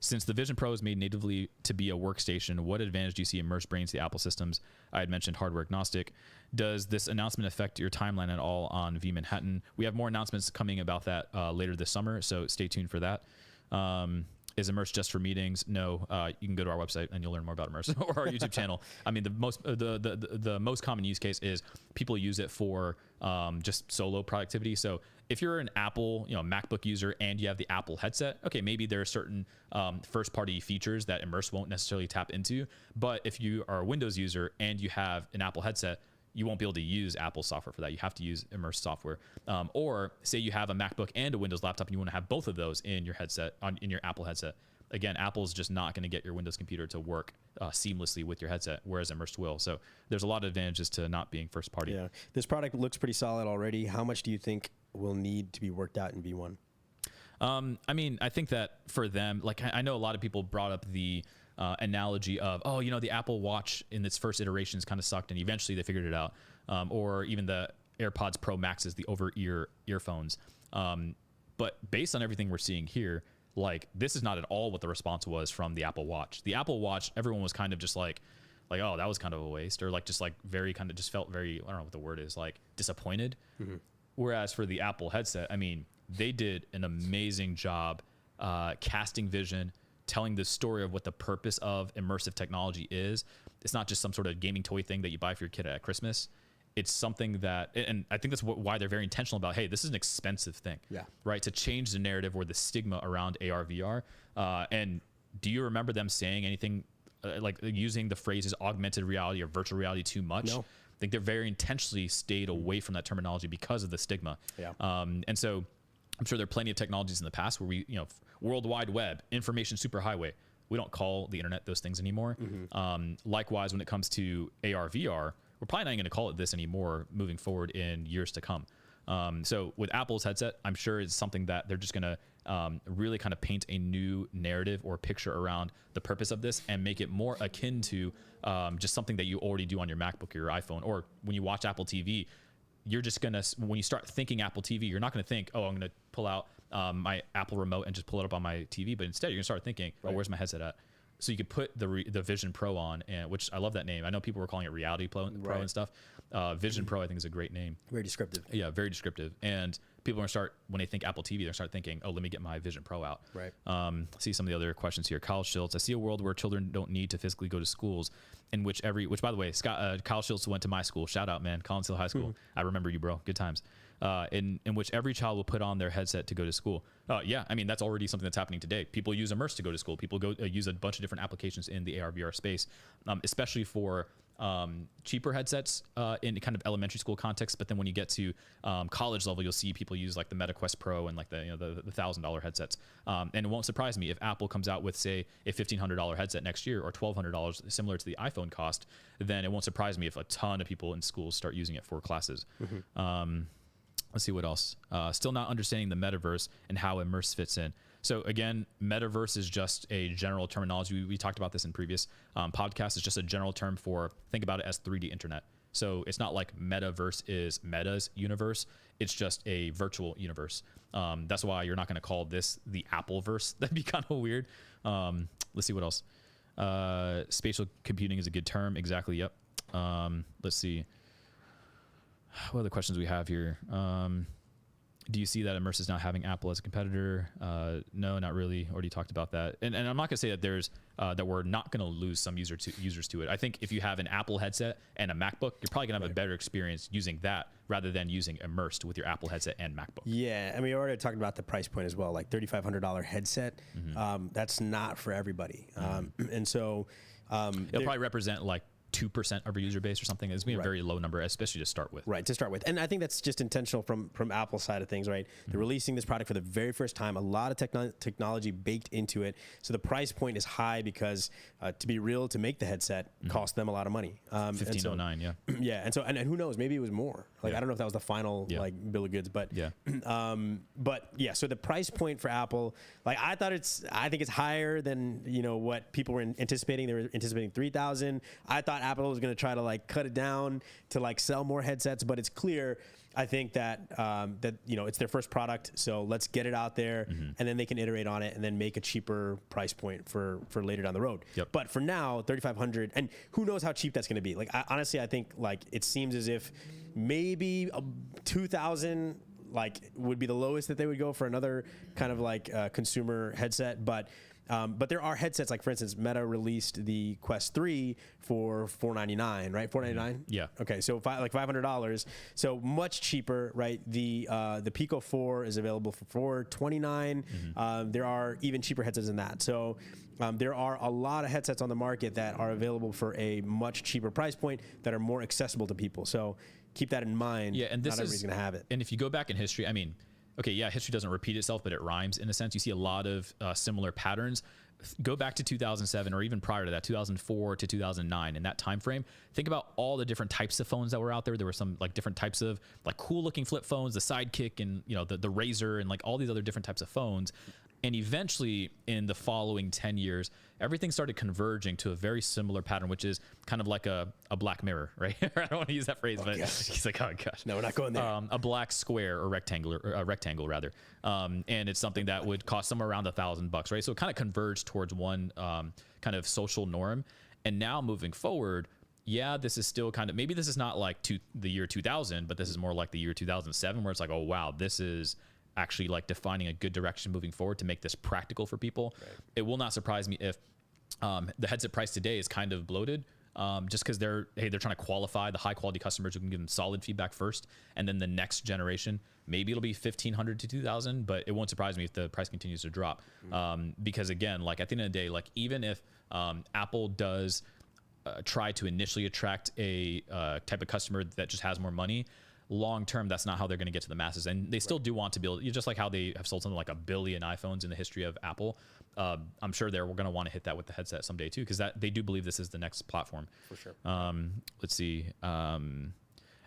[SPEAKER 1] Since the Vision Pro is made natively to be a workstation, what advantage do you see Immersed bringing to the Apple systems? I had mentioned hardware agnostic. Does this announcement affect your timeline at all on V Manhattan? We have more announcements coming about that later this summer, so stay tuned for that. Is Immersed just for meetings? No, you can go to our website and you'll learn more about Immersed or our YouTube channel. I mean, the most common use case is people use it for just solo productivity. So if you're an Apple, MacBook user and you have the Apple headset, okay, maybe there are certain first-party features that Immersed won't necessarily tap into. But if you are a Windows user and you have an Apple headset, you won't be able to use Apple software for that. You have to use Immersed software. Or say you have a MacBook and a Windows laptop and you want to have both of those in your headset, in your Apple headset. Again, Apple's just not going to get your Windows computer to work seamlessly with your headset, whereas Immersed will. So there's a lot of advantages to not being first party.
[SPEAKER 2] Yeah. This product looks pretty solid already. How much do you think will need to be worked out in V1?
[SPEAKER 1] I mean, I think that for them, like, I know a lot of people brought up the analogy of, the Apple Watch in its first iterations kind of sucked and eventually they figured it out. Or even the AirPods Pro Maxes, the over-ear earphones. But based on everything we're seeing here, like, this is not at all what the response was from the Apple Watch. The Apple Watch, everyone was kind of just like, oh, that was kind of a waste, or very kind of just felt very, I don't know what the word is, like, disappointed. Mm-hmm. Whereas for the Apple headset, I mean, they did an amazing job casting vision, telling the story of what the purpose of immersive technology is. It's not just some sort of gaming toy thing that you buy for your kid at Christmas. It's something that, and I think that's why they're very intentional about, hey, this is an expensive thing, right? To change the narrative or the stigma around AR, VR. And do you remember them saying anything like using the phrases augmented reality or virtual reality too much?
[SPEAKER 2] No.
[SPEAKER 1] I think they're very intentionally stayed away from that terminology because of the stigma.
[SPEAKER 2] Yeah.
[SPEAKER 1] And so I'm sure there are plenty of technologies in the past where we, World Wide Web, information superhighway. We don't call the internet those things anymore. Mm-hmm. Likewise, when it comes to AR, VR, we're probably not going to call it this anymore moving forward in years to come. So with Apple's headset, I'm sure it's something that they're just going to really kind of paint a new narrative or picture around the purpose of this and make it more akin to just something that you already do on your MacBook or your iPhone. Or when you watch Apple TV, you're just going to, when you start thinking Apple TV, you're not going to think, oh, I'm going to pull out my Apple remote and just pull it up on my TV. But instead, you're going to start thinking, oh, where's my headset at? So you could put the Vision Pro on, and which I love that name. I know people were calling it Reality Pro and stuff. Vision Pro, I think, is a great name.
[SPEAKER 2] Very descriptive.
[SPEAKER 1] Yeah, very descriptive. And people are going to start, when they think Apple TV, they're going to start thinking, oh, let me get my Vision Pro out.
[SPEAKER 2] Right.
[SPEAKER 1] See some of the other questions here. Kyle Schultz, I see a world where children don't need to physically go to schools, in which by the way, Kyle Schultz went to my school. Shout out, man. Collins Hill High School. I remember you, bro. Good times. In which every child will put on their headset to go to school. Yeah, I mean, that's already something that's happening today. People use Immerse to go to school. People use a bunch of different applications in the AR, VR space, especially for cheaper headsets in kind of elementary school context, but then when you get to college level, you'll see people use like the Meta Quest Pro and like the the $1,000 headsets. And it won't surprise me if Apple comes out with, say, a $1,500 headset next year or $1,200, similar to the iPhone cost. Then it won't surprise me if a ton of people in schools start using it for classes. Let's see what else. Still not understanding the metaverse and how Immersed fits in. So again, metaverse is just a general terminology. We talked about this in previous podcasts. It's just a general term for, think about it as 3D internet. So it's not like metaverse is Meta's universe. It's just a virtual universe. That's why you're not going to call this the Appleverse. That'd be kind of weird. Let's see what else. Spatial computing is a good term. Exactly. Yep. Let's see. What other questions we have here? Do you see that Immersed is not having Apple as a competitor? No, not really. Already talked about that. And I'm not gonna say that there's that we're not gonna lose some users to it. I think if you have an Apple headset and a MacBook, you're probably gonna have a better experience using that rather than using Immersed with your Apple headset and MacBook.
[SPEAKER 2] Yeah, I mean, we already talked about the price point as well, like $3,500 headset. That's not for everybody, and so
[SPEAKER 1] it'll probably represent like 2% of our user base or something. It's being a very low number, especially to start with.
[SPEAKER 2] Right, to start with. And I think that's just intentional from Apple's side of things, right? They're releasing this product for the very first time, a lot of technology baked into it. So the price point is high because, to be real, to make the headset cost them a lot of money.
[SPEAKER 1] $1,509, yeah.
[SPEAKER 2] Yeah, and so, and who knows, maybe it was more. Like, I don't know if that was the final like bill of goods, but but yeah, so the price point for Apple, like I think it's higher than, you know, what people were anticipating. They were anticipating 3,000. I thought Apple was going to try to like cut it down to like sell more headsets, but it's clear, I think, that that, you know, it's their first product, so let's get it out there, and then they can iterate on it and then make a cheaper price point for later down the road. But for now, $3,500, and who knows how cheap that's going to be. Like, honestly, I think like it seems as if maybe 2,000 like would be the lowest that they would go for another kind of like consumer headset, but there are headsets, like for instance, Meta released the Quest 3 for $499, right? $499?
[SPEAKER 1] Yeah.
[SPEAKER 2] Okay, so like $500, so much cheaper, right? The Pico 4 is available for $429. There are even cheaper headsets than that. So there are a lot of headsets on the market that are available for a much cheaper price point that are more accessible to people. So keep that in mind.
[SPEAKER 1] Yeah, and this
[SPEAKER 2] not everybody's going to have it.
[SPEAKER 1] And if you go back in history, I mean, okay, yeah, history doesn't repeat itself, but it rhymes in a sense. You see a lot of similar patterns. Go back to 2007 or even prior to that, 2004 to 2009, in that time frame. Think about all the different types of phones that were out there. There were some like different types of like cool looking flip phones, the Sidekick, and you know the Razr, and like all these other different types of phones. And eventually, in the following 10 years, everything started converging to a very similar pattern, which is kind of like a black mirror, right? I don't want to use that phrase, but he's like, oh gosh,
[SPEAKER 2] no, we're not going there.
[SPEAKER 1] A black square or rectangle rather, and it's something that would cost somewhere around $1,000, right? So it kind of converged towards one kind of social norm. And now moving forward, yeah, this is still kind of, maybe this is not like the year 2000, but this is more like the year 2007, where it's like, oh wow, this is actually like defining a good direction moving forward to make this practical for people. It will not surprise me if the headset price today is kind of bloated, just because they're trying to qualify the high quality customers who can give them solid feedback first, and then the next generation, maybe it'll be $1,500 to $2,000, but it won't surprise me if the price continues to drop. Because again, like at the end of the day, like even if Apple does try to initially attract a type of customer that just has more money, long term, that's not how they're going to get to the masses. And they still do want to build, just like how they have sold something like 1 billion iPhones in the history of Apple. I'm sure we're going to want to hit that with the headset someday too, because they do believe this is the next platform.
[SPEAKER 2] For sure.
[SPEAKER 1] Let's see.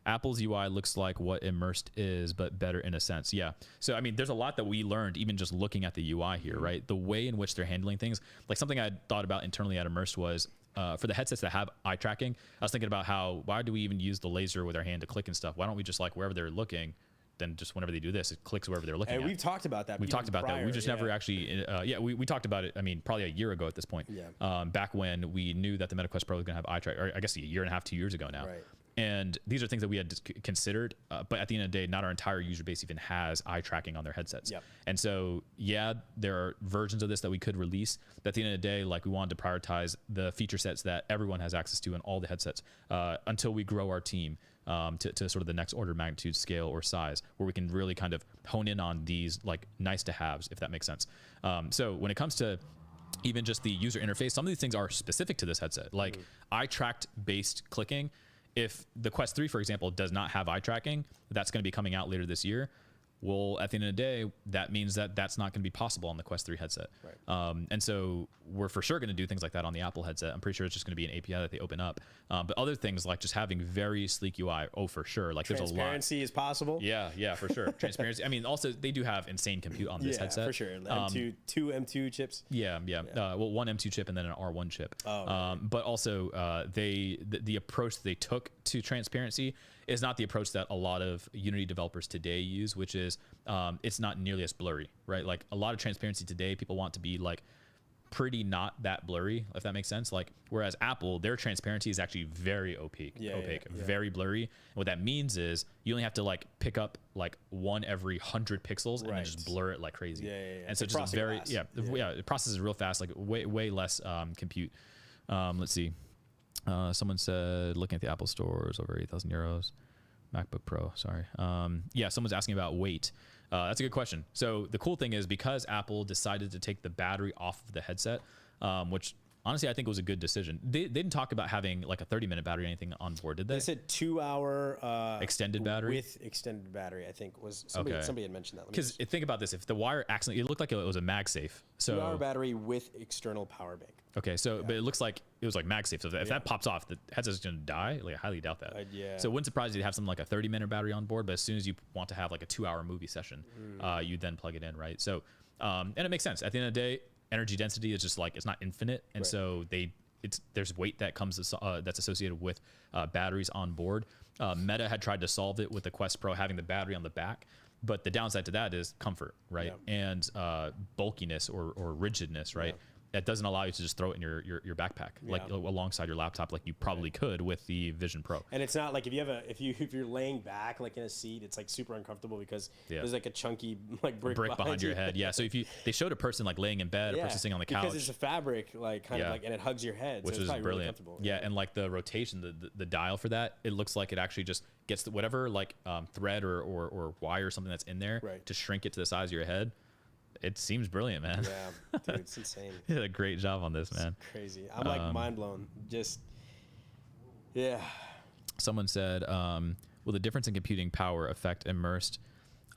[SPEAKER 1] Apple's UI looks like what Immersed is, but better in a sense. Yeah. So, I mean, there's a lot that we learned even just looking at the UI here, right? The way in which they're handling things. Like something I thought about internally at Immersed was, for the headsets that have eye tracking, I was thinking about why do we even use the laser with our hand to click and stuff? Why don't we just like wherever they're looking, then just whenever they do this, it clicks wherever they're looking at.
[SPEAKER 2] We've talked about that.
[SPEAKER 1] We've talked about that. We just never actually, we talked about it, I mean, probably a year ago at this point.
[SPEAKER 2] Yeah.
[SPEAKER 1] Back when we knew that the Meta Quest Pro was going to have eye track, or I guess a year and a half, 2 years ago now.
[SPEAKER 2] Right.
[SPEAKER 1] And these are things that we had considered, but at the end of the day, not our entire user base even has eye tracking on their headsets.
[SPEAKER 2] Yep.
[SPEAKER 1] And so, yeah, there are versions of this that we could release, but at the end of the day, like we wanted to prioritize the feature sets that everyone has access to in all the headsets until we grow our team to sort of the next order of magnitude scale or size, where we can really kind of hone in on these like nice to haves, if that makes sense. So when it comes to even just the user interface. Some of these things are specific to this headset, like eye tracked based clicking. If the Quest 3, for example, does not have eye tracking, that's going to be coming out later this year. Well, at the end of the day, that means that that's not going to be possible on the Quest 3 headset.
[SPEAKER 2] Right.
[SPEAKER 1] And so we're for sure going to do things like that on the Apple headset. I'm pretty sure it's just going to be an API that they open up. But other things like just having very sleek UI, oh, for sure. Like there's a lot.
[SPEAKER 2] Transparency is possible.
[SPEAKER 1] Yeah, for sure. Transparency. I mean, also they do have insane compute on this headset.
[SPEAKER 2] For sure. Two M2 chips.
[SPEAKER 1] Yeah. Well, one M2 chip and then an R1 chip.
[SPEAKER 2] Oh, right.
[SPEAKER 1] But also the approach they took to transparency is not the approach that a lot of Unity developers today use, which is it's not nearly as blurry, right? Like a lot of transparency today, people want to be like pretty not that blurry, if that makes sense. Like whereas Apple, their transparency is actually very opaque, very blurry. And what that means is you only have to like pick up like one every 100 pixels and then just blur it like crazy. And so just a very it processes real fast, like way less compute. Let's see. Someone said looking at the Apple stores over 8,000 euros. MacBook Pro, sorry. Yeah, someone's asking about weight. That's a good question. So the cool thing is because Apple decided to take the battery off of the headset, which honestly I think was a good decision. They didn't talk about having like a 30-minute battery or anything on board, did they?
[SPEAKER 2] They said 2-hour
[SPEAKER 1] extended battery
[SPEAKER 2] with extended battery. I think was somebody had mentioned that.
[SPEAKER 1] Because think about this: if the wire accidentally, it looked like it was a MagSafe. So
[SPEAKER 2] 2-hour battery with external power bank.
[SPEAKER 1] Okay, so but it looks like it was like MagSafe. So if that pops off, the headset's going to die. Like I highly doubt that. So it wouldn't surprise you to have something like a 30-minute battery on board, but as soon as you want to have like a 2-hour movie session, you then plug it in, right? So and it makes sense. At the end of the day, energy density is just like it's not infinite, and so there's weight that comes that's associated with batteries on board. Meta had tried to solve it with the Quest Pro having the battery on the back, but the downside to that is comfort, right? And bulkiness or rigidness, right? That doesn't allow you to just throw it in your backpack, like alongside your laptop, like you probably could with the Vision Pro. And
[SPEAKER 2] it's not like if you're laying back like in a seat, it's like super uncomfortable because there's like a chunky like brick
[SPEAKER 1] behind your head. Yeah. So they showed a person like laying in bed, a person sitting on the couch
[SPEAKER 2] because it's a fabric like kind of like, and it hugs your head,
[SPEAKER 1] which
[SPEAKER 2] so it's
[SPEAKER 1] is brilliant.
[SPEAKER 2] Really
[SPEAKER 1] and like the rotation, the dial for that, it looks like it actually just gets whatever like thread or wire or something that's in there to shrink it to the size of your head. It seems brilliant, man.
[SPEAKER 2] Yeah, dude, it's insane.
[SPEAKER 1] You did a great job on this, man.
[SPEAKER 2] It's crazy. I'm like mind blown.
[SPEAKER 1] Someone said, will the difference in computing power affect Immersed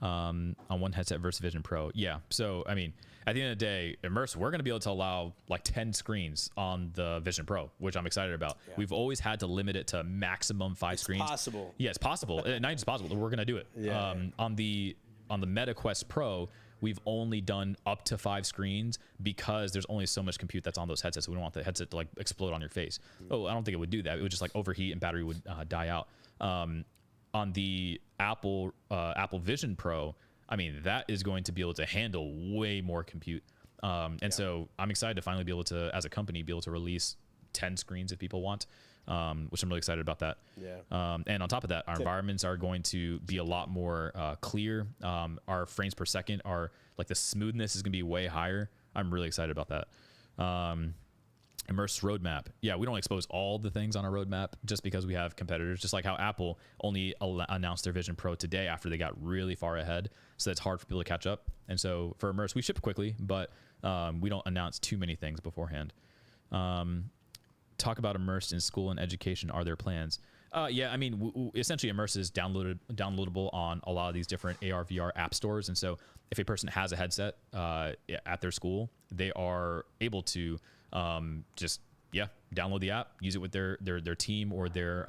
[SPEAKER 1] on one headset versus Vision Pro? Yeah. So, I mean, at the end of the day, Immersed, we're going to be able to allow like 10 screens on the Vision Pro, which I'm excited about. Yeah. We've always had to limit it to maximum 5 screens. It's
[SPEAKER 2] possible.
[SPEAKER 1] Yeah, it's possible. Not just possible. We're going to do it.
[SPEAKER 2] Yeah.
[SPEAKER 1] On the Meta Quest Pro, we've only done up to 5 screens because there's only so much compute that's on those headsets. So we don't want the headset to like explode on your face. Oh, I don't think it would do that. It would just like overheat and battery would die out. On the Apple Vision Pro, I mean, that is going to be able to handle way more compute. So I'm excited to finally be able to, as a company, be able to release 10 screens if people want. Which I'm really excited about that.
[SPEAKER 2] Yeah.
[SPEAKER 1] And on top of that, our environments are going to be a lot more clear. Our frames per second are like the smoothness is going to be way higher. I'm really excited about that. Immersed roadmap. Yeah, we don't expose all the things on our roadmap just because we have competitors, just like how Apple only announced their Vision Pro today after they got really far ahead. So it's hard for people to catch up. And so for Immersed, we ship quickly, but we don't announce too many things beforehand. Talk about Immersed in school and education. Are there plans? Yeah, I mean, essentially Immersed is downloadable on a lot of these different AR, VR app stores. And so if a person has a headset at their school, they are able to just download the app, use it with their team or their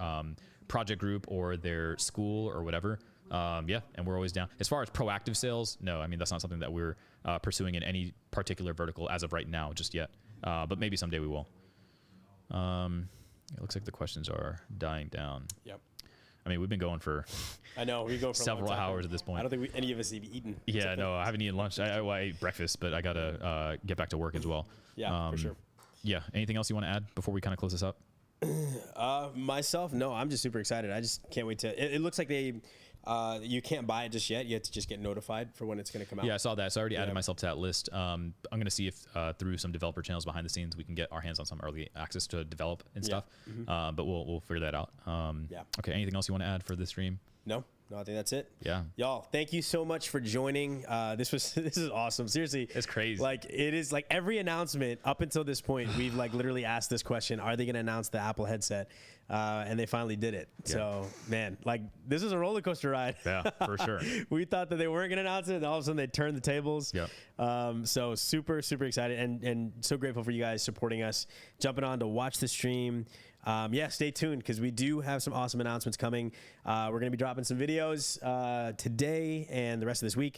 [SPEAKER 1] project group or their school or whatever. And we're always down. As far as proactive sales, no, I mean, that's not something that we're pursuing in any particular vertical as of right now, just yet. But maybe someday we will. It looks like the questions are dying down.
[SPEAKER 2] Yep.
[SPEAKER 1] I mean, we've been going for
[SPEAKER 2] we go for
[SPEAKER 1] several hours at this point.
[SPEAKER 2] I don't think any of us have eaten.
[SPEAKER 1] Yeah, no, I haven't eaten lunch. I ate breakfast, but I gotta get back to work as well.
[SPEAKER 2] Yeah, for sure.
[SPEAKER 1] Yeah. Anything else you want to add before we kind of close this up?
[SPEAKER 2] Myself, no. I'm just super excited. I just can't wait to. It looks like you can't buy it just yet. You have to just get notified for when it's going to come out.
[SPEAKER 1] Yeah, I saw that. So I already added myself to that list. I'm going to see if through some developer channels behind the scenes we can get our hands on some early access to develop and stuff. But we'll figure that out. Okay. Anything else you want to add for this stream?
[SPEAKER 2] No. No, I think that's it.
[SPEAKER 1] Yeah.
[SPEAKER 2] Y'all, thank you so much for joining. This is awesome. Seriously,
[SPEAKER 1] It's crazy.
[SPEAKER 2] Like it is like every announcement up until this point, we've like literally asked this question: are they going to announce the Apple headset? And they finally did it.
[SPEAKER 1] Yeah.
[SPEAKER 2] So man, like this is a roller coaster ride.
[SPEAKER 1] Yeah, for sure.
[SPEAKER 2] We thought that they weren't going to announce it, and all of a sudden they turned the tables.
[SPEAKER 1] Yep.
[SPEAKER 2] So super excited, and so grateful for you guys supporting us, jumping on to watch the stream. Yeah, stay tuned because we do have some awesome announcements coming. We're going to be dropping some videos today and the rest of this week.